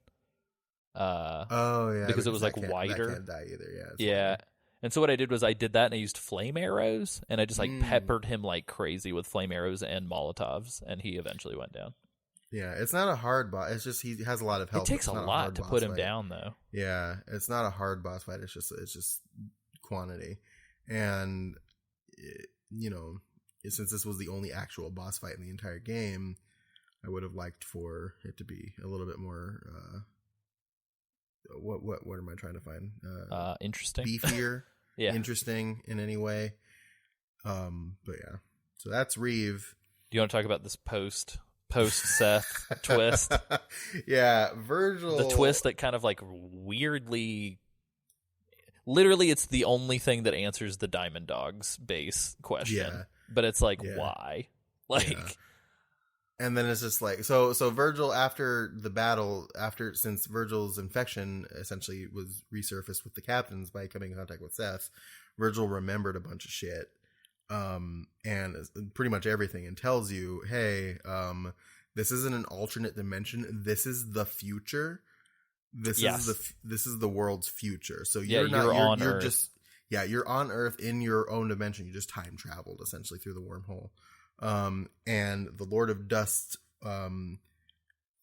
Because it was like wider. That can't die either. Yeah. And so what I did was I did that, and I used flame arrows, and I just like peppered him like crazy with flame arrows and Molotovs, and he eventually went down. Yeah, it's not a hard boss. It's just he has a lot of health. It takes a lot to put him down, though. Yeah, it's not a hard boss fight. It's just quantity, and since this was the only actual boss fight in the entire game, I would have liked for it to be a little bit more. What am I trying to find? Interesting, beefier, yeah, interesting in any way. But yeah, so that's Reeve. Do you want to talk about this post Seth twist? Yeah, Virgil. The twist that kind of like weirdly, literally, it's the only thing that answers the Diamond Dogs base question. Yeah, but it's like, why? Like. Yeah. And then it's just like so Virgil, after the battle, since Virgil's infection essentially was resurfaced with the captains by coming in contact with Seth, Virgil remembered a bunch of shit, and pretty much everything, and tells you, hey, this isn't an alternate dimension. This is the future. This is the world's future. So you're on Earth. You're on Earth in your own dimension. You just time traveled essentially through the wormhole. And the Lord of Dust,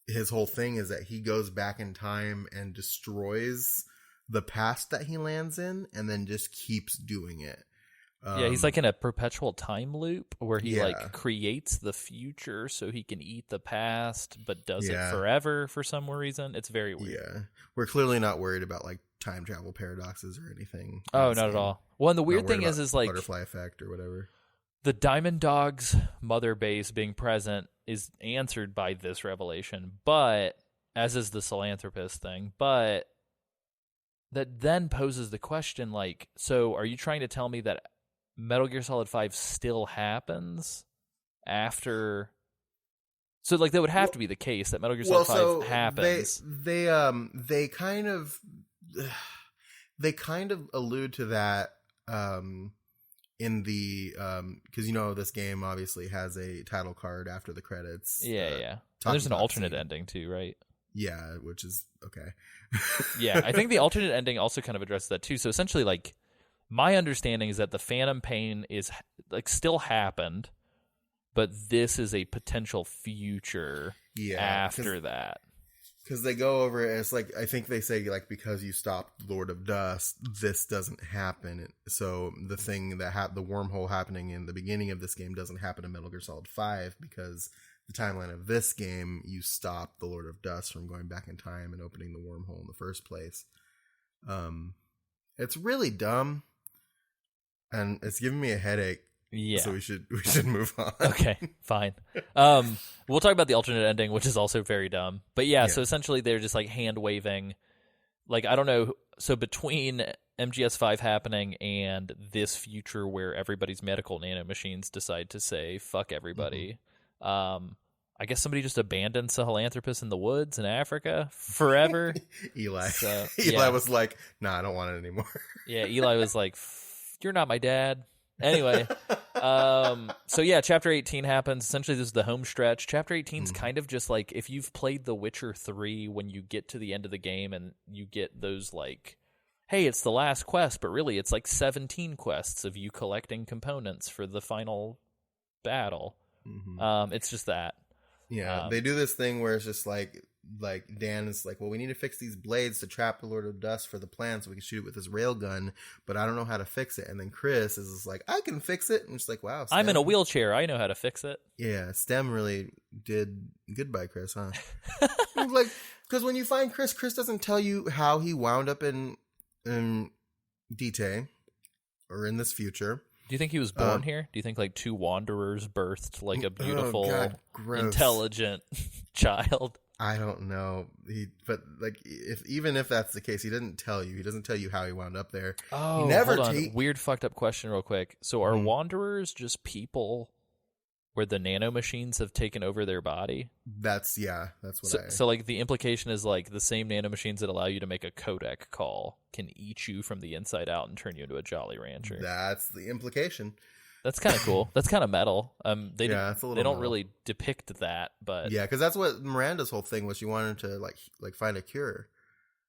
his whole thing is that he goes back in time and destroys the past that he lands in, and then just keeps doing it. Yeah, he's like in a perpetual time loop where he Yeah. like creates the future so he can eat the past, but does Yeah. it forever for some reason. It's very weird. Yeah, we're clearly not worried about like time travel paradoxes or anything. Oh, not at all. Well, and the weird thing is like butterfly effect or whatever. the Diamond Dog's mother base being present is answered by this revelation, but as is the philanthropist thing, but that then poses the question like, so are you trying to tell me that Metal Gear Solid 5 still happens after? So like that would have to be the case that Metal Gear Solid 5 happens. They kind of allude to that in the because this game obviously has a title card after the credits. Yeah. And there's an alternate ending too, right? Yeah, which is okay. Yeah, I think the alternate ending also kind of addresses that too. So essentially, like, my understanding is that the Phantom Pain is like still happened, but this is a potential future after that. Because they go over it, it's like I think they say like because you stopped Lord of Dust, this doesn't happen. So the thing that the wormhole happening in the beginning of this game doesn't happen in Metal Gear Solid 5 because the timeline of this game, you stop the Lord of Dust from going back in time and opening the wormhole in the first place. It's really dumb, and it's giving me a headache. Yeah, so we should move on. Okay, fine. We'll talk about the alternate ending, which is also very dumb. But yeah, so essentially they're just like hand waving. Like I don't know. So between MGS5 happening and this future where everybody's medical nanomachines decide to say fuck everybody. I guess somebody just abandoned Sahelanthropus in the woods in Africa forever. Eli. So, Eli was like, "Nah, I don't want it anymore." Yeah, Eli was like, "You're not my dad." Anyway, so yeah, Chapter 18 happens. Essentially, this is the home stretch. Chapter 18 is kind of just like if you've played The Witcher 3, when you get to the end of the game and you get those like, hey, it's the last quest, but really it's like 17 quests of you collecting components for the final battle. It's just that. Yeah, they do this thing where it's just like Dan is like, well, we need to fix these blades to trap the Lord of Dust for the plan so we can shoot it with his railgun, but I don't know how to fix it. And then Chris is just like, I can fix it. And it's like, wow, Stem. I'm in a wheelchair. I know how to fix it. Yeah, Stem really did goodbye, Chris, huh? Like, because when you find Chris doesn't tell you how he wound up in Dite or in this future. Do you think he was born here? Do you think like two wanderers birthed like a beautiful, gross, intelligent child? I don't know. But like, even if that's the case, he didn't tell you. He doesn't tell you how he wound up there. Oh, he never hold on. Weird fucked up question real quick. So are wanderers just people where the nanomachines have taken over their body? That's what So like the implication is like the same nanomachines that allow you to make a codec call can eat you from the inside out and turn you into a Jolly Rancher. That's the implication. That's kind of cool. That's kind of metal. They don't metal. Really depict that, but yeah, because that's what Miranda's whole thing was. She wanted to like find a cure.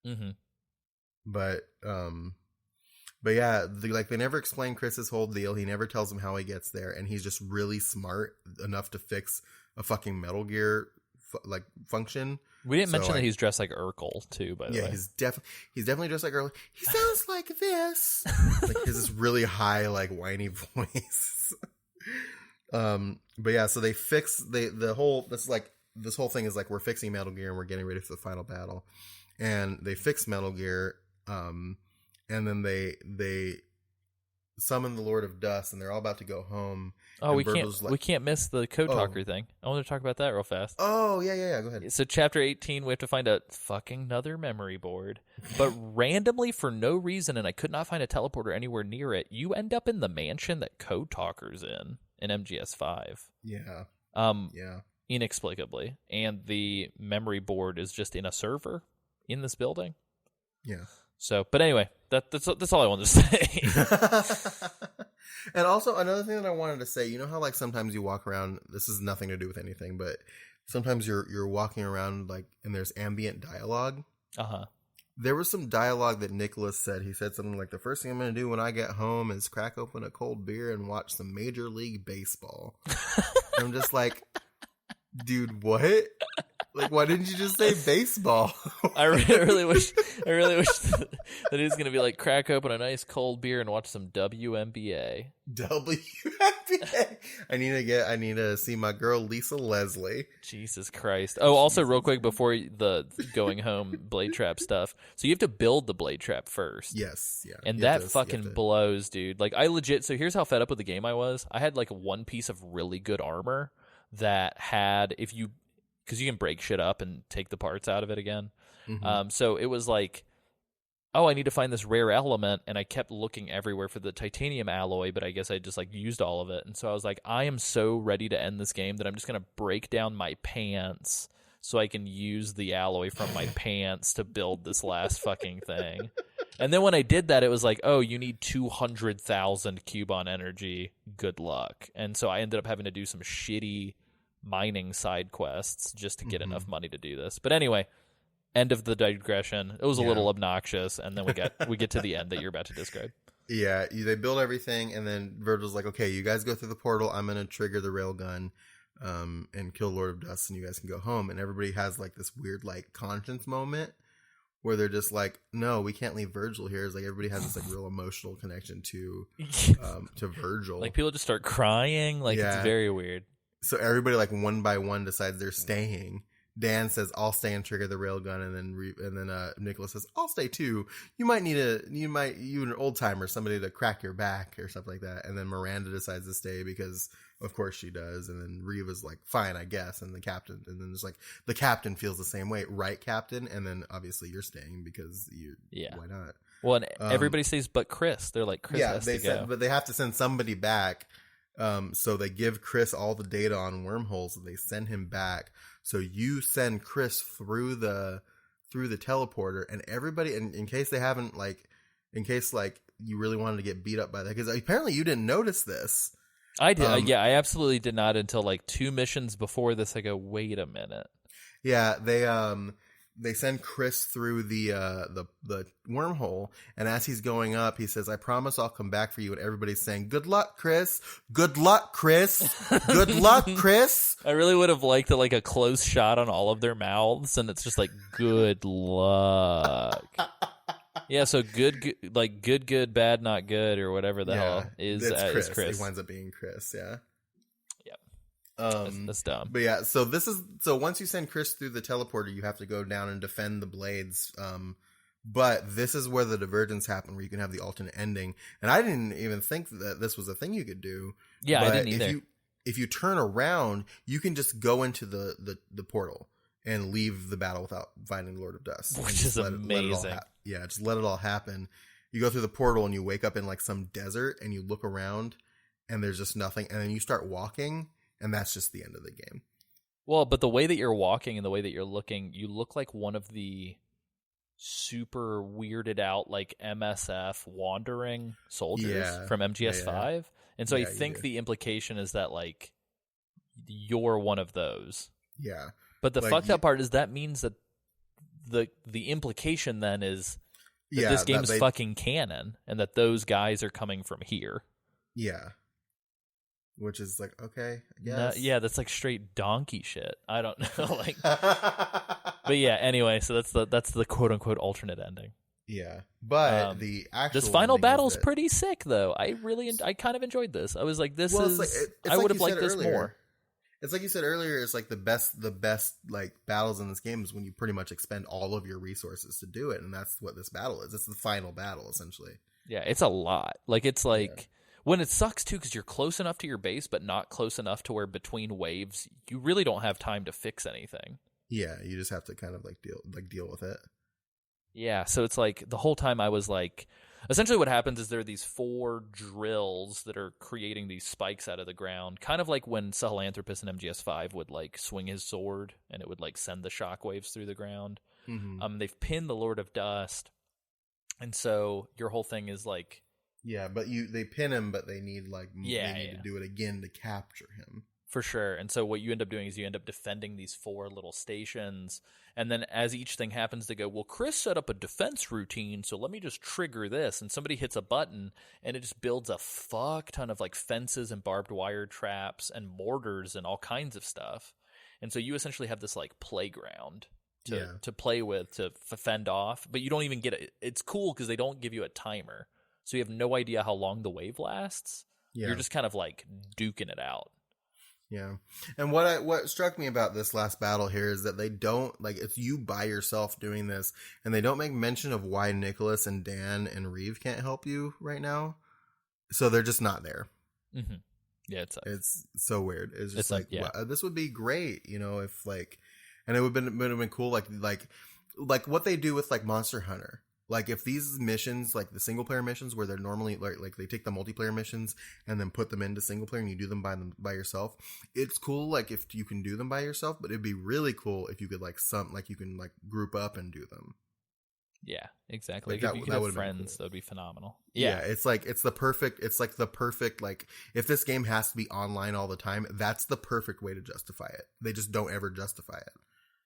Mm-hmm. But yeah, they never explain Chris's whole deal. He never tells him how he gets there, and he's just really smart enough to fix a fucking Metal Gear function. We didn't mention that he's dressed like Urkel too. By the way, he's definitely dressed like Urkel. He sounds like this. Like he has this really high, like whiny voice. But yeah, so they fix this whole thing is like we're fixing Metal Gear and we're getting ready for the final battle, and they fix Metal Gear. And then they summon the Lord of Dust, and they're all about to go home. Oh, we can't miss the code talker thing. I want to talk about that real fast. Oh, yeah. Go ahead. So Chapter 18, we have to find a fucking another memory board. But randomly, for no reason, and I could not find a teleporter anywhere near it, you end up in the mansion that code talker's in MGS5. Yeah. Yeah. Inexplicably. And the memory board is just in a server in this building. Yeah. So, but anyway, that's all I wanted to say. And also another thing that I wanted to say, you know how like sometimes you walk around, this is nothing to do with anything, but sometimes you're walking around like and there's ambient dialogue. Uh-huh. There was some dialogue that Nicholas said. He said something like, the first thing I'm going to do when I get home is crack open a cold beer and watch some Major League Baseball. I'm just like, dude, what? Like, why didn't you just say baseball? I really wish that he was going to be like, crack open a nice cold beer and watch some WNBA. WNBA. I need to see my girl Lisa Leslie. Jesus Christ. Oh, also real quick before the going home blade trap stuff. So you have to build the blade trap first. Yes, yeah. And that fucking blows, dude. Like, I legit, so here's how fed up with the game I was. I had like one piece of really good armor that had, because you can break shit up and take the parts out of it again. Mm-hmm. So it was like, oh, I need to find this rare element, and I kept looking everywhere for the titanium alloy, but I guess I just like used all of it. And so I was like, I am so ready to end this game that I'm just going to break down my pants so I can use the alloy from my pants to build this last fucking thing. And then when I did that, it was like, oh, you need 200,000 Cubon energy. Good luck. And so I ended up having to do some shitty mining side quests just to get enough money to do this. But anyway, end of the digression. It was a little obnoxious, and then we get to the end that you're about to describe. Yeah, they build everything, and then Virgil's like, okay, you guys go through the portal. I'm going to trigger the railgun and kill Lord of Dust, and you guys can go home. And everybody has like this weird like conscience moment where they're just like, no, we can't leave Virgil here. It's like everybody has this like real emotional connection to Virgil. Like people just start crying. Like it's very weird. So everybody like one by one decides they're staying. Dan says, "I'll stay and trigger the railgun," and then Nicholas says, "I'll stay too. You might need you an old timer, somebody to crack your back or something like that." And then Miranda decides to stay because, of course, she does. And then Reva's like, "Fine, I guess." And the captain, and then there's like the captain feels the same way, right, Captain? And then obviously you're staying because why not? Well, and everybody stays but Chris. They're like, Chris has to go. But they have to send somebody back. So they give Chris all the data on wormholes, and they send him back. So you send Chris through the teleporter, and everybody, in case they haven't in case you really wanted to get beat up by that, because apparently you didn't notice this. I did. I absolutely did not until like 2 missions before this. I go, wait a minute. Yeah, they send Chris through the wormhole, and as he's going up, he says, "I promise I'll come back for you." And everybody's saying, "Good luck, Chris. Good luck, Chris. Good luck, Chris." I really would have liked like a close shot on all of their mouths, and it's just like, "Good luck." Yeah, so good, bad, not good, or whatever the hell is Chris. It winds up being Chris. Yeah. That's dumb. But yeah, so once you send Chris through the teleporter, you have to go down and defend the blades. But this is where the divergence happen, where you can have the alternate ending. And I didn't even think that this was a thing you could do. Yeah, but I didn't either. If you turn around, you can just go into the portal and leave the battle without finding Lord of Dust. Which is amazing. Just let it all happen. You go through the portal and you wake up in like some desert, and you look around and there's just nothing. And then you start walking, and that's just the end of the game. Well, but the way that you're walking and the way that you're looking, you look like one of the super weirded out, like MSF wandering soldiers from MGS5. And so I think the implication is that like you're one of those. Yeah. But the fucked up part is that means that the implication then is that this game's fucking canon, and that those guys are coming from here. Yeah. Which is like, okay, I guess. No, that's like straight donkey shit. I don't know, but yeah. Anyway, so that's the quote unquote alternate ending. Yeah, but the actual this final battle's pretty sick, though. I kind of enjoyed this. I was like, I would have liked this more. It's like you said earlier. It's like the best like battles in this game is when you pretty much expend all of your resources to do it, and that's what this battle is. It's the final battle, essentially. Yeah, it's a lot. Like it's like. Yeah. When it sucks, too, because you're close enough to your base, but not close enough to where between waves, you really don't have time to fix anything. Yeah, you just have to kind of deal with it. Yeah, so it's like the whole time I was like, essentially what happens is there are these 4 drills that are creating these spikes out of the ground, kind of like when Sahelanthropus in MGS5 would like swing his sword and it would like send the shockwaves through the ground. Mm-hmm. They've pinned the Lord of Dust, and so your whole thing is like. Yeah, but they pin him, but they need to do it again to capture him. For sure. And so what you end up doing is you end up defending these 4 little stations, and then as each thing happens, they go, well, Chris set up a defense routine, so let me just trigger this, and somebody hits a button, and it just builds a fuck ton of like fences and barbed wire traps and mortars and all kinds of stuff. And so you essentially have this like playground Yeah. to play with, to fend off, but you don't even get it. It's cool because they don't give you a timer. So you have no idea how long the wave lasts. Yeah. You're just kind of like duking it out. Yeah. And what struck me about this last battle here is that they don't, like, it's you by yourself doing this, and they don't make mention of why Nicholas and Dan and Reeve can't help you right now. So they're just not there. Mm-hmm. Yeah, it's so weird. It's just like, yeah. wow, this would be great, if like, and it would have been cool, like what they do with like Monster Hunter. Like if these missions, like the single player missions where they're normally like they take the multiplayer missions and then put them into single player and you do them by yourself. It's cool. Like if you can do them by yourself, but it'd be really cool if you could you can like group up and do them. Yeah, exactly. Like if you could have friends, cool. That would be phenomenal. Yeah, it's the perfect, like if this game has to be online all the time, that's the perfect way to justify it. They just don't ever justify it.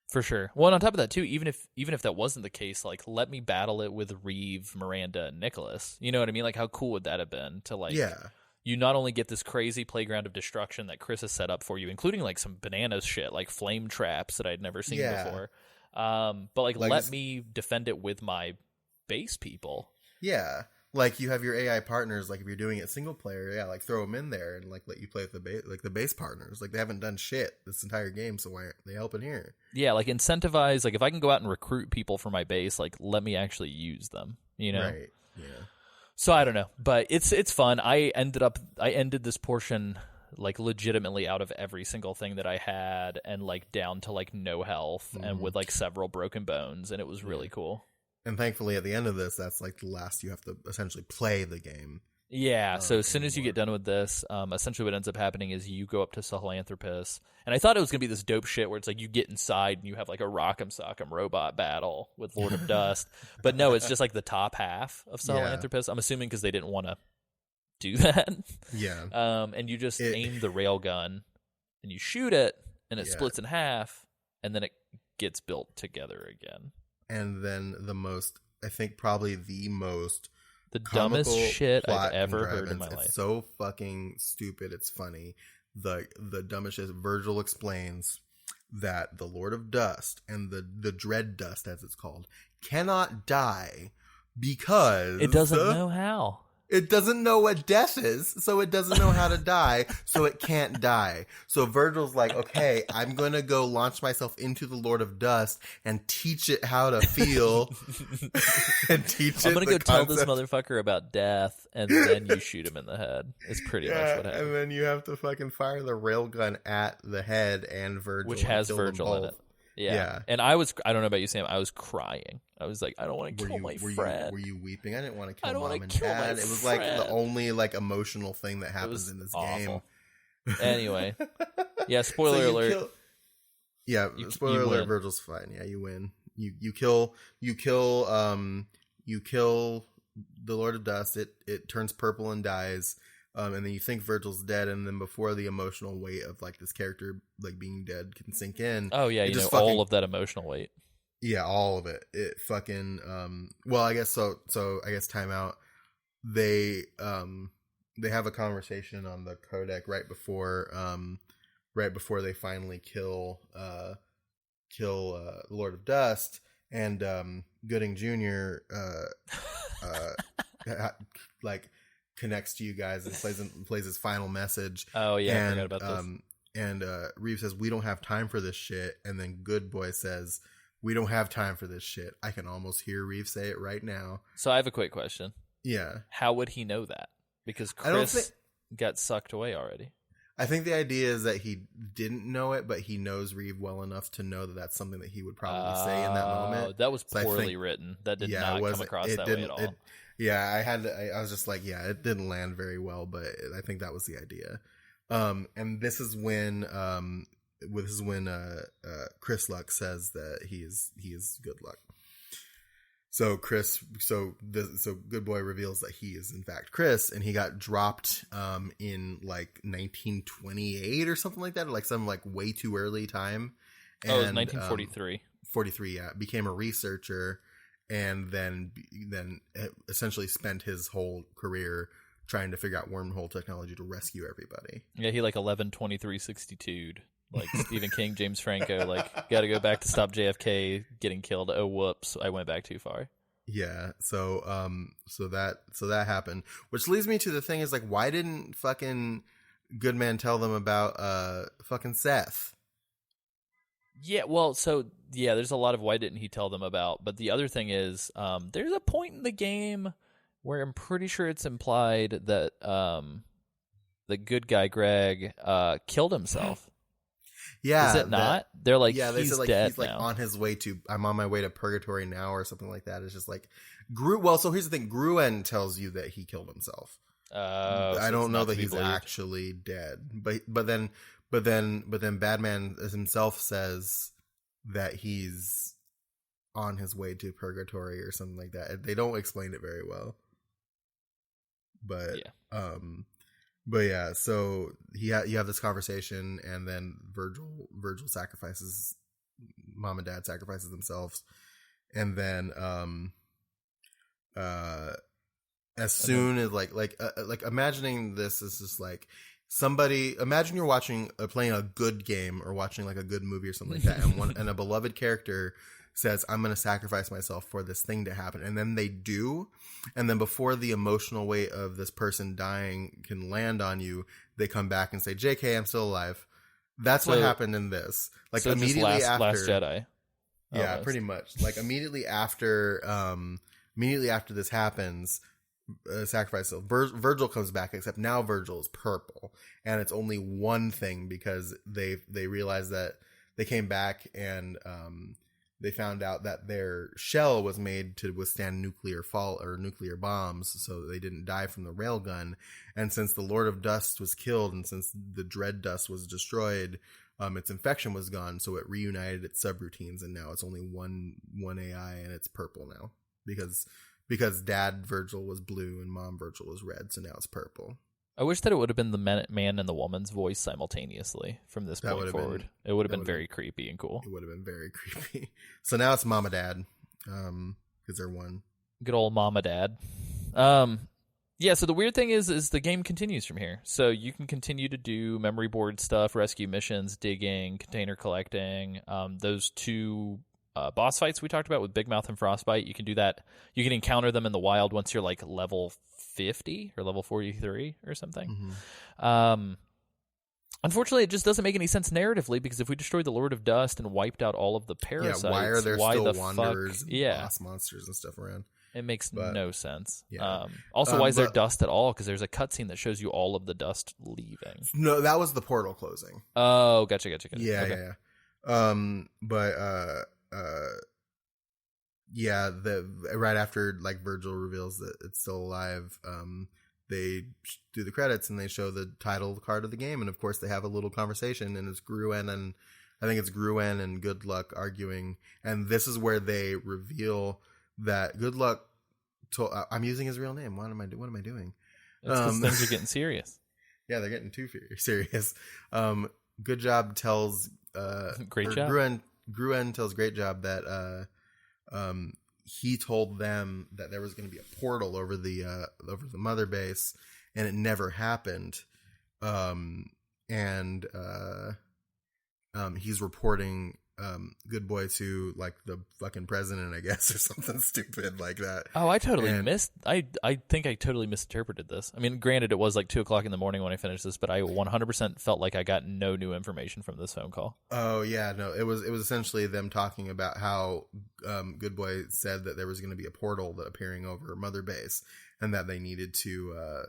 For sure. Well, and on top of that too, even if that wasn't the case, like let me battle it with Reeve, Miranda, and Nicholas. You know what I mean? Like how cool would that have been to like you not only get this crazy playground of destruction that Chris has set up for you, including like some bananas shit, like flame traps that I'd never seen before. But like let me defend it with my base people. Yeah. Like you have your AI partners, like if you're doing it single player, like throw them in there and like let you play with the base partners. Like they haven't done shit this entire game, so why aren't they helping here? Yeah, like incentivize. Like if I can go out and recruit people for my base, like let me actually use them. Right? Yeah. So I don't know, but it's fun. I ended this portion like legitimately out of every single thing that I had and like down to like no health and with like several broken bones, and it was really cool. And thankfully, at the end of this, that's like the last you have to essentially play the game. Yeah, so as soon as you get done with this, essentially what ends up happening is you go up to Sahelanthropus, and I thought it was going to be this dope shit where it's like you get inside and you have like a Rock'em Sock'em robot battle with Lord of Dust, but no, it's just like the top half of Sahelanthropus. I'm assuming because they didn't want to do that. Yeah. And you just aim the railgun and you shoot it, and it splits in half, and then it gets built together again. And then probably the most the dumbest shit I've ever heard in my life. It's so fucking stupid. It's funny. The dumbest shit. Virgil explains that the Lord of Dust and the Dread Dust, as it's called, cannot die because it doesn't know how. It doesn't know what death is, so it doesn't know how to die, so it can't die. So Virgil's like, okay, I'm going to go launch myself into the Lord of Dust and teach it how to feel. And teach I'm going to go tell this motherfucker about death, and then you shoot him in the head. It's pretty much what happens. And then you have to fucking fire the railgun at the head and Virgil. Which has Virgil in it. Yeah. And I don't know about you, Sam, I was crying. I was like, I don't want to kill my friend. Were you weeping? I didn't want to kill mom and dad. It was like the only like emotional thing that happens in this game. Anyway. Yeah, spoiler alert. Spoiler alert, Virgil's fine. Yeah, you win. You kill the Lord of Dust. It turns purple and dies. And then you think Virgil's dead, and then before the emotional weight of like this character like being dead can sink in. Oh yeah, all of that emotional weight. Yeah, all of it. It fucking well, I guess so I guess timeout. They have a conversation on the codec right before they finally kill Lord of Dust, and Gooding Jr. Like connects to you guys and plays his final message. Oh yeah, I forgot about this. And Reeve says, "We don't have time for this shit," and then Good Boy says, "We don't have time for this shit." I can almost hear Reeve say it right now. So I have a quick question. Yeah. How would he know that? Because Chris got sucked away already. I think the idea is that he didn't know it, but he knows Reeve well enough to know that that's something that he would probably say in that moment. That was poorly written. That did not come across that way at all. I was just like, it didn't land very well, but I think that was the idea. And this is when Chris Luck says that he is Good Luck. So Good Boy reveals that he is in fact Chris, and he got dropped in like 1928 or something like that, or like some like way too early time. And, it was 1943. 43, yeah. Became a researcher, and then essentially spent his whole career trying to figure out wormhole technology to rescue everybody. Yeah, he like 11/23/62'd Like Stephen King, James Franco, like got to go back to stop JFK getting killed. Oh, whoops, I went back too far. Yeah, so that happened, which leads me to the thing is like, why didn't fucking Goodman tell them about fucking Seth? Yeah, well, so yeah, there's a lot of why didn't he tell them about, but the other thing is, there's a point in the game where I'm pretty sure it's implied that the good guy Greg killed himself. Yeah, is it not? They're like, yeah, they he's said like dead he's like now. on his way to, I'm on my way to purgatory now, or something like that. It's just like Well, so here's the thing: Gruen tells you that he killed himself. I don't know that he's actually dead, but then Badman himself says that he's on his way to purgatory or something like that. They don't explain it very well, but yeah. So you have this conversation, and then Virgil sacrifices, mom and dad sacrifices themselves, and then as soon as like imagining this is just like somebody, imagine you're watching playing a good game or watching like a good movie or something like that, and a beloved character says, I'm going to sacrifice myself for this thing to happen, and then they do, and then before the emotional weight of this person dying can land on you, they come back and say, JK, I'm still alive. That's what happened in this. Like, so immediately after Last Jedi. Yeah, almost. pretty much. Like immediately after this happens, sacrifice. So Virgil comes back, except now Virgil is purple, and it's only one thing because they realized that they came back and they found out that their shell was made to withstand nuclear bombs, so they didn't die from the railgun. And since the Lord of Dust was killed, and since the Dread Dust was destroyed, its infection was gone, so it reunited its subroutines, and now it's only one AI, and it's purple now because Dad Virgil was blue and Mom Virgil was red, so now it's purple. I wish that it would have been the man and the woman's voice simultaneously from this point forward. It would have been very creepy and cool. It would have been very creepy. So now it's Mama Dad, because they're one. Good old Mama Dad. Yeah, so the weird thing is the game continues from here. So you can continue to do memory board stuff, rescue missions, digging, container collecting. Those two boss fights we talked about with Big Mouth and Frostbite, you can do that. You can encounter them in the wild once you're like level 50 or level 43 or something. Mm-hmm. Unfortunately, it just doesn't make any sense narratively, because if we destroyed the Lord of Dust and wiped out all of the parasites, why are there still wanderers, and boss monsters and stuff around? It makes no sense. Yeah. Also, why is there dust at all? Because there's a cutscene that shows you all of the dust leaving. No, that was the portal closing. Oh, gotcha. Yeah, okay. Yeah. Right after like Virgil reveals that it's still alive, they do the credits and they show the title card of the game, and of course they have a little conversation, and it's Gruen and Good Luck arguing, and this is where they reveal that Good Luck I'm using his real name. What am I doing? It's because things are getting serious. Yeah, they're getting too serious. Good Job tells Great Job. Gruen tells Great Job that he told them that there was going to be a portal over the mother base, and it never happened. He's reporting Good Boy to like the fucking president, I guess, or something stupid like that. Oh, I totally missed. I think I totally misinterpreted this. I mean, granted, it was like 2:00 in the morning when I finished this, but I 100% felt like I got no new information from this phone call. Oh yeah, no, it was essentially them talking about how Good Boy said that there was going to be a portal appearing over Mother Base, and that they needed to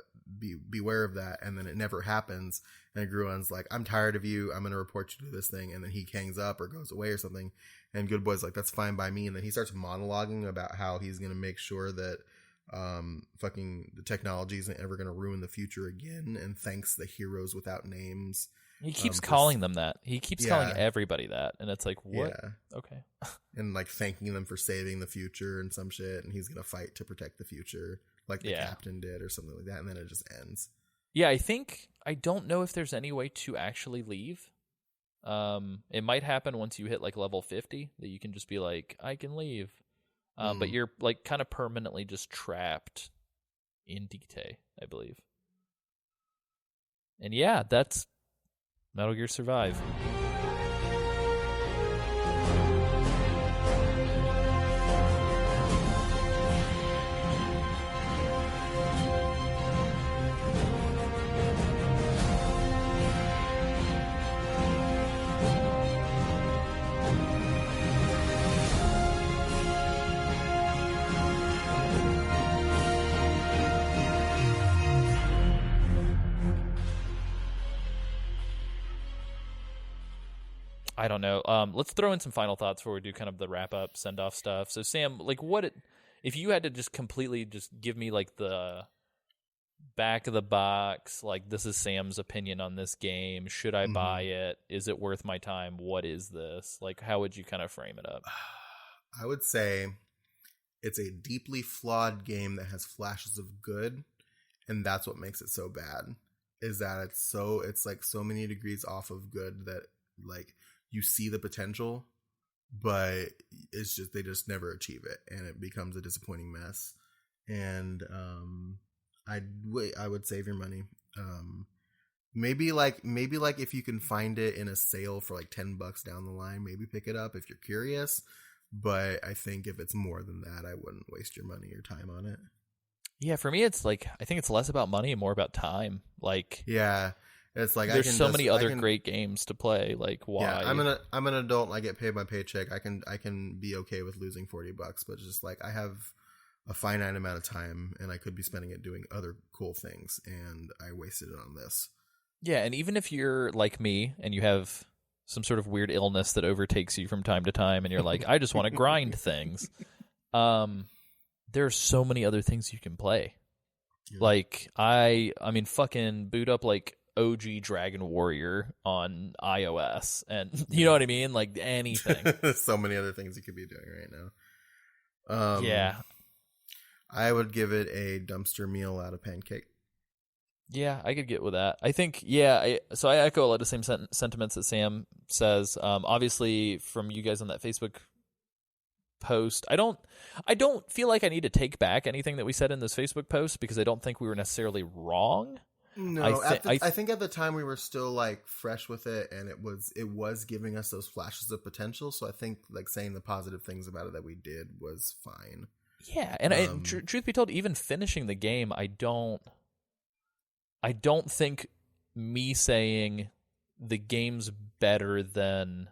beware of that, and then it never happens. And Gruen's like, I'm tired of you, I'm going to report you to this thing, and then he hangs up or goes away or something, and Good Boy's like, that's fine by me, and then he starts monologuing about how he's going to make sure that fucking the technology isn't ever going to ruin the future again, and thanks the heroes without names. He keeps calling them that. He keeps calling everybody that, and it's like, what? Yeah. Okay. And like thanking them for saving the future and some shit, and he's going to fight to protect the future like the captain did or something like that, and then it just ends. Yeah, I don't know if there's any way to actually leave. It might happen once you hit like level 50 that you can just be like, I can leave. But you're like kind of permanently just trapped in Dite, I believe. And yeah, that's Metal Gear Survive. I don't know. Let's throw in some final thoughts before we do kind of the wrap up, send off stuff. So Sam, like, if you had to just completely just give me like the back of the box, like this is Sam's opinion on this game. Should I buy it? Is it worth my time? What is this? Like, how would you kind of frame it up? I would say it's a deeply flawed game that has flashes of good, and that's what makes it so bad. Is that it's like so many degrees off of good that like you see the potential, but it's just they just never achieve it, and it becomes a disappointing mess. And I would save your money. Maybe like if you can find it in a sale for like $10 down the line, maybe pick it up if you're curious. But I think if it's more than that, I wouldn't waste your money or time on it. Yeah, for me, it's like I think it's less about money and more about time. Like, yeah, it's like there's so many other great games to play. Like, why? Yeah, I'm an adult. I get paid my paycheck. I can be okay with losing $40, but just like I have a finite amount of time, and I could be spending it doing other cool things, and I wasted it on this. Yeah, and even if you're like me and you have some sort of weird illness that overtakes you from time to time, and you're like, I just want to grind things. There are so many other things you can play. Yeah. Like I mean, fucking boot up like OG Dragon Warrior on iOS, and you know what I mean? Like anything. So many other things you could be doing right now. Yeah. I would give it a dumpster meal out of pancake. Yeah, I could get with that. I think, yeah, so I echo a lot of the same sentiments that Sam says. Obviously, from you guys on that Facebook post, I don't feel like I need to take back anything that we said in this Facebook post because I don't think we were necessarily wrong. No, I think at the time we were still like fresh with it, and it was giving us those flashes of potential. So I think like saying the positive things about it that we did was fine. Yeah, and truth be told, even finishing the game, I don't think me saying the game's better than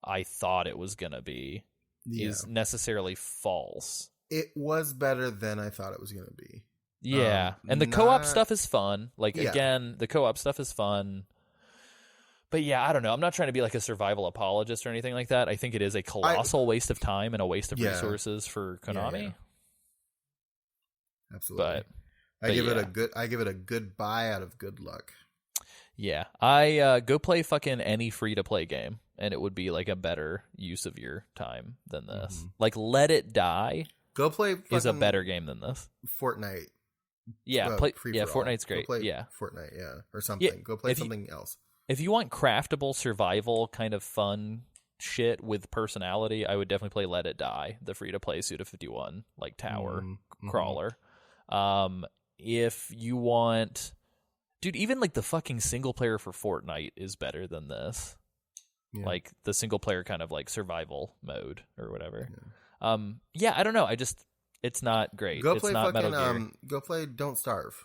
I thought it was going to be is necessarily false. It was better than I thought it was going to be. Yeah, and the co-op stuff is fun. Like, again, the co-op stuff is fun. But yeah, I don't know. I'm not trying to be like a survival apologist or anything like that. I think it is a colossal waste of time and a waste of resources for Konami. Yeah. Absolutely. I give it a good buy out of good luck. Yeah, I go play fucking any free to play game, and it would be like a better use of your time than this. Mm-hmm. Like, Let It Die. Go play is a better game than this. Fortnite. Yeah, Fortnite's great. Go play yeah, Fortnite. Yeah, or something. Yeah, go play something else. If you want craftable survival kind of fun shit with personality, I would definitely play Let It Die, the free to play Suda 51 like tower crawler. If you want, dude, even like the fucking single player for Fortnite is better than this. Yeah. Like the single player kind of like survival mode or whatever. Yeah, I don't know. It's not great. Go it's play not fucking Metal Gear. Go play Don't Starve.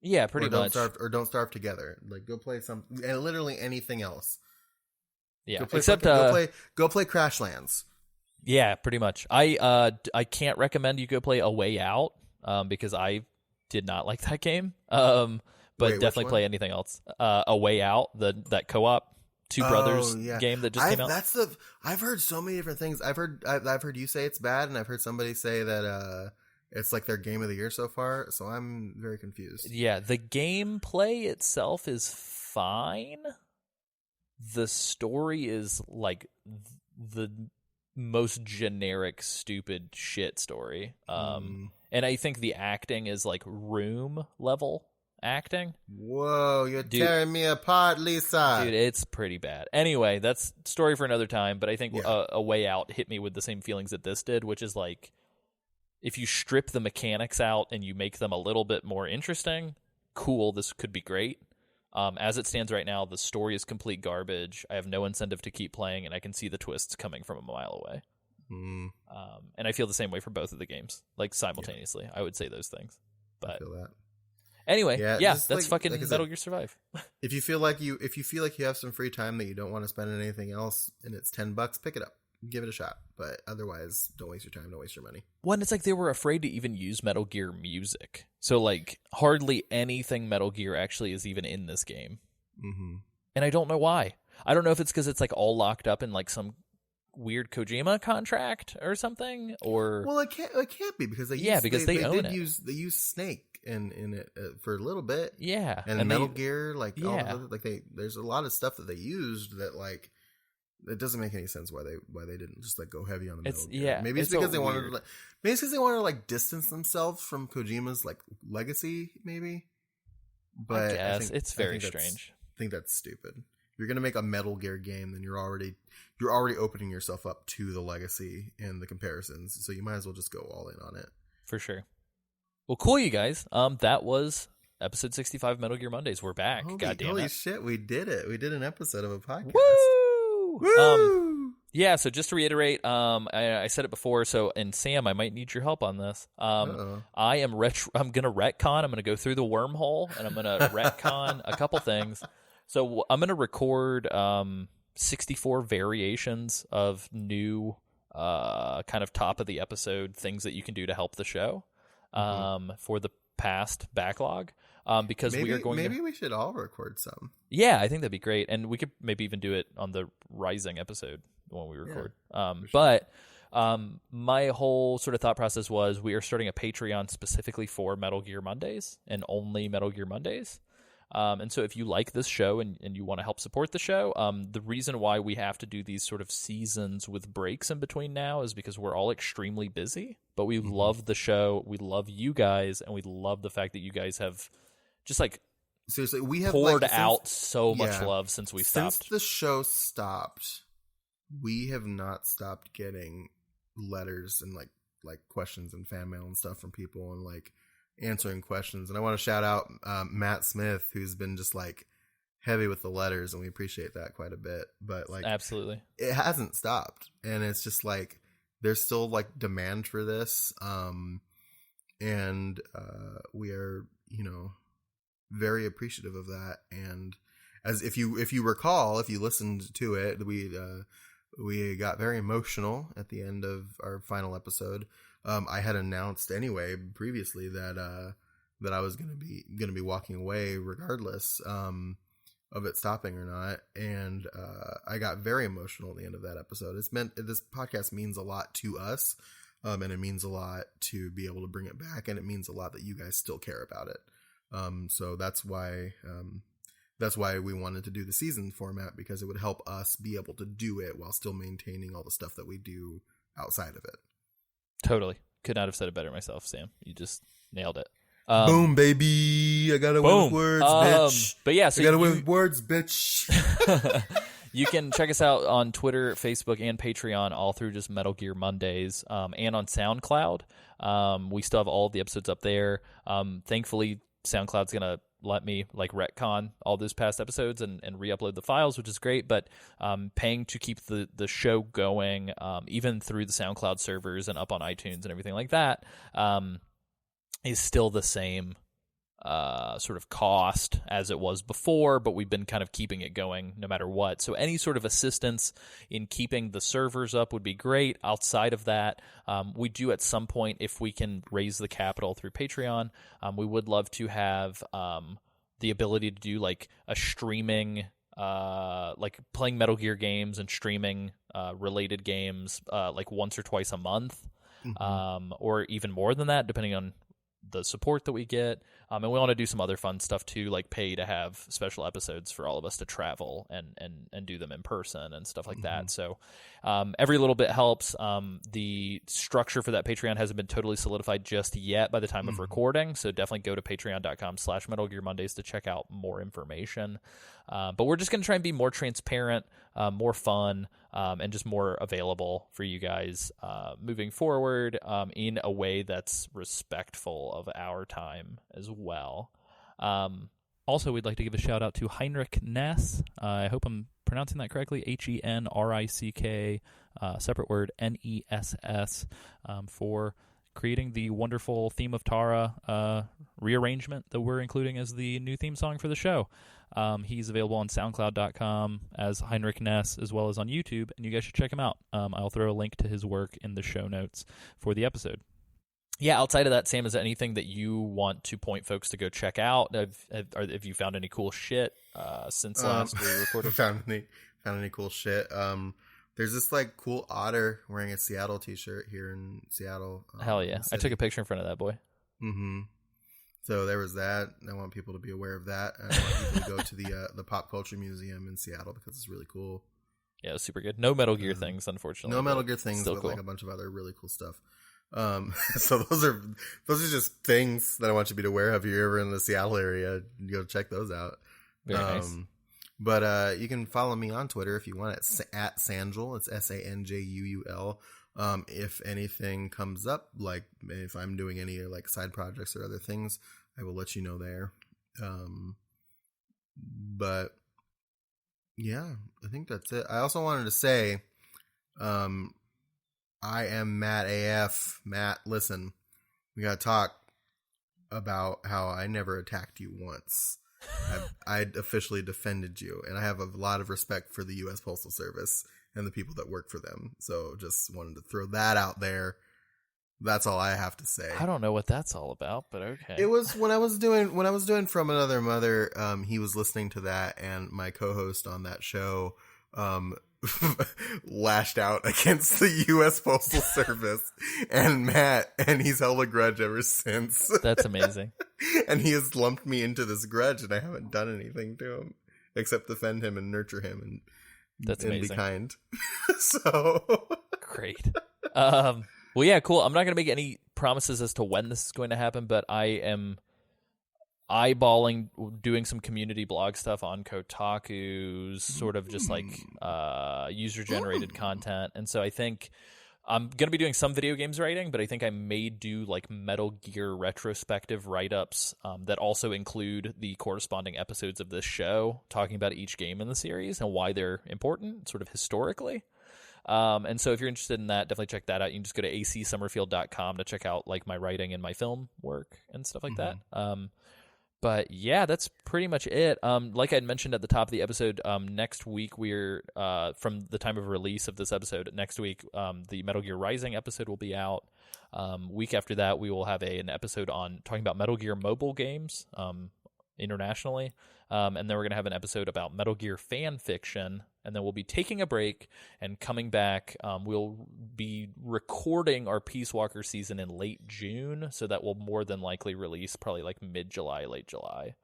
Yeah, pretty much. Don't starve together. Like go play and literally anything else. Yeah, go play Crashlands. Yeah, pretty much. I can't recommend you go play A Way Out because I did not like that game. But definitely play anything else. A Way Out, that co-op Two Brothers game that just came out. I've heard so many different things. I've heard you say it's bad, and I've heard somebody say that it's like their game of the year so far. So I'm very confused. Yeah, the gameplay itself is fine. The story is like the most generic, stupid shit story. And I think the acting is like Room level acting. Whoa, you're tearing me apart, Lisa. Dude, it's pretty bad. Anyway, that's story for another time, but I think A Way Out hit me with the same feelings that this did, which is like, if you strip the mechanics out and you make them a little bit more interesting, cool, this could be great. As it stands right now, the story is complete garbage. I have no incentive to keep playing, and I can see the twists coming from a mile away. And I feel the same way for both of the games, like simultaneously. I would say those things. But I feel that. Anyway, that's fucking Metal Gear Survive. If you feel like you have some free time that you don't want to spend on anything else, and it's $10, pick it up, give it a shot. But otherwise, don't waste your time, don't waste your money. One, it's like they were afraid to even use Metal Gear music, so like hardly anything Metal Gear actually is even in this game, and I don't know why. I don't know if it's because it's like all locked up in like some weird Kojima contract or something, or Well, it can't be because they own it. They use Snake in it for a little bit. Yeah, and Metal Gear, like yeah, there's a lot of stuff that they used that like it doesn't make any sense why they didn't just like go heavy on the Metal Gear. Yeah, maybe it's because they wanted to like distance themselves from Kojima's like legacy, maybe. But I guess it's very strange. I think that's stupid. If you're gonna make a Metal Gear game, then you're already opening yourself up to the legacy and the comparisons. So you might as well just go all in on it. For sure. Well, cool, you guys. That was episode 65 Metal Gear Mondays. We're back. God damn it. Holy shit, we did it. We did an episode of a podcast. Woo! Woo! Yeah, so just to reiterate, I said it before, so, and Sam, I might need your help on this. I'm going to retcon. I'm going to go through the wormhole, and I'm going to retcon a couple things. So I'm going to record 64 variations of new kind of top of the episode things that you can do to help the show for the past backlog. Because maybe we should all record some. Yeah, I think that'd be great, and we could maybe even do it on the Rising episode when we record. But my whole sort of thought process was we are starting a Patreon specifically for Metal Gear Mondays and only Metal Gear Mondays. And so if you like this show and you want to help support the show, the reason why we have to do these sort of seasons with breaks in between now is because we're all extremely busy, but we love the show. We love you guys, and we love the fact that you guys have just like seriously, we have poured out so much love since we stopped. Since the show stopped, we have not stopped getting letters and like questions and fan mail and stuff from people and like answering questions. And I want to shout out Matt Smith, who's been just like heavy with the letters, and we appreciate that quite a bit. But like, absolutely, it hasn't stopped, and it's just like there's still like demand for this, and we are, you know, very appreciative of that. And as if you recall, if you listened to it, we got very emotional at the end of our final episode. I had announced anyway previously that I was gonna be walking away regardless of it stopping or not, and I got very emotional at the end of that episode. This podcast means a lot to us, and it means a lot to be able to bring it back, and it means a lot that you guys still care about it. So that's why we wanted to do the season format, because it would help us be able to do it while still maintaining all the stuff that we do outside of it. Totally. Could not have said it better myself, Sam. You just nailed it. Boom, baby. I got to win with words, bitch. But yeah, so I got to win with words, bitch. You can check us out on Twitter, Facebook, and Patreon, all through just Metal Gear Mondays, and on SoundCloud. We still have all of the episodes up there. Thankfully, SoundCloud's going to let me like retcon all those past episodes and re-upload the files, which is great. But paying to keep the show going, even through the SoundCloud servers and up on iTunes and everything like that, is still the same sort of cost as it was before, but we've been kind of keeping it going no matter what. So any sort of assistance in keeping the servers up would be great. Outside of that, we do at some point, if we can raise the capital through Patreon, we would love to have the ability to do like a streaming, like playing Metal Gear games and streaming related games like once or twice a month, or even more than that, depending on the support that we get. And we want to do some other fun stuff too, like pay to have special episodes for all of us to travel and do them in person and stuff like that. So every little bit helps. The structure for that Patreon hasn't been totally solidified just yet by the time of recording, so definitely go to patreon.com/Metal Gear Mondays to check out more information. But we're just going to try and be more transparent, more fun, and just more available for you guys moving forward in a way that's respectful of our time as well. Also, we'd like to give a shout out to Heinrich Ness. I hope I'm pronouncing that correctly. HENRICK, separate word, NESS, for creating the wonderful Theme of Tara rearrangement that we're including as the new theme song for the show. He's available on SoundCloud.com as Heinrich Ness, as well as on YouTube, and you guys should check him out. I'll throw a link to his work in the show notes for the episode. Yeah, outside of that, Sam, is there anything that you want to point folks to go check out? Have you found any cool shit since last we recorded? found any cool shit. There's this like cool otter wearing a Seattle t-shirt here in Seattle. Hell yeah. I took a picture in front of that boy. Mm-hmm. So there was that. I want people to be aware of that. I want people to go to the Pop Culture Museum in Seattle because it's really cool. Yeah, it was super good. No Metal Gear things, unfortunately. No Metal Gear things, but cool. like a bunch of other really cool stuff. So those are just things that I want you to be aware of. If you're ever in the Seattle area, go check those out. Very nice. But you can follow me on Twitter if you want. It's at Sanjul. It's SANJUUL. If anything comes up, like if I'm doing any like side projects or other things, I will let you know there. But yeah, I think that's it. I also wanted to say, I am Matt AF. Matt, listen, we gotta talk about how I never attacked you once. I officially defended you, and I have a lot of respect for the U.S. Postal Service and the people that work for them. So just wanted to throw that out there. That's all I have to say. I don't know what that's all about, but okay. It was when I was doing From Another Mother. He was listening to that, and my co-host on that show lashed out against the U.S. Postal Service and Matt, and he's held a grudge ever since. That's amazing. And he has lumped me into this grudge, and I haven't done anything to him except defend him and nurture him and that's amazing. And be kind. So great. Well, yeah, cool. I'm not going to make any promises as to when this is going to happen, but I am eyeballing doing some community blog stuff on Kotaku's sort of just like user-generated content. And so I think I'm going to be doing some video games writing, but I think I may do like Metal Gear retrospective write-ups that also include the corresponding episodes of this show, talking about each game in the series and why they're important, sort of historically. And so if you're interested in that, definitely check that out. You can just go to acsummerfield.com to check out like my writing and my film work and stuff like that. But yeah, that's pretty much it. Like I had mentioned at the top of the episode, next week we're from the time of release of this episode. Next week, the Metal Gear Rising episode will be out. Week after that, we will have an episode on talking about Metal Gear mobile games internationally, and then we're gonna have an episode about Metal Gear fan fiction. And then we'll be taking a break and coming back. We'll be recording our Peace Walker season in late June, so that will more than likely release probably like mid-July, late July.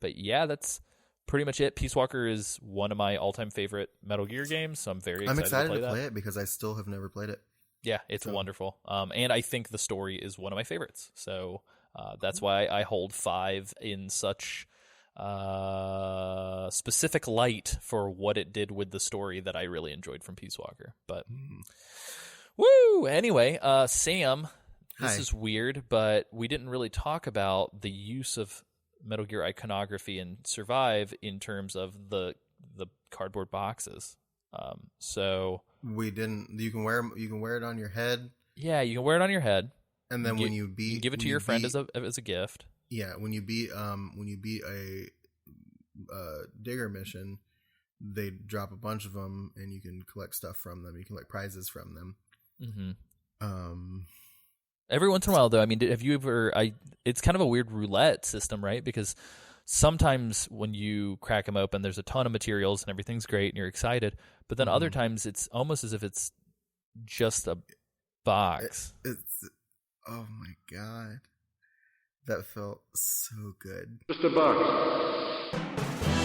But yeah, that's pretty much it. Peace Walker is one of my all-time favorite Metal Gear games, so I'm excited to play it because I still have never played it. Yeah, it's wonderful. And I think the story is one of my favorites. So that's why I hold 5 in such specific light for what it did with the story that I really enjoyed from Peace Walker. But woo! Anyway, Sam, this is weird, but we didn't really talk about the use of Metal Gear iconography in Survive in terms of the cardboard boxes. So we didn't. You can wear it on your head. Yeah, you can wear it on your head. And then when you beat, you can give it to your friend as a gift. Yeah, when you beat a digger mission, they drop a bunch of them, and you can collect stuff from them. You can collect prizes from them. Every once in a while, though, I mean, have you ever? It's kind of a weird roulette system, right? Because sometimes when you crack them open, there's a ton of materials and everything's great, and you're excited. But then other times, it's almost as if it's just a box. Oh my god. That felt so good. Just a box.